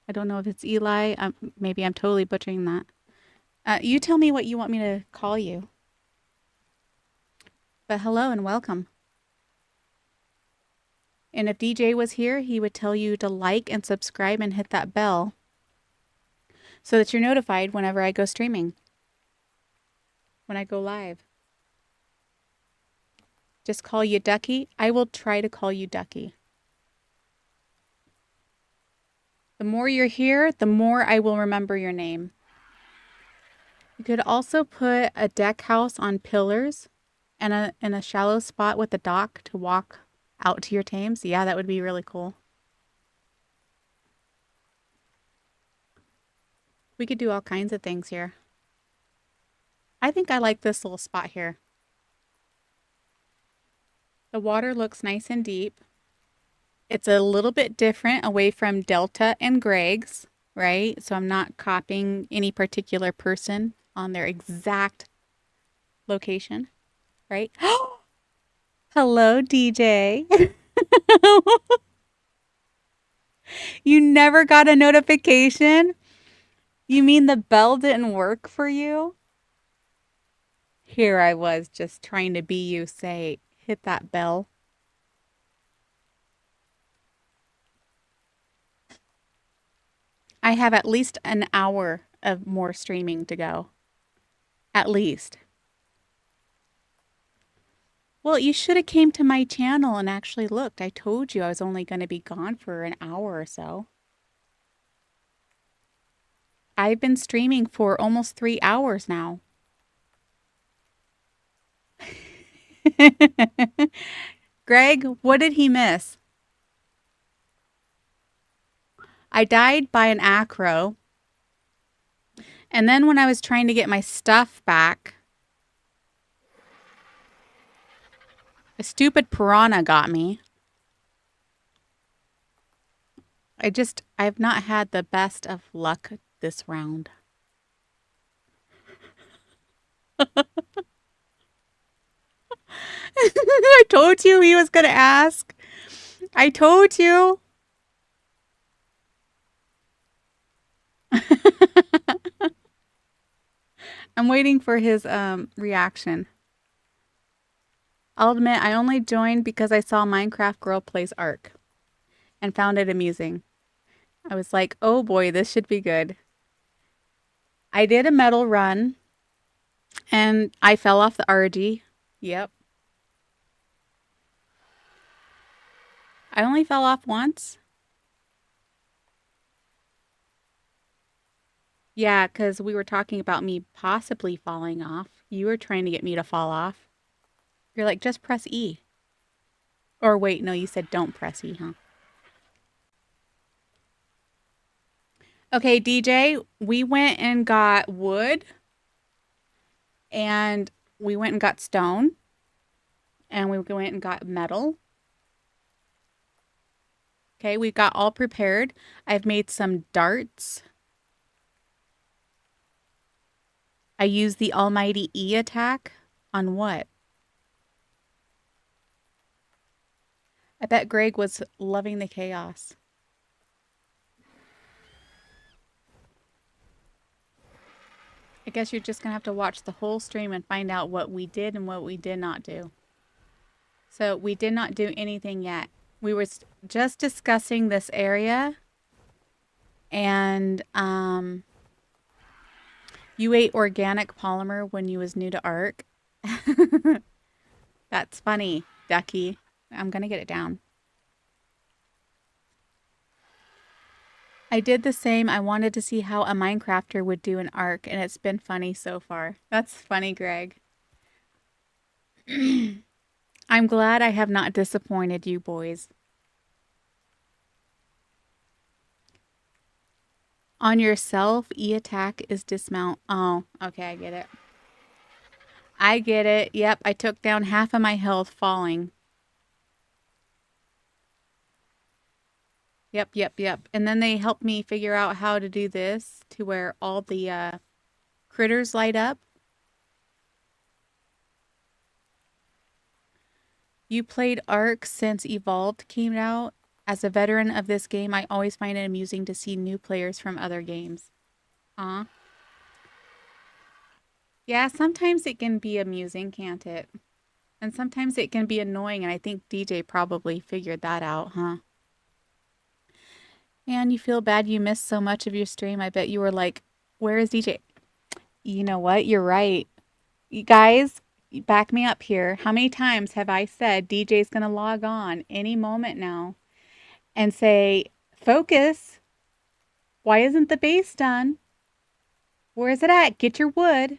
I don't know if it's Eli. Maybe I'm totally butchering that. You tell me what you want me to call you. But hello and welcome. And if DJ was here, he would tell you to like and subscribe and hit that bell so that you're notified whenever I go streaming, when I go live. Just call you Ducky. I will try to call you Ducky. The more you're here, the more I will remember your name. You could also put a deck house on pillars and in a shallow spot with a dock to walk out to your tames. Yeah, that would be really cool. We could do all kinds of things here. I think I like this little spot here. The water looks nice and deep. It's a little bit different away from Delta and Greg's, right? So I'm not copying any particular person on their exact location, right? Hello, DJ. You never got a notification? You mean the bell didn't work for you? Here I was just trying to be you, say, hit that bell. I have at least an hour of more streaming to go. At least. Well, you should have came to my channel and actually looked. I told you I was only going to be gone for an hour or so. I've been streaming for almost 3 hours now. Greg, what did he miss? I died by an acro. And then when I was trying to get my stuff back, a stupid piranha got me. I've not had the best of luck this round. I told you he was going to ask. I told you. I'm waiting for his reaction. I'll admit I only joined because I saw Minecraft Girl Plays Ark and found it amusing. I was like, oh boy, this should be good. I did a medal run and I fell off the RG. Yep. I only fell off once. Yeah, because we were talking about me possibly falling off. You were trying to get me to fall off. You're like, just press E. Or wait, no, you said don't press E, huh? Okay, DJ, we went and got wood. And we went and got stone. And we went and got metal. Okay, we got all prepared. I've made some darts. I used the almighty E attack on what? I bet Greg was loving the chaos. I guess you're just going to have to watch the whole stream and find out what we did and what we did not do. So we did not do anything yet. We were just discussing this area. And you ate organic polymer when you was new to Ark. That's funny, Ducky. I'm going to get it down. I did the same. I wanted to see how a Minecrafter would do an Ark, and it's been funny so far. That's funny, Greg. I'm glad I have not disappointed you boys. On yourself, E attack is dismount. Oh, okay, I get it. I get it. Yep, I took down half of my health falling. Yep. And then they helped me figure out how to do this to where all the critters light up. You played Ark since Evolved came out. As a veteran of this game, I always find it amusing to see new players from other games. Yeah, sometimes it can be amusing, can't it? And sometimes it can be annoying, and I think DJ probably figured that out, huh? And you feel bad you missed so much of your stream. I bet you were like, where is DJ? You know what? You're right. You guys, back me up here. How many times have I said DJ's going to log on any moment now and say, focus, why isn't the base done? Where is it at? Get your wood,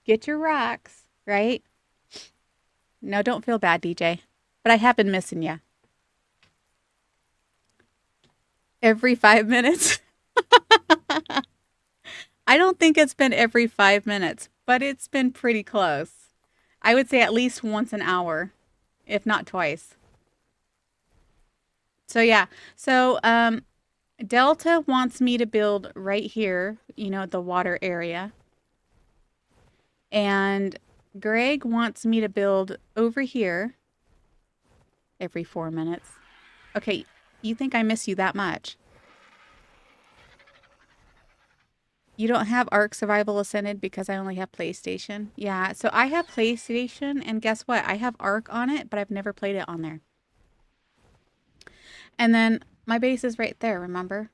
get your rocks, right? No, don't feel bad, DJ. But I have been missing you. Every 5 minutes. I don't think it's been every 5 minutes, but it's been pretty close. I would say at least once an hour, if not twice. So yeah. So Delta wants me to build right here, you know, the water area. And Greg wants me to build over here every 4 minutes. Okay, you think I miss you that much? You don't have Ark Survival Ascended because I only have PlayStation? Yeah, so I have PlayStation, and guess what? I have Ark on it, but I've never played it on there. And then my base is right there, remember?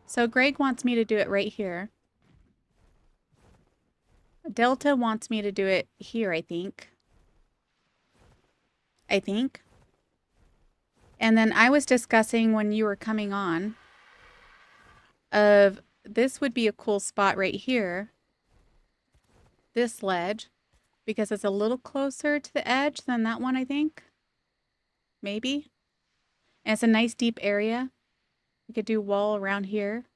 So Greg wants me to do it right here. Delta wants me to do it here, I think. And then I was discussing when you were coming on of this would be a cool spot right here. This ledge, because it's a little closer to the edge than that one, I think. Maybe. And it's a nice deep area. We could do wall around here.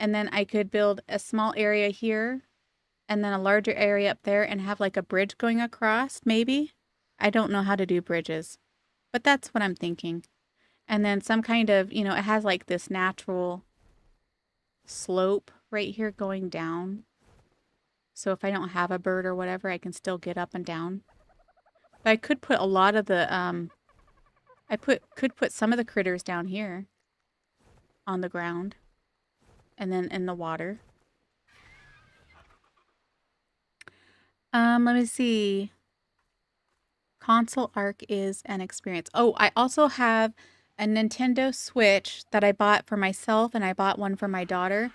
And then I could build a small area here and then a larger area up there and have like a bridge going across, maybe. I don't know how to do bridges, but that's what I'm thinking. And then some kind of, you know, it has like this natural slope right here going down. So if I don't have a bird or whatever, I can still get up and down. But I could put a lot of the, could put some of the critters down here on the ground and then in the water. Let me see. Console Arc is an experience. Oh, I also have a Nintendo Switch that I bought for myself, and I bought one for my daughter.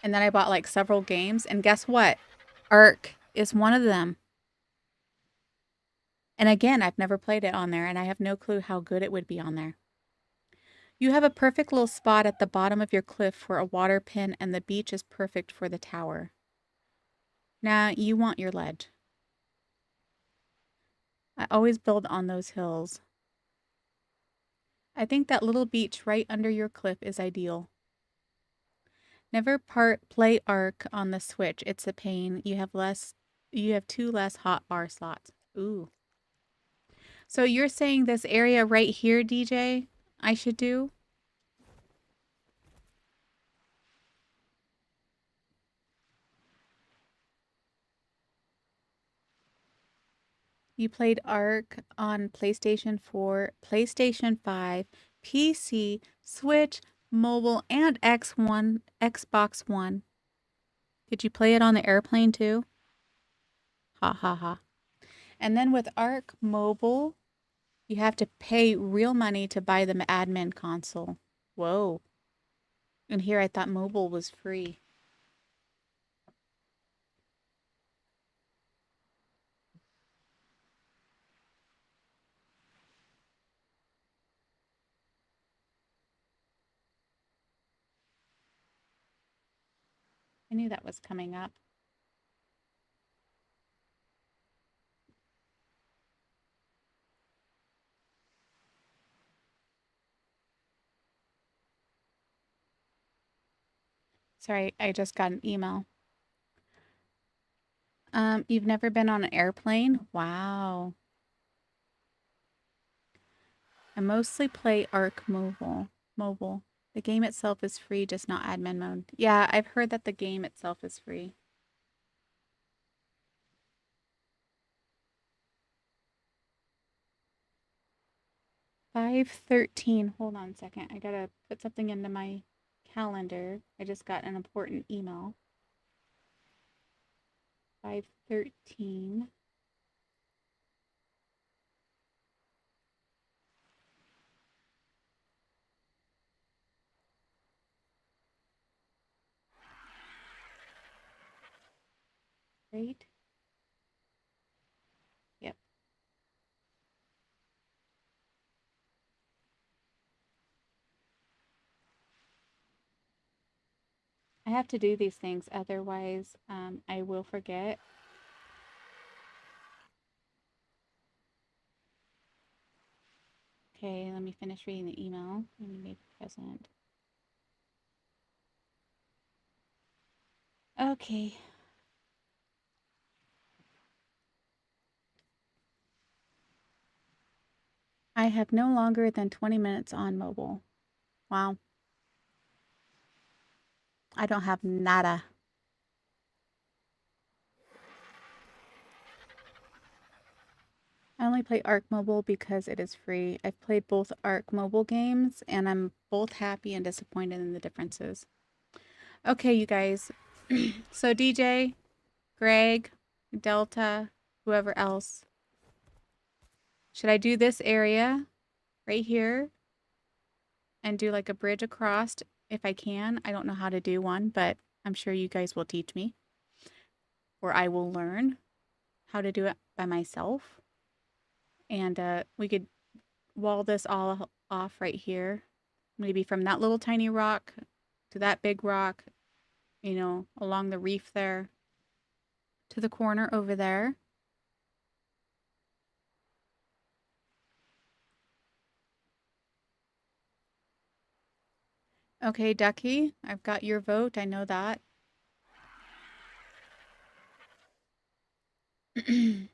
And then I bought like several games. And guess what? Arc is one of them. And again, I've never played it on there, and I have no clue how good it would be on there. You have a perfect little spot at the bottom of your cliff for a water pin, and the beach is perfect for the tower. Now, you want your ledge. I always build on those hills. I think that little beach right under your cliff is ideal. Never play Ark on the Switch. It's a pain. You have 2 less hot bar slots. Ooh. So you're saying this area right here, DJ, I should do? You played Ark on PlayStation 4, PlayStation 5, PC, Switch, mobile, and Xbox One. Did you play it on the airplane too? Ha ha ha. And then with Ark Mobile, you have to pay real money to buy the admin console. Whoa. And here I thought mobile was free. I knew that was coming up. Sorry, I just got an email. You've never been on an airplane? Wow. I mostly play Arc Mobile. The game itself is free, just not admin mode. Yeah, I've heard that the game itself is free. $5:13. Hold on a second. I gotta put something into my calendar. I just got an important email. 5:13. Right? Yep. I have to do these things, otherwise, I will forget. Okay, let me finish reading the email. Let me make present. Okay. I have no longer than 20 minutes on mobile. Wow. I don't have nada. I only play Arc Mobile because it is free. I've played both Arc Mobile games and I'm both happy and disappointed in the differences. Okay, you guys. So DJ, Greg, Delta, whoever else. Should I do this area right here and do like a bridge across if I can? I don't know how to do one, but I'm sure you guys will teach me. Or I will learn how to do it by myself. And we could wall this all off right here. Maybe from that little tiny rock to that big rock, you know, along the reef there to the corner over there. Okay, Ducky, I've got your vote. I know that. And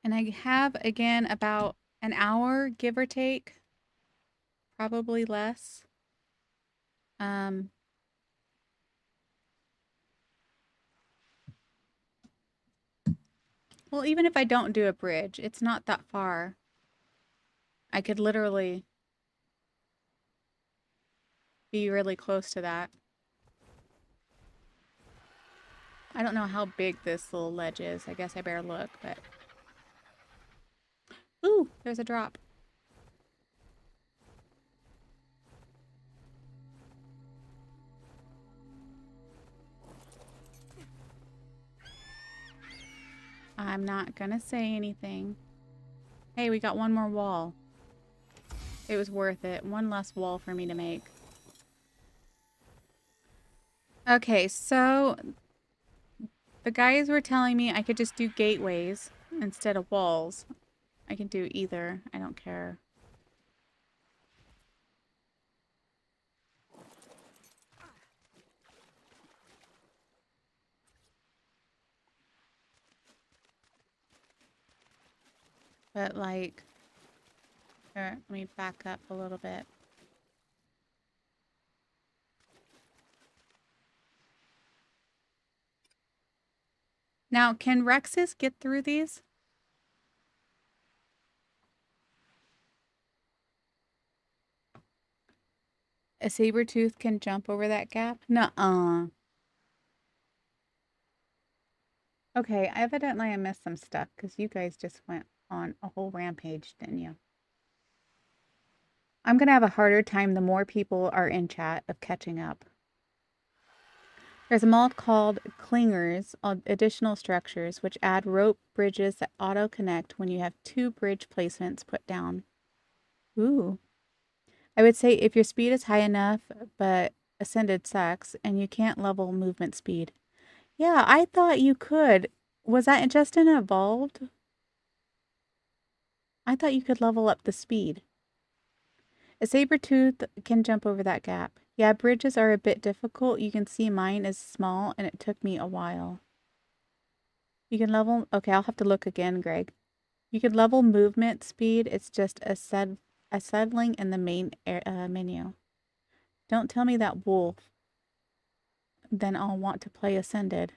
I have, again, about an hour, give or take. Probably less. Well, even if I don't do a bridge, it's not that far. I could literally be really close to that. I don't know how big this little ledge is. I guess I better look, but... Ooh, there's a drop. I'm not gonna say anything. Hey, we got one more wall. It was worth it. One less wall for me to make. Okay, so the guys were telling me I could just do gateways instead of walls. I can do either. I don't care. But like, here, let me back up a little bit. Now, can Rexes get through these? A saber tooth can jump over that gap? Nuh-uh. Okay, evidently I missed some stuff because you guys just went on a whole rampage, didn't you? I'm going to have a harder time the more people are in chat of catching up. There's a mod called Clingers, additional structures, which add rope bridges that auto-connect when you have 2 bridge placements put down. Ooh. I would say if your speed is high enough, but Ascended sucks, and you can't level movement speed. Yeah, I thought you could. Was that just in Evolved? I thought you could level up the speed. A saber-tooth can jump over that gap. Yeah, bridges are a bit difficult. You can see mine is small and it took me a while. You can level... Okay, I'll have to look again, Greg. You can level movement speed. It's just a settling in the main menu. Don't tell me that wolf. Then I'll want to play Ascended.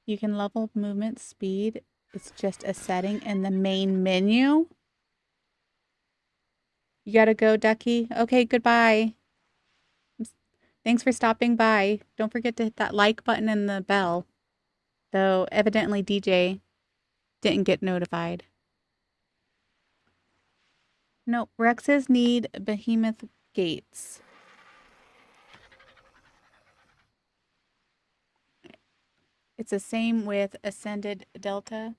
You can level movement speed. It's just a setting in the main menu. You gotta go, Ducky. Okay, goodbye. Thanks for stopping by. Don't forget to hit that like button and the bell. Though evidently DJ didn't get notified. Nope, Rexes need behemoth gates. It's the same with Ascended Delta.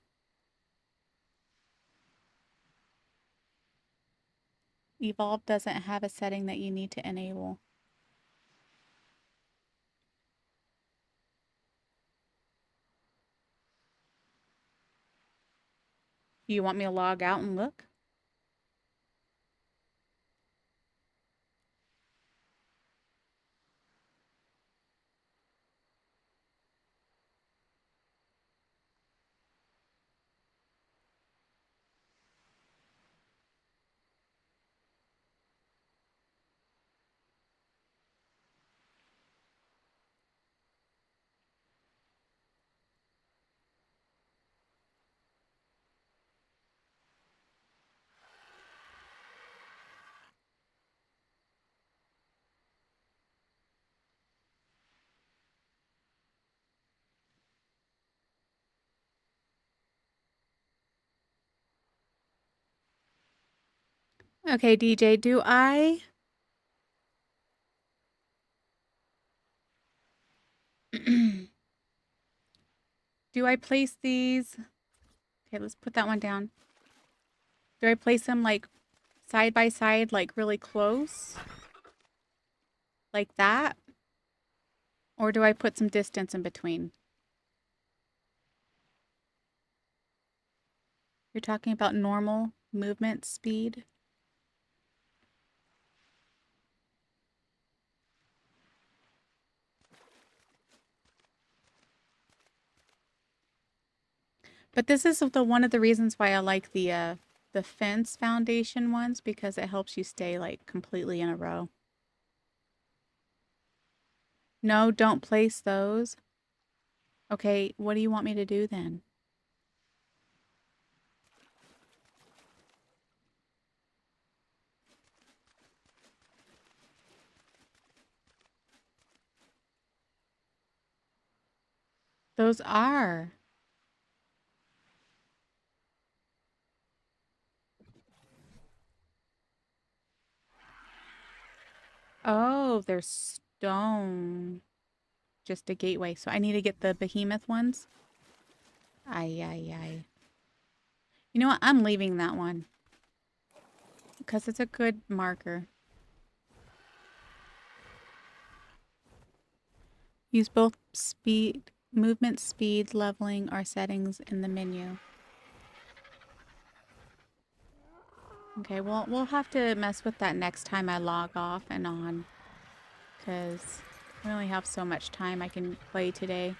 Evolve doesn't have a setting that you need to enable. You want me to log out and look? Okay, DJ, do I do I place these? Okay, let's put that one down. Do I place them like side by side, like really close? Like that? Or do I put some distance in between? You're talking about normal movement speed? But this is one of the reasons why I like the fence foundation ones, because it helps you stay like completely in a row. No, don't place those. Okay, what do you want me to do then? Those are. Oh, they're stone. Just a gateway. So I need to get the behemoth ones. Ay, ay, ay. You know what? I'm leaving that one. Because it's a good marker. Use both speed, movement speed, leveling, or settings in the menu. Okay, well, we'll have to mess with that next time I log off and on. Because I only have so much time I can play today.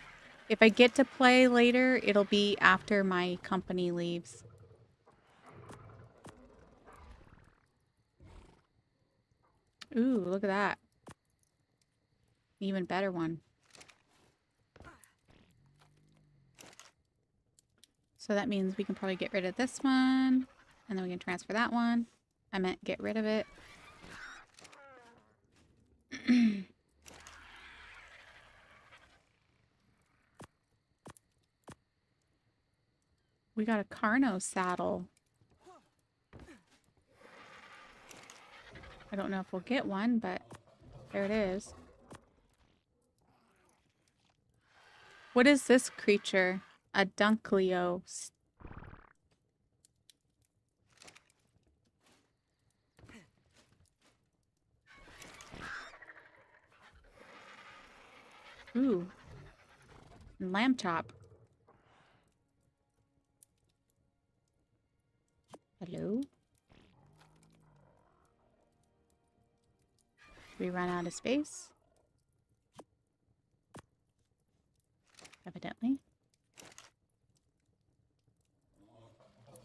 If I get to play later, it'll be after my company leaves. Ooh, look at that. Even better one. So that means we can probably get rid of this one. And then we can transfer that one. I meant get rid of it. We got a Carno saddle. I don't know if we'll get one, but there it is. What is this creature? A Dunkleo. Ooh. Lamb chop. Hello? We run out of space. Evidently.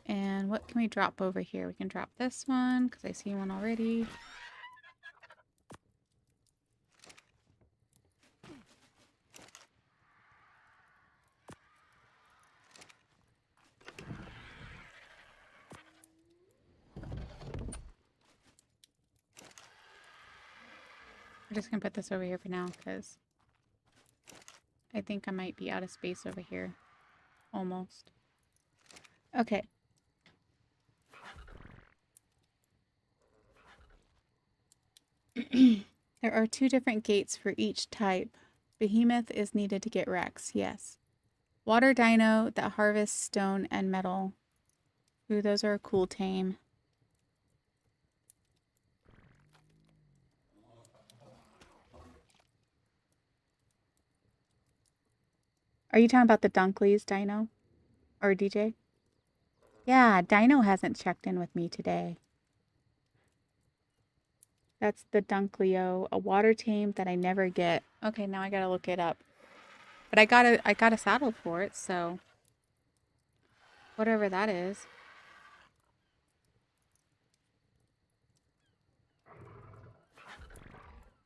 And what can we drop over here? We can drop this one because I see one already. We're just going to put this over here for now because I think I might be out of space over here. Almost. Okay. There are 2 different gates for each type. Behemoth is needed to get Rex, yes. Water Dino that harvests stone and metal. Ooh, those are a cool tame. Are you talking about the Dunkleys, Dino? Or DJ? Yeah, Dino hasn't checked in with me today. That's the Dunkleo, a water tame that I never get. Okay, now I gotta look it up. But I got a saddle for it, so whatever that is.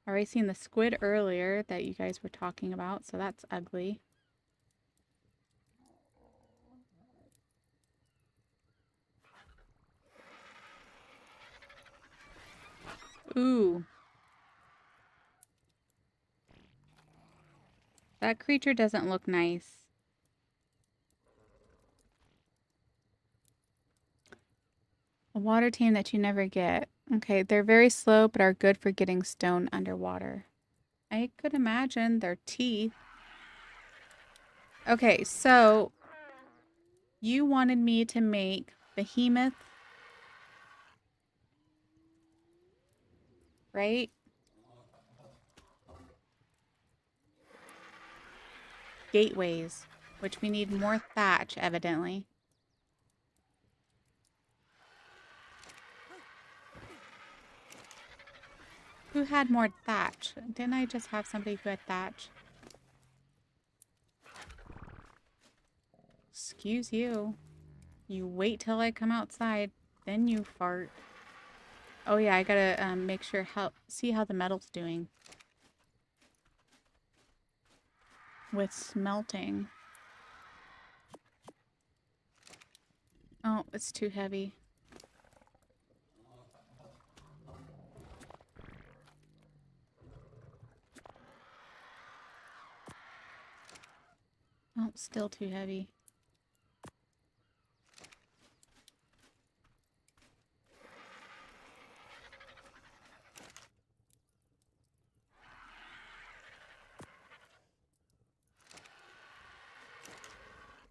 Already seen the squid earlier that you guys were talking about, so that's ugly. Ooh. That creature doesn't look nice. A water tame that you never get. Okay, they're very slow, but are good for getting stone underwater. I could imagine their teeth. Okay, so you wanted me to make Behemoth, right? Gateways, which we need more thatch, evidently. Who had more thatch? Didn't I just have somebody who had thatch? Excuse you. You wait till I come outside, then you fart. Oh yeah, I gotta make sure see how the metal's doing. With smelting. Oh, it's too heavy. Oh, still too heavy.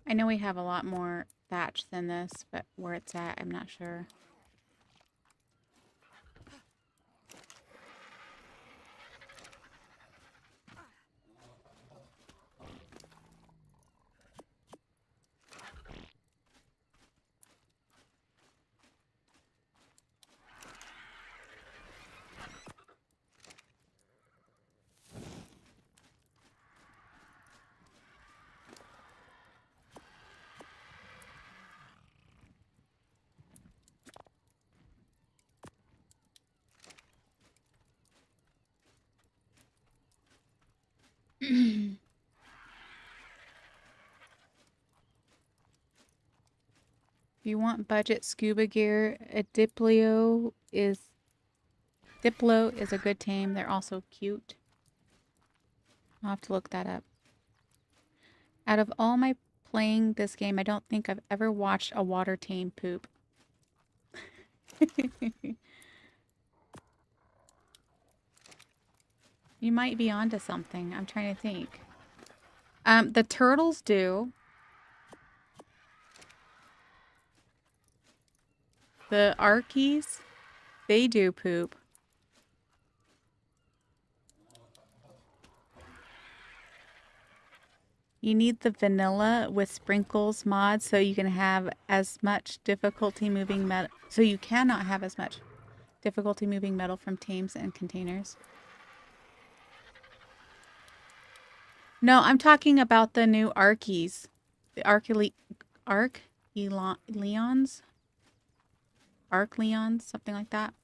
I know we have a lot more thatch than this, but where it's at, I'm not sure. If you want budget scuba gear, a Diplo is a good tame. They're also cute. I'll have to look that up. Out of all my playing this game, I don't think I've ever watched a water tame poop. You might be onto something. I'm trying to think. The turtles do. The Arkies, they do poop. You need the vanilla with sprinkles mod so you can have as much difficulty moving metal. So you cannot have as much difficulty moving metal from tames and containers. No, I'm talking about the new Arkies. The Leons? Arc Leons, something like that.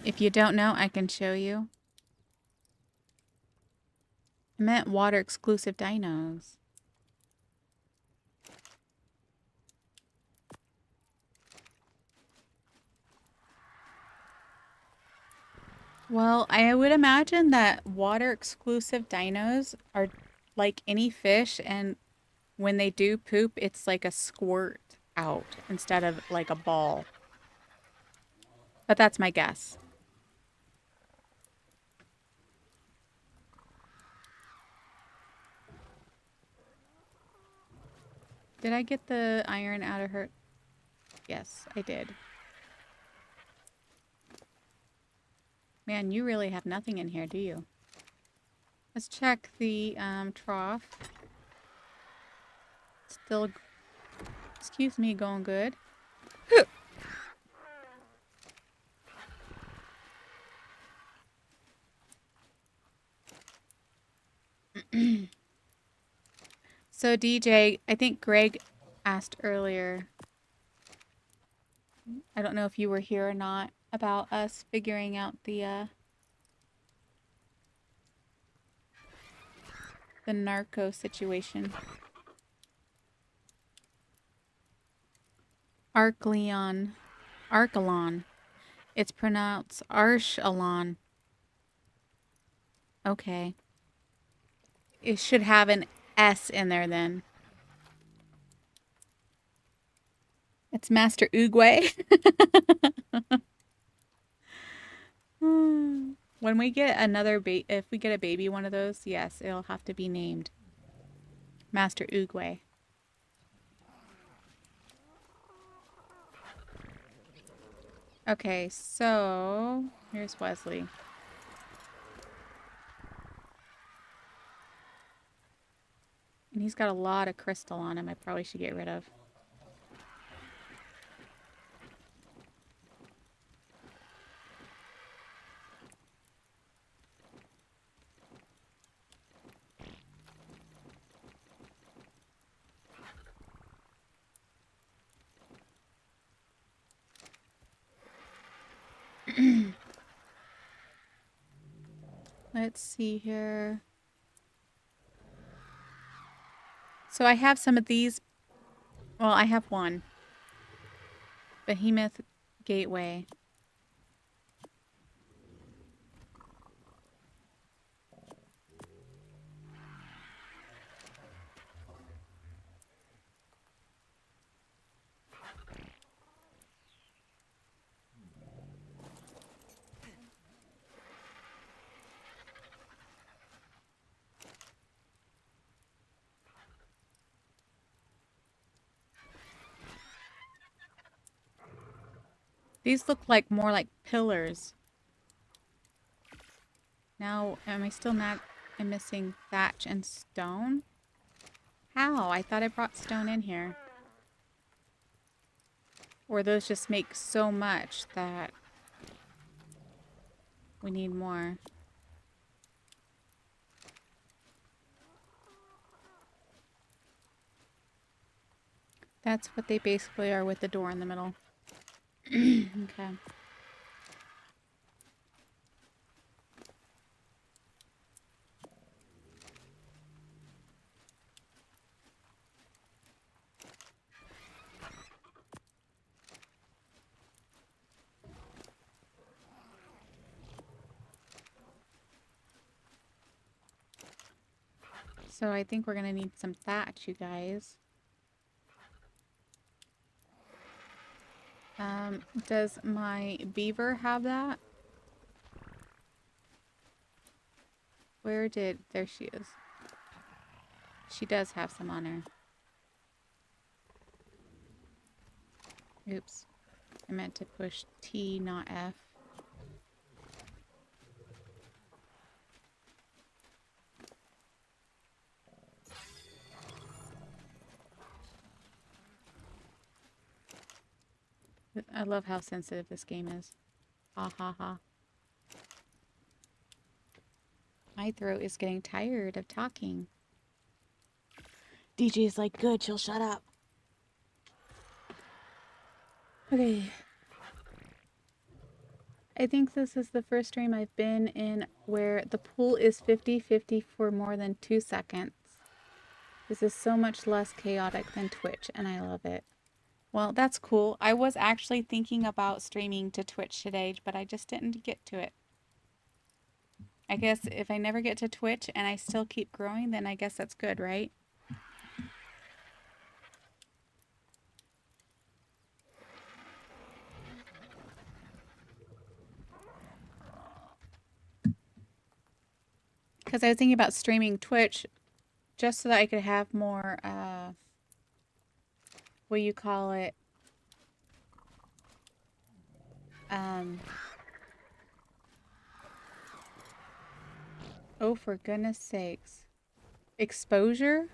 If you don't know, I can show you. I meant water exclusive dinos. Well, I would imagine that water exclusive dinos are like any fish, and when they do poop, it's like a squirt out instead of like a ball. But that's my guess. Did I get the iron out of her? Yes, I did. Man, you really have nothing in here, do you? Let's check the trough. Still, excuse me, going good. So DJ, I think Greg asked earlier, I don't know if you were here or not, about us figuring out the narco situation. Arcleon. Archelon. It's pronounced Arshalon. Okay. It should have an S in there then. It's Master Oogway. When we get another if we get a baby one of those, yes, it'll have to be named Master Oogway. Okay, so here's Wesley. And he's got a lot of crystal on him I probably should get rid of. Let's see here. So I have some of these. Well, I have one. Behemoth Gateway. These look like more like pillars. Now, am I still not? I'm missing thatch and stone? How? I thought I brought stone in here. Or those just make so much that we need more. That's what they basically are with the door in the middle. Okay. So I think we're gonna need some thatch, you guys. Does my beaver have that? There she is. She does have some on her. Oops. I meant to push T, not F. I love how sensitive this game is. Ha ha ha. My throat is getting tired of talking. DJ is like, good, she'll shut up. Okay. I think this is the first stream I've been in where the pool is 50-50 for more than 2 seconds. This is so much less chaotic than Twitch, and I love it. Well, that's cool. I was actually thinking about streaming to Twitch today, but I just didn't get to it. I guess if I never get to Twitch and I still keep growing, then I guess that's good, right? Because I was thinking about streaming Twitch just so that I could have more, what do you call it? Oh, for goodness sakes. Exposure?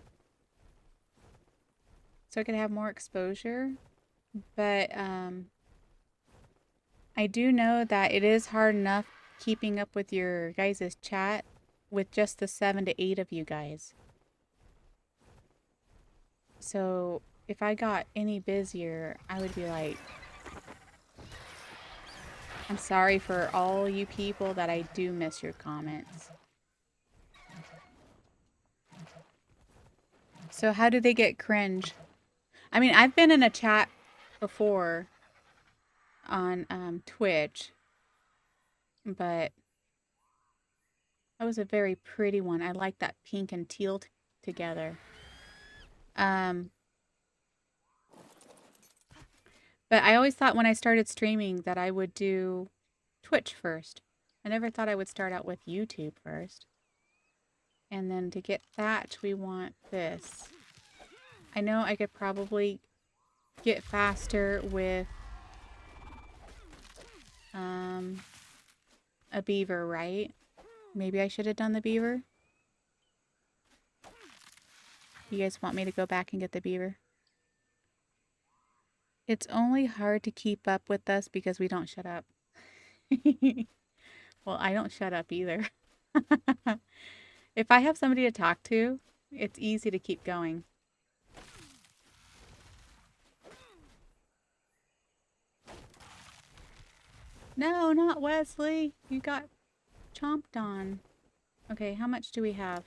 So I could have more exposure. But, I do know that it is hard enough keeping up with your guys' chat with just the 7 to 8 of you guys. So if I got any busier, I would be like, I'm sorry for all you people that I do miss your comments. So how do they get cringe? I mean, I've been in a chat before on Twitch, but that was a very pretty one. I like that pink and teal together. But I always thought when I started streaming that I would do Twitch first. I never thought I would start out with YouTube first. And then to get that, we want this. I know I could probably get faster with a beaver, right? Maybe I should have done the beaver. You guys want me to go back and get the beaver? It's only hard to keep up with us because we don't shut up. Well, I don't shut up either. If I have somebody to talk to, it's easy to keep going. No, not Wesley. You got chomped on. Okay, how much do we have?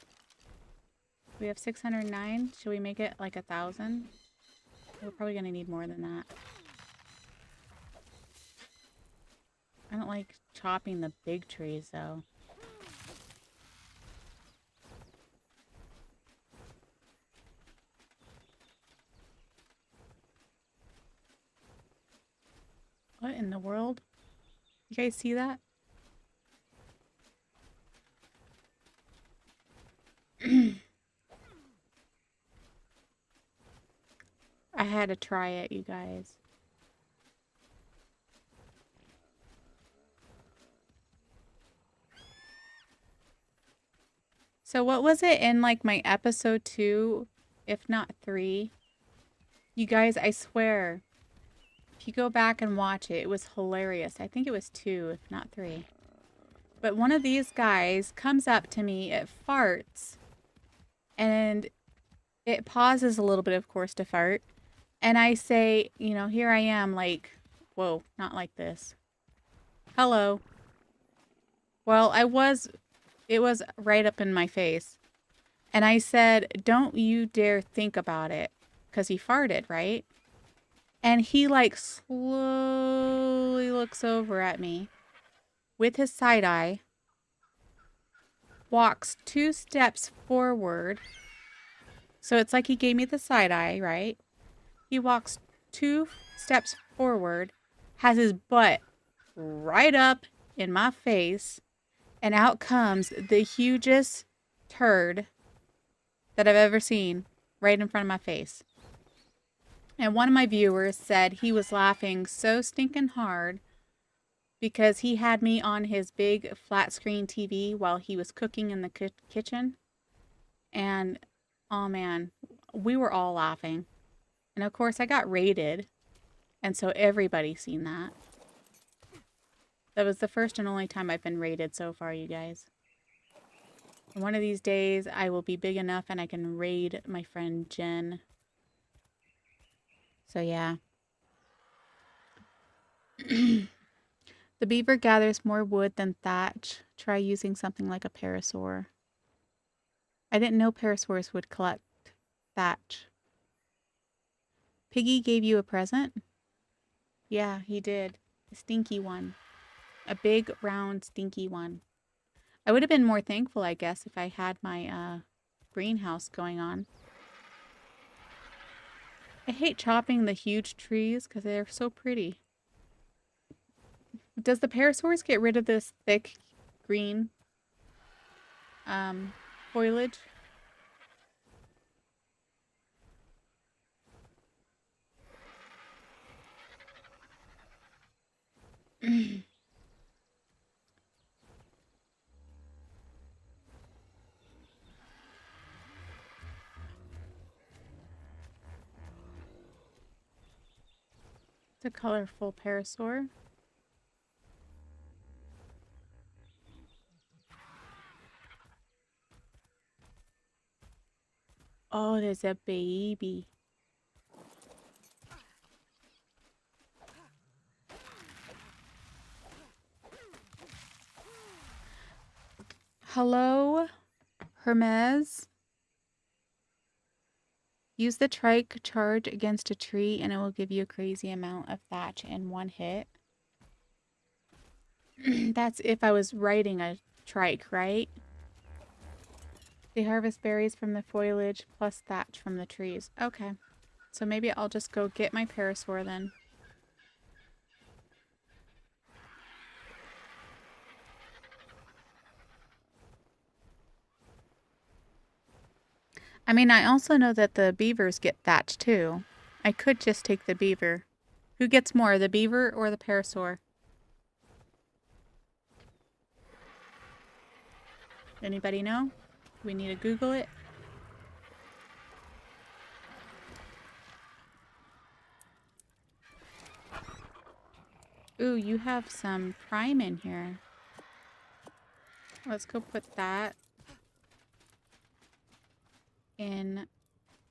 We have 609. Should we make it like 1,000? We're probably going to need more than that. I don't like chopping the big trees, though. What in the world? You guys see that? I had to try it, you guys. So what was it in like my episode 2, if not 3? You guys, I swear, if you go back and watch it, it was hilarious. I think it was 2, if not 3. But one of these guys comes up to me, it farts, and it pauses a little bit, of course, to fart. And I say, you know, here I am, like, whoa, not like this. Hello. Well, it was right up in my face. And I said, don't you dare think about it. Because he farted, right? And he, like, slowly looks over at me with his side eye, walks 2 steps forward. So it's like he gave me the side eye, right? He walks 2 steps forward, has his butt right up in my face, and out comes the hugest turd that I've ever seen right in front of my face. And one of my viewers said he was laughing so stinking hard because he had me on his big flat screen TV while he was cooking in the kitchen. And, oh man, we were all laughing. And of course, I got raided And so everybody's seen that. That was the first and only time I've been raided so far, you guys. And one of these days, I will be big enough and I can raid my friend Jen. So yeah. The beaver gathers more wood than thatch. Try using something like a parasaur. I didn't know parasaurs would collect thatch. Piggy gave you a present? Yeah, he did. A stinky one. A big, round, stinky one. I would have been more thankful, I guess, if I had my greenhouse going on. I hate chopping the huge trees because they're so pretty. Does the parasaurs get rid of this thick green foliage? It's a colorful parasaur. Oh, there's a baby. Hello, Hermes. Use the trike charge against a tree and it will give you a crazy amount of thatch in one hit. That's if I was riding a trike, right? They harvest berries from the foliage plus thatch from the trees. Okay. So maybe I'll just go get my parasaur then. I mean, I also know that the beavers get thatch too. I could just take the beaver. Who gets more, the beaver or the parasaur? Anybody know? Do we need to Google it? Ooh, you have some prime in here. Let's go put that in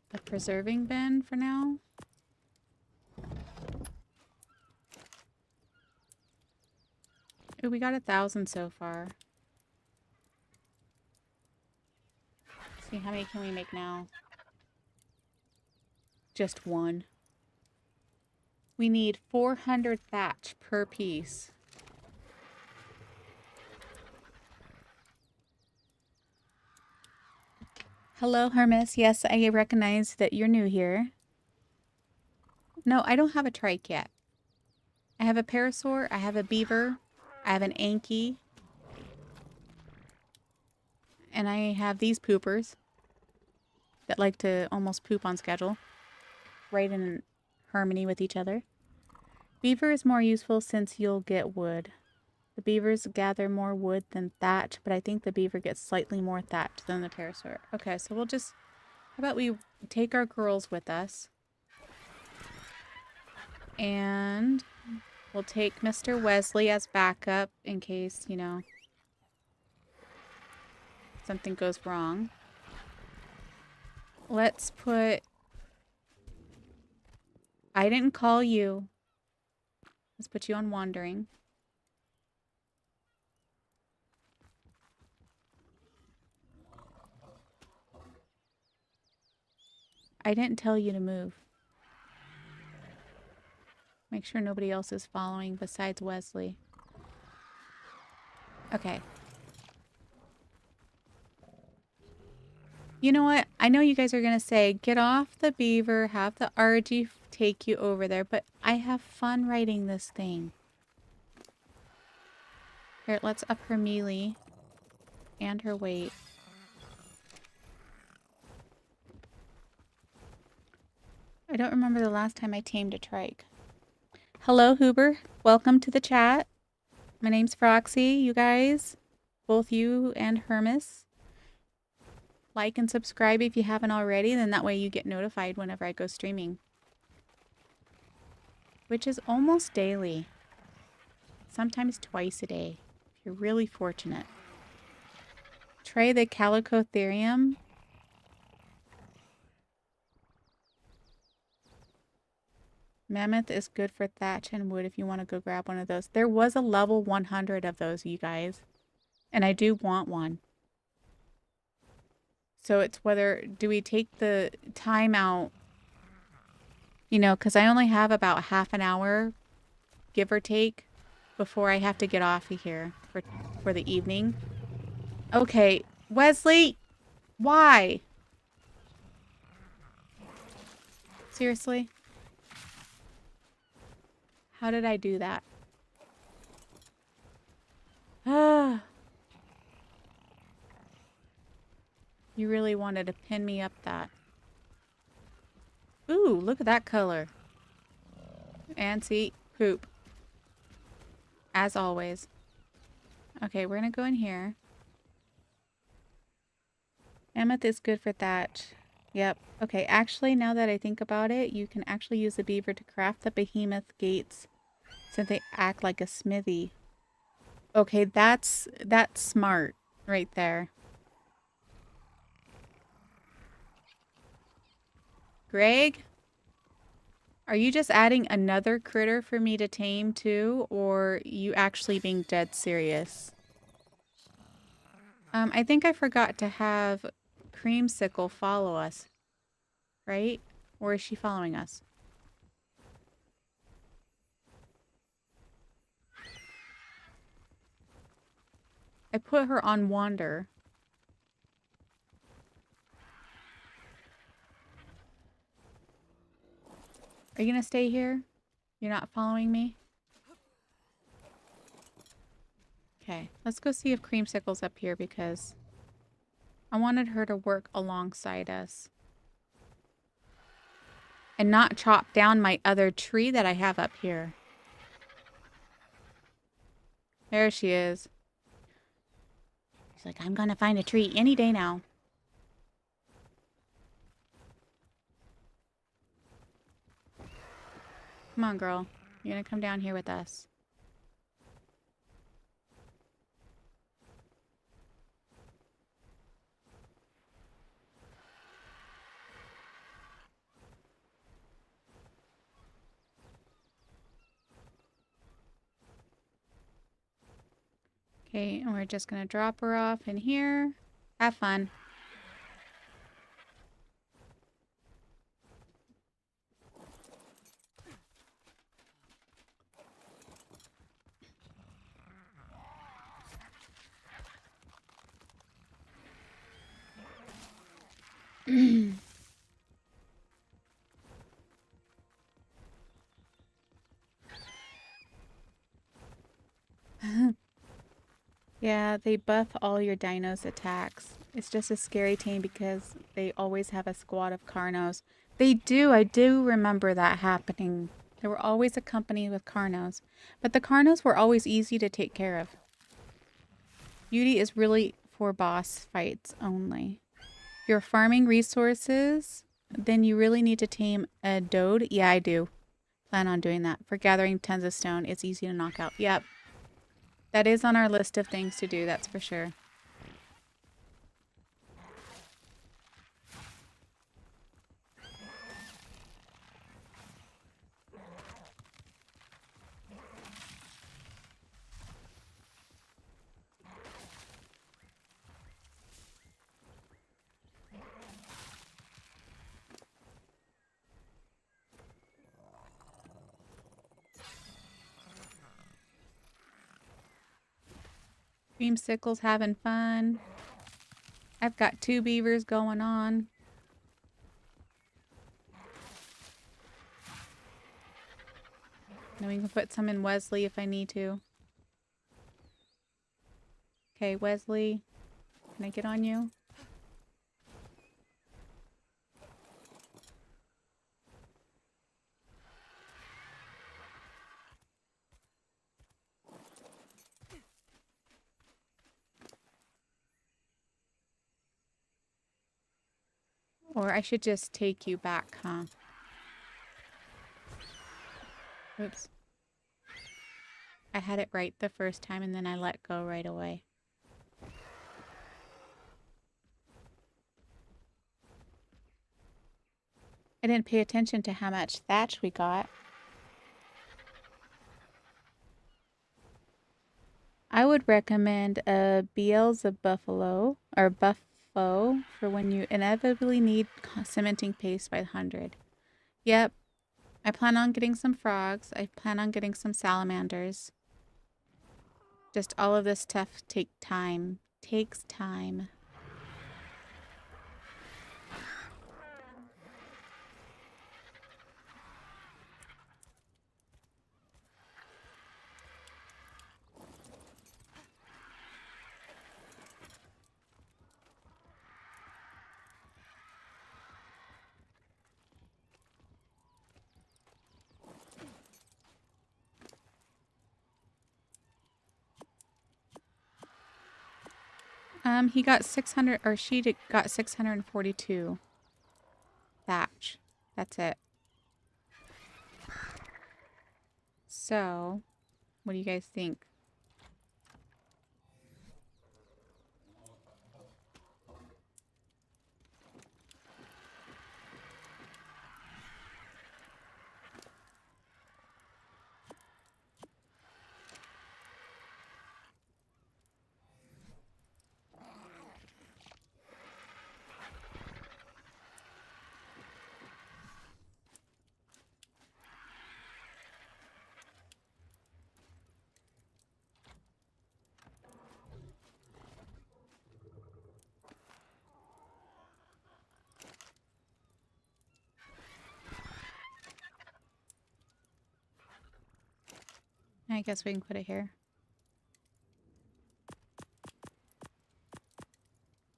the preserving bin for now. Ooh, we got 1,000 so far. Let's see, how many can we make now? Just one. We need 400 thatch per piece. Hello, Hermes. Yes, I recognize that you're new here. No, I don't have a trike yet. I have a parasaur, I have a beaver, I have an Anki, and I have these poopers that like to almost poop on schedule, right in harmony with each other. Beaver is more useful since you'll get wood. The beavers gather more wood than thatch, but I think the beaver gets slightly more thatch than the parasaur. Okay, so we'll just, how about we take our girls with us? And we'll take Mr. Wesley as backup in case, you know, something goes wrong. Let's put... I didn't call you. Let's put you on wandering. I didn't tell you to move. Make sure nobody else is following besides Wesley. Okay. You know what? I know you guys are going to say, get off the beaver, have the RG take you over there, but I have fun riding this thing. Here, let's up her melee and her weight. I don't remember the last time I tamed a trike. Hello, Huber. Welcome to the chat. My name's Froxy, you guys. Both you and Hermes. Like and subscribe if you haven't already, then that way you get notified whenever I go streaming. which is almost daily. Sometimes twice a day, if you're really fortunate. Try the Calicotherium. Mammoth is good for thatch and wood if you want to go grab one of those. There was a level 100 of those, you guys. And I do want one. So it's whether, do we take the time out, you know, because I only have about half an hour, give or take, before I have to get off of here for the evening. Okay, Wesley, why? Seriously? How did I do that? Ah. You really wanted to pin me up that. Ooh, look at that color. And see, poop. As always. Okay, we're going to go in here. Mammoth is good for thatch. Yep. Okay, actually, now that I think about it, you can actually use the beaver to craft the behemoth gates since they act like a smithy. Okay, that's smart right there. Greg? Are you just adding another critter for me to tame too, or you actually being dead serious? I think I forgot to have Creamsicle follow us, right? Or is she following us? I put her on wander. Are you gonna stay here? You're not following me? Okay, let's go see if Creamsicle's up here because I wanted her to work alongside us. And not chop down my other tree that I have up here. There she is. She's like, I'm gonna find a tree any day now. Come on, girl. You're gonna come down here with us. Okay, and we're just gonna drop her off in here. Have fun. Yeah, they buff all your dinos' attacks. It's just a scary team because they always have a squad of Carnos. They do, I do remember that happening. They were always accompanied with Carnos. But the Carnos were always easy to take care of. Beauty is really for boss fights only. If you're farming resources, then you really need to tame a Dode. Yeah, I do. Plan on doing that. For gathering tons of stone, it's easy to knock out. Yep. That is on our list of things to do, that's for sure. Creamsicle's having fun. I've got 2 beavers going on. Then we can put some in Wesley if I need to. Okay, Wesley. Can I get on you? Or I should just take you back, huh? Oops. I had it right the first time and then I let go right away. I didn't pay attention to how much thatch we got. I would recommend a Beelzebufalo or Buffo for when you inevitably need cementing paste by the 100. Yep. I plan on getting some frogs. I plan on getting some salamanders. Just all of this stuff takes time. He got 600, or she got 642 thatch. That's it. So, what do you guys think? I guess we can put it here.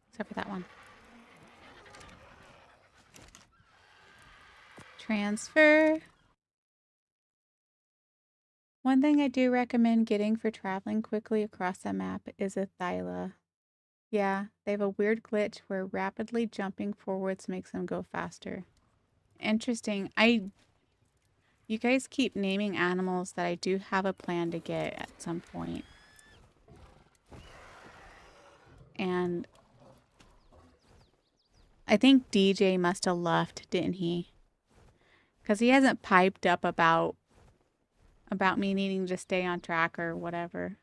Except for that one. Transfer. One thing I do recommend getting for traveling quickly across the map is a Thyla. Yeah, they have a weird glitch where rapidly jumping forwards makes them go faster. Interesting. You guys keep naming animals that I do have a plan to get at some point. And I think DJ must have left, didn't he? Because he hasn't piped up about me needing to stay on track or whatever.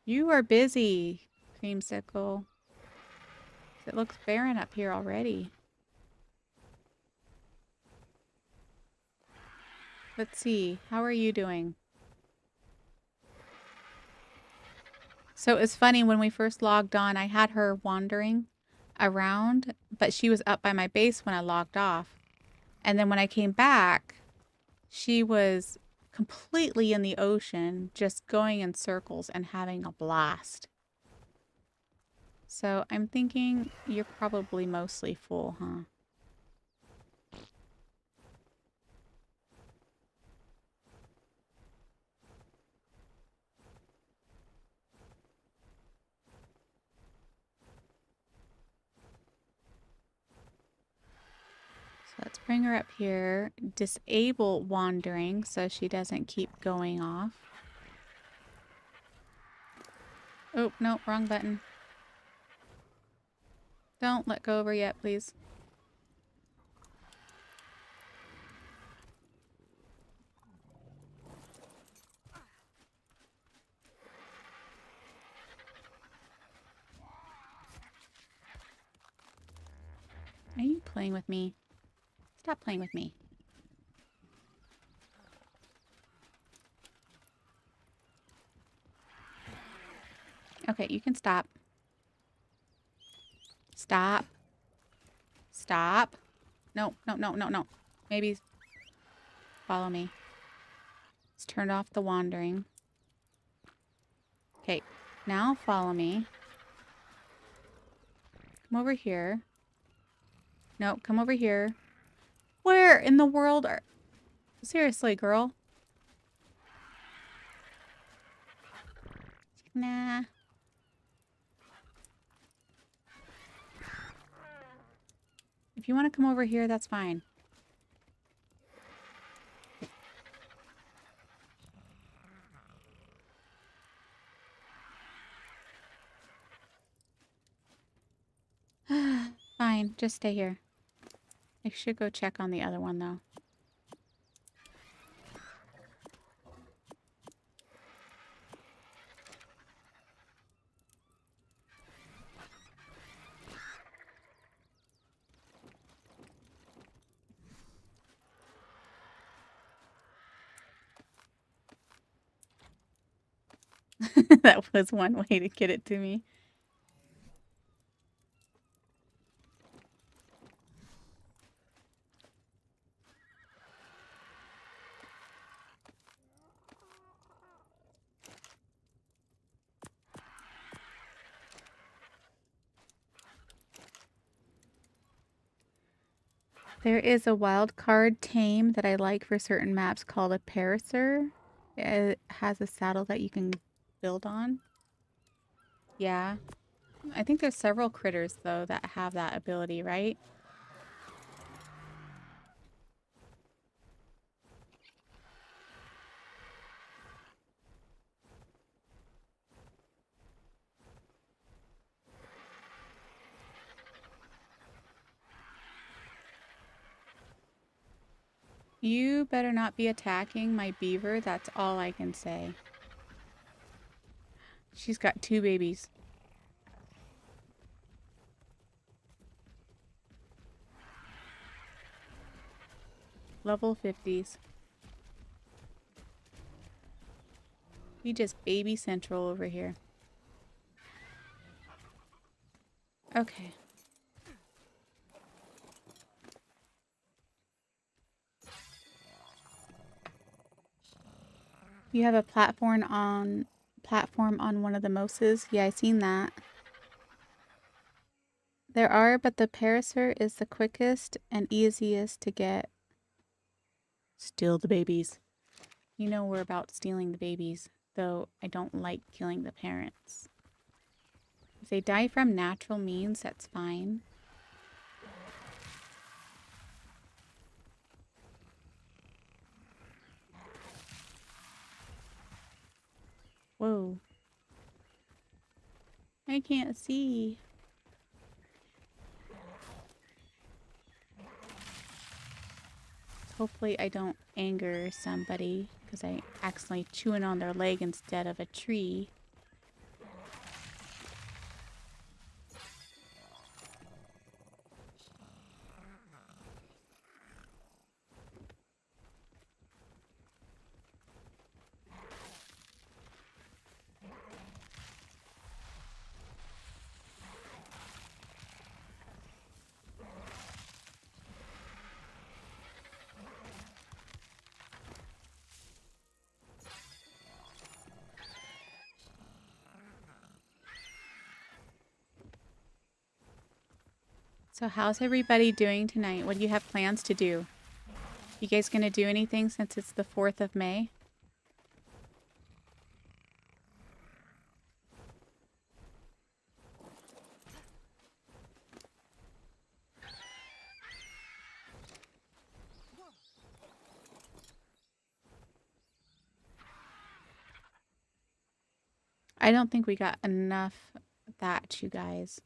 You are busy, Creamsicle. It looks barren up here already. Let's see. How are you doing? So it's funny, when we first logged on, I had her wandering around, but she was up by my base when I logged off. And then when I came back, she was completely in the ocean, just going in circles and having a blast. So I'm thinking you're probably mostly full, huh? So let's bring her up here. Disable wandering so she doesn't keep going off. Oh, no, wrong button. Don't let go of her yet, please. Are you playing with me? Stop playing with me. Okay, you can stop. Stop. Stop. No, no, no, no, no. Maybe follow me. Let's turn off the wandering. Okay, now follow me. Come over here. No, come over here. Where in the world are... Seriously, girl. Nah. If you want to come over here, that's fine. fine. Just stay here. I should go check on the other one, though. That was one way to get it to me. There is a wild card tame that I like for certain maps called a Parasaur. It has a saddle that you can build on. Yeah. I think there's several critters, though, that have that ability, right? You better not be attacking my beaver. That's all I can say. She's got 2 babies. Level 50s. We just baby central over here. Okay. You have a platform on one of the moses. Yeah, I seen that. There are, but the Parasaur is the quickest and easiest to get. Steal the babies. You know we're about stealing the babies, though I don't like killing the parents. If they die from natural means, that's fine. Whoa. I can't see. Hopefully I don't anger somebody because I accidentally chewing on their leg instead of a tree. So how's everybody doing tonight? What do you have plans to do? You guys gonna do anything since it's the 4th of May? I don't think we got enough thatch, you guys.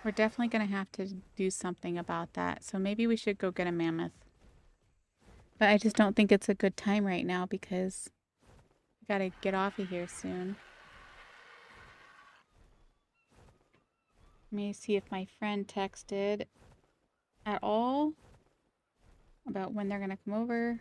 We're definitely gonna have to do something about that. So maybe we should go get a mammoth. But I just don't think it's a good time right now because we gotta get off of here soon. Let me see if my friend texted at all about when they're gonna come over.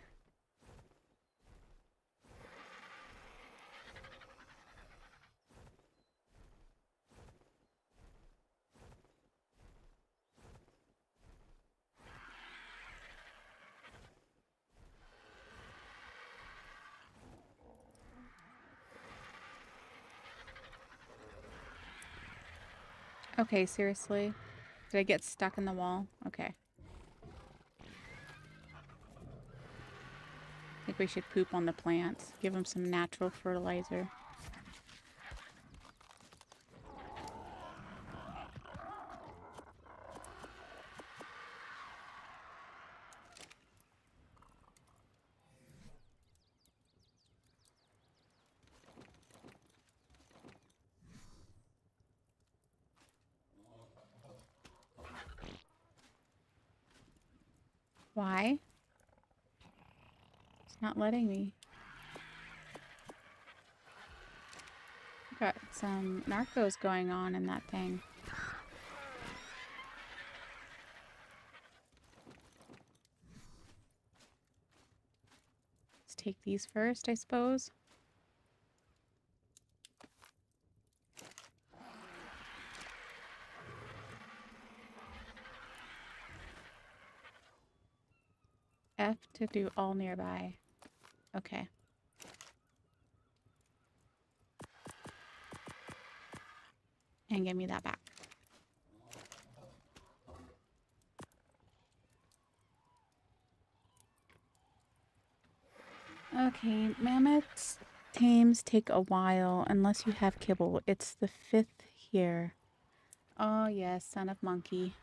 Okay, seriously? Did I get stuck in the wall? Okay. I think we should poop on the plants. Give them some natural fertilizer. Why? It's not letting me. Got some narcos going on in that thing. Let's take these first, I suppose. F to do all nearby. Okay. And give me that back. Okay, mammoths tames take a while unless you have kibble. It's the 5th here. Oh yes, son of monkey.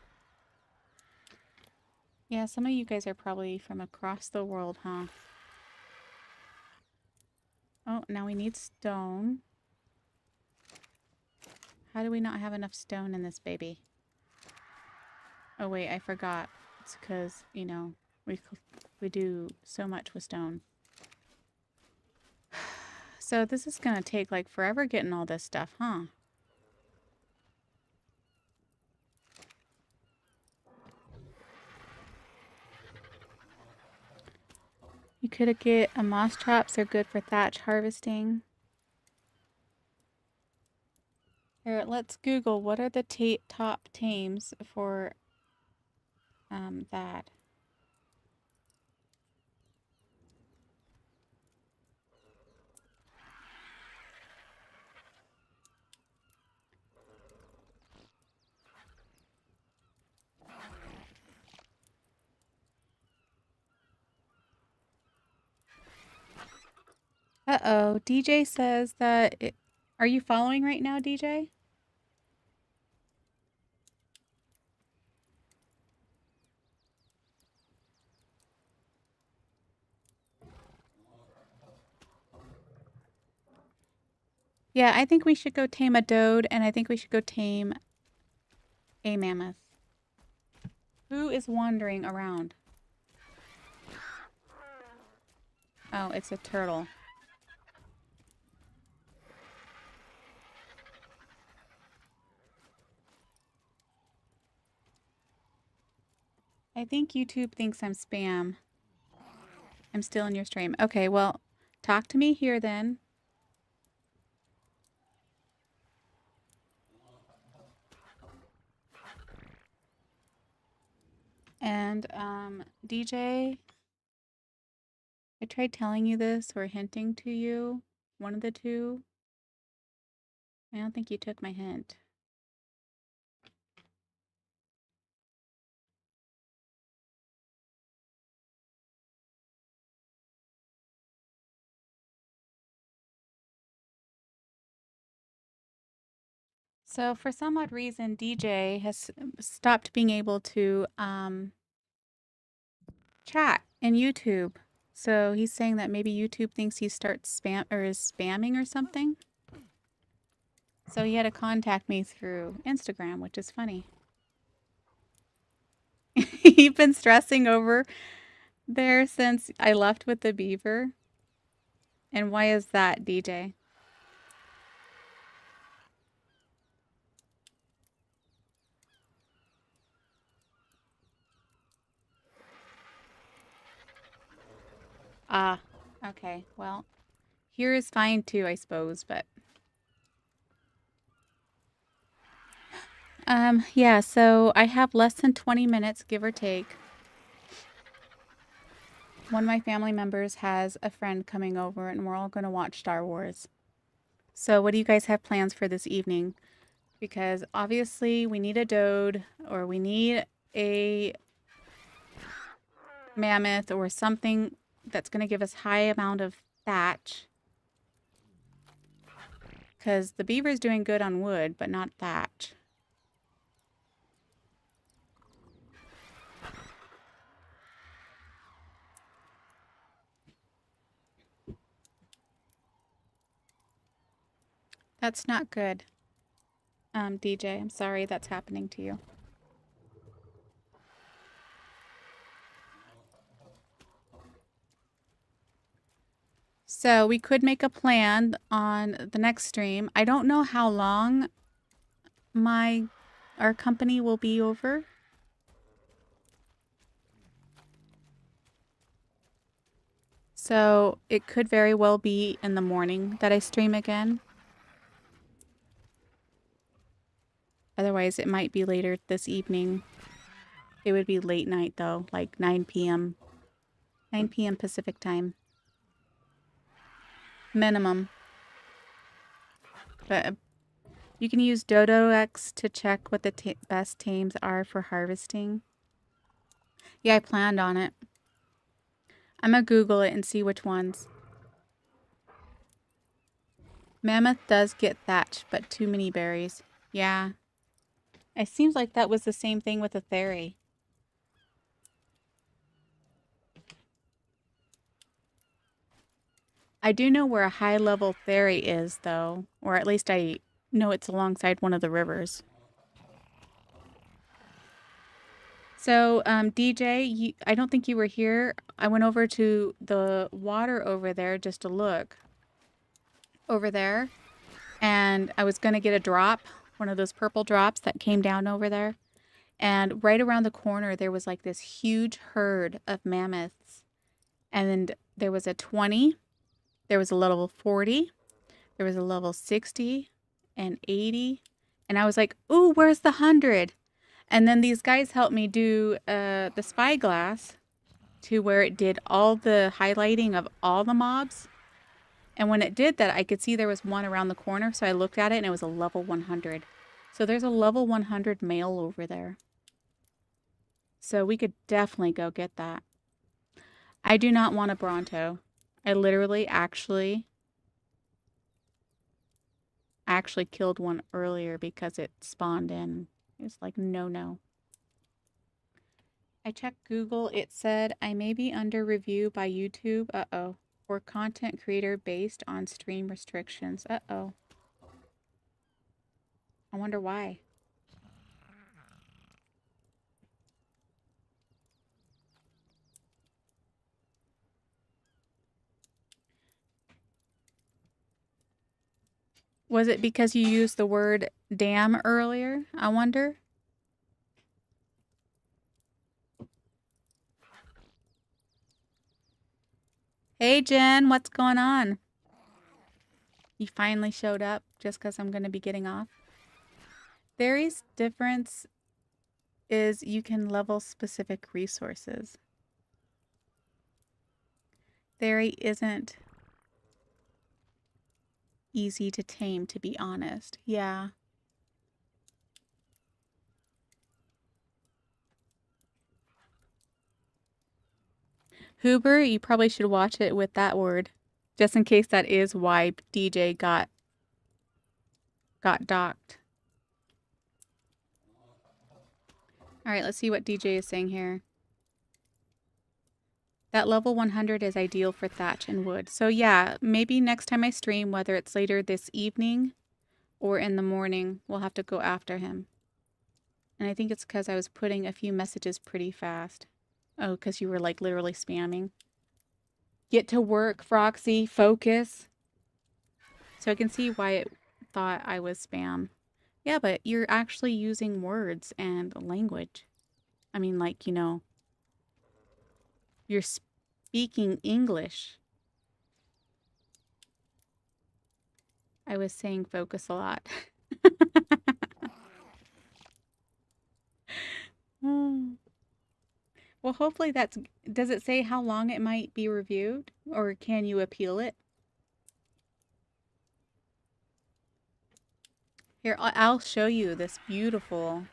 Yeah, some of you guys are probably from across the world, huh? Oh, now we need stone. How do we not have enough stone in this baby? Oh wait, I forgot. It's because, you know, we do so much with stone. So this is gonna take like forever getting all this stuff, huh? You could get a moss traps. They're good for thatch harvesting. Here, let's Google what are the top tames for that. Uh-oh, DJ says that are you following right now, DJ? Yeah, I think we should go tame a dode, and I think we should go tame a mammoth. Who is wandering around? Oh, it's a turtle. I think YouTube thinks I'm spam. I'm still in your stream. Okay, well, talk to me here then. And DJ, I tried telling you this or hinting to you, one of the two. I don't think you took my hint. So for some odd reason, DJ has stopped being able to chat in YouTube. So he's saying that maybe YouTube thinks he starts spam or is spamming or something. So he had to contact me through Instagram, which is funny. You've been stressing over there since I left with the beaver. And why is that, DJ? Ah, okay. Well, here is fine too, I suppose, but yeah, so I have less than 20 minutes, give or take. One of my family members has a friend coming over and we're all going to watch Star Wars. So what do you guys have plans for this evening? Because obviously we need a dode or we need a mammoth or something that's going to give us high amount of thatch. Because the beaver is doing good on wood, but not thatch. That's not good. DJ, I'm sorry that's happening to you. So we could make a plan on the next stream. I don't know how long our company will be over. So it could very well be in the morning that I stream again. Otherwise, it might be later this evening. It would be late night though, like 9 p.m. 9 p.m. Pacific time. Minimum. But you can use DodoX to check what the best tames are for harvesting. Yeah, I planned on it. I'm gonna Google it and see which ones. Mammoth does get thatch, but too many berries. Yeah. It seems like that was the same thing with the Theri. I do know where a high-level Theri is, though. Or at least I know it's alongside one of the rivers. So, DJ, I don't think you were here. I went over to the water over there just to look. Over there. And I was going to get a drop. One of those purple drops that came down over there. And right around the corner, there was like this huge herd of mammoths. And there was a 20. There was a level 40. There was a level 60 and 80. And I was like, ooh, where's the 100? And then these guys helped me do the spyglass to where it did all the highlighting of all the mobs. And when it did that, I could see there was one around the corner. So I looked at it and it was a level 100. So there's a level 100 male over there. So we could definitely go get that. I do not want a Bronto. I literally actually killed one earlier because it spawned in. It's like, no. I checked Google. It said I may be under review by YouTube. Uh-oh. Or content creator based on stream restrictions. Uh-oh. I wonder why. Was it because you used the word damn earlier? I wonder. Hey, Jen, what's going on? You finally showed up just because I'm going to be getting off. Theory's difference is you can level specific resources. Theory isn't easy to tame, to be honest. Yeah. Huber, you probably should watch it with that word, just in case that is why DJ got docked. All right, let's see what DJ is saying here. That level 100 is ideal for thatch and wood. So yeah, maybe next time I stream, whether it's later this evening or in the morning, we'll have to go after him. And I think it's because I was putting a few messages pretty fast. Oh, because you were like literally spamming. Get to work, Froxy. Focus. So I can see why it thought I was spam. Yeah, but you're actually using words and language. I mean, like, you know, you're speaking English. I was saying focus a lot. Well, hopefully that's... Does it say how long it might be reviewed? Or can you appeal it? Here, I'll show you this beautiful...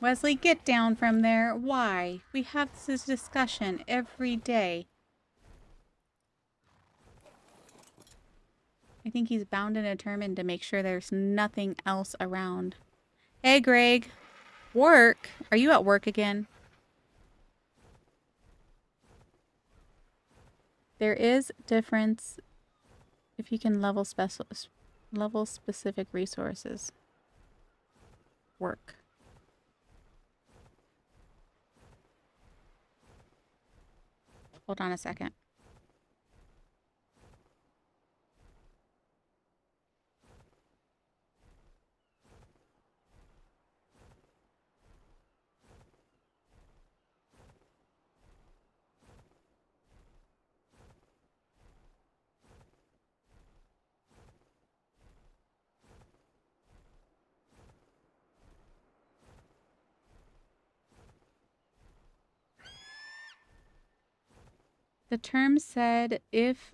Wesley, get down from there. Why? We have this discussion every day. I think he's bound and determined to make sure there's nothing else around. Hey, Greg. Work? Are you at work again? There is difference if you can level specific resources. Work. Hold on a second. The term said if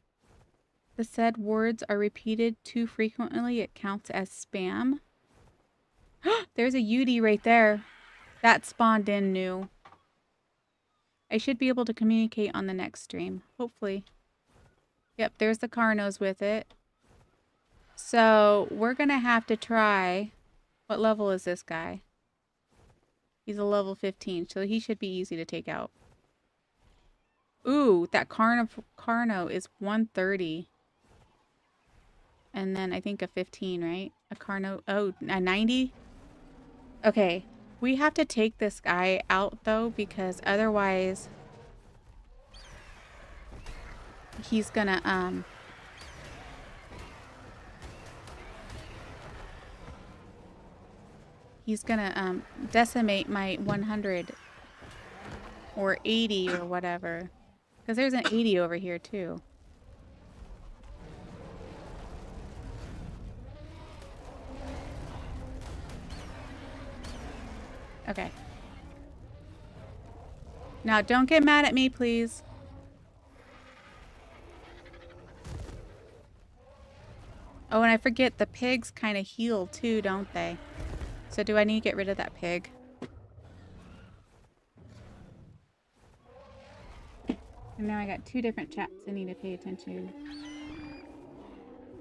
the said words are repeated too frequently, it counts as spam. There's a Yudi right there. That spawned in new. I should be able to communicate on the next stream. Hopefully. Yep, there's the Carnos with it. So, we're going to have to try... What level is this guy? He's a level 15, so he should be easy to take out. Ooh, that Carno is 130. And then I think a 15, right? A Carno... Oh, a 90? Okay. We have to take this guy out, though, because otherwise... He's gonna, He's gonna, decimate my 100. Or 80 or whatever. Because there's an 80 over here, too. Okay. Now, don't get mad at me, please. Oh, and I forget, the pigs kind of heal, too, don't they? So do I need to get rid of that pig? And now I got 2 different chats I need to pay attention to.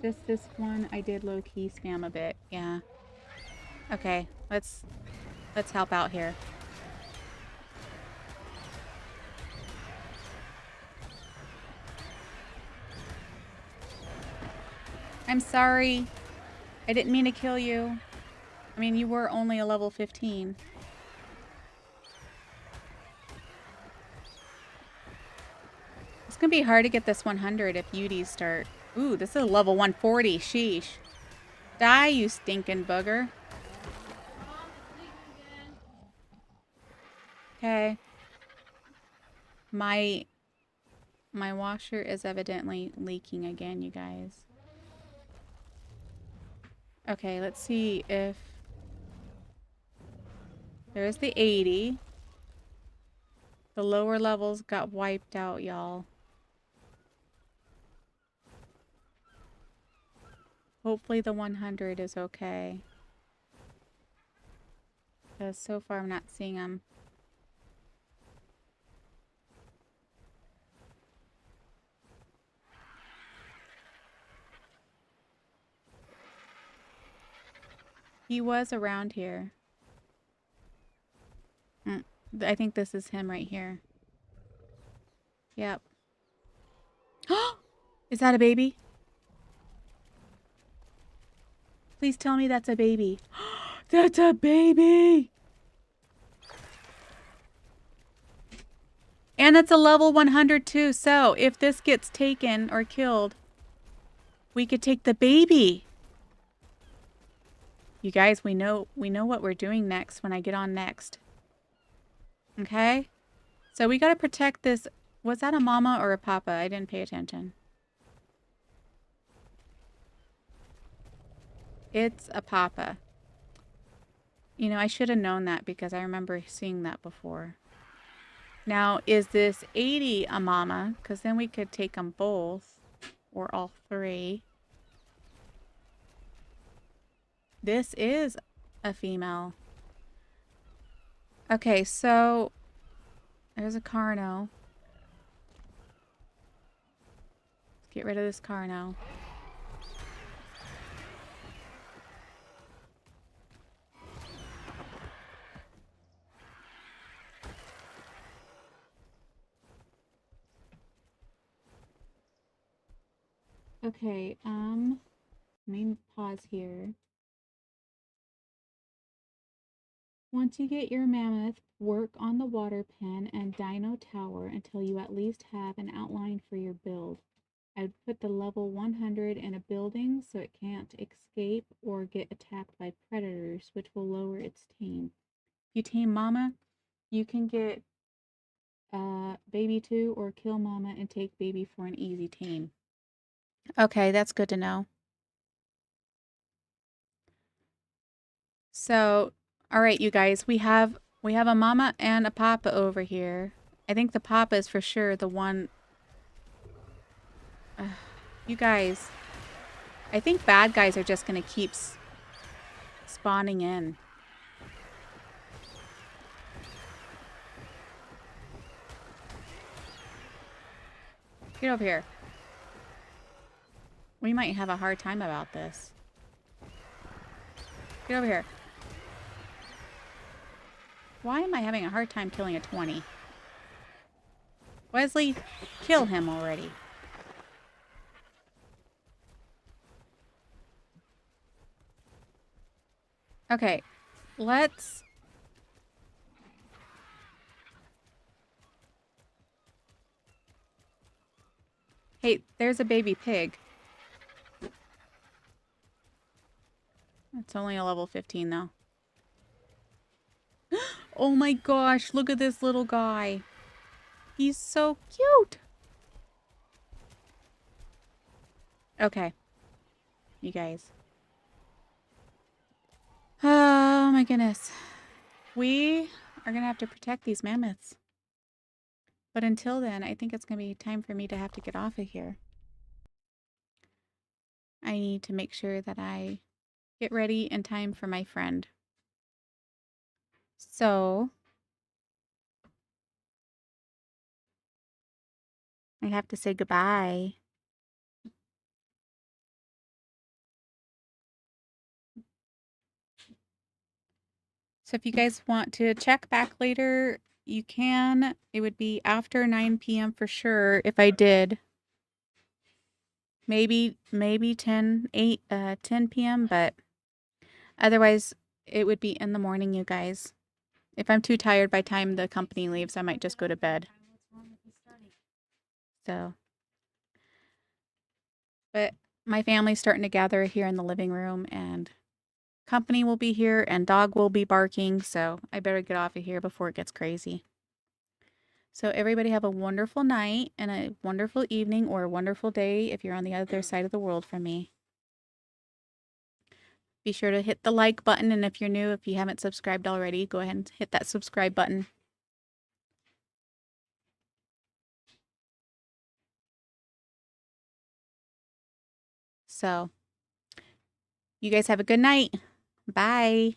Just this one, I did low-key spam a bit, yeah. Okay, let's help out here. I'm sorry. I didn't mean to kill you. I mean, you were only a level 15. It's gonna be hard to get this 100 if UDs start. Ooh, this is a level 140. Sheesh. Die, you stinking bugger. Okay. My washer is evidently leaking again, you guys. Okay, let's see if... There's the 80. The lower levels got wiped out, y'all. Hopefully the 100 is okay. Because so far I'm not seeing them. He was around here. I think this is him right here. Yep. Is that a baby? Please tell me that's a baby. That's a baby! And it's a level 100 too, so if this gets taken or killed, we could take the baby. You guys, we know what we're doing next when I get on next. Okay? So we gotta protect this. Was that a mama or a papa? I didn't pay attention. It's a papa. You know, I should have known that because I remember seeing that before. Now, is this 80 a mama? Because then we could take them both. Or all 3. This is a female. Okay, so... There's a Carno. Let's get rid of this Carno. Okay, let me pause here. Once you get your mammoth, work on the water pen and dino tower until you at least have an outline for your build. I'd put the level 100 in a building so it can't escape or get attacked by predators, which will lower its tame. If you tame mama, you can get baby 2 or kill mama and take baby for an easy tame. Okay, that's good to know. So, all right, you guys, we have a mama and a papa over here. I think the papa is for sure the one You guys, I think bad guys are just going to keep spawning in. Get over here. We might have a hard time about this. Get over here. Why am I having a hard time killing a 20? Wesley, kill him already. Okay, let's... Hey, there's a baby pig. It's only a level 15 though. Oh my gosh, look at this little guy. He's so cute. Okay. You guys. Oh my goodness. We are going to have to protect these mammoths. But until then, I think it's going to be time for me to have to get off of here. I need to make sure that I get ready in time for my friend. So, I have to say goodbye. So if you guys want to check back later, you can. It would be after 9 p.m. for sure if I did. Maybe 10 p.m., but otherwise it would be in the morning, you guys. If I'm too tired by the time the company leaves, I might just go to bed. So, but my family's starting to gather here in the living room, and company will be here, and dog will be barking, so I better get off of here before it gets crazy. So everybody have a wonderful night and a wonderful evening or a wonderful day if you're on the other side of the world from me. Be sure to hit the like button, and if you're new, if you haven't subscribed already, go ahead and hit that subscribe button. So, you guys have a good night. Bye.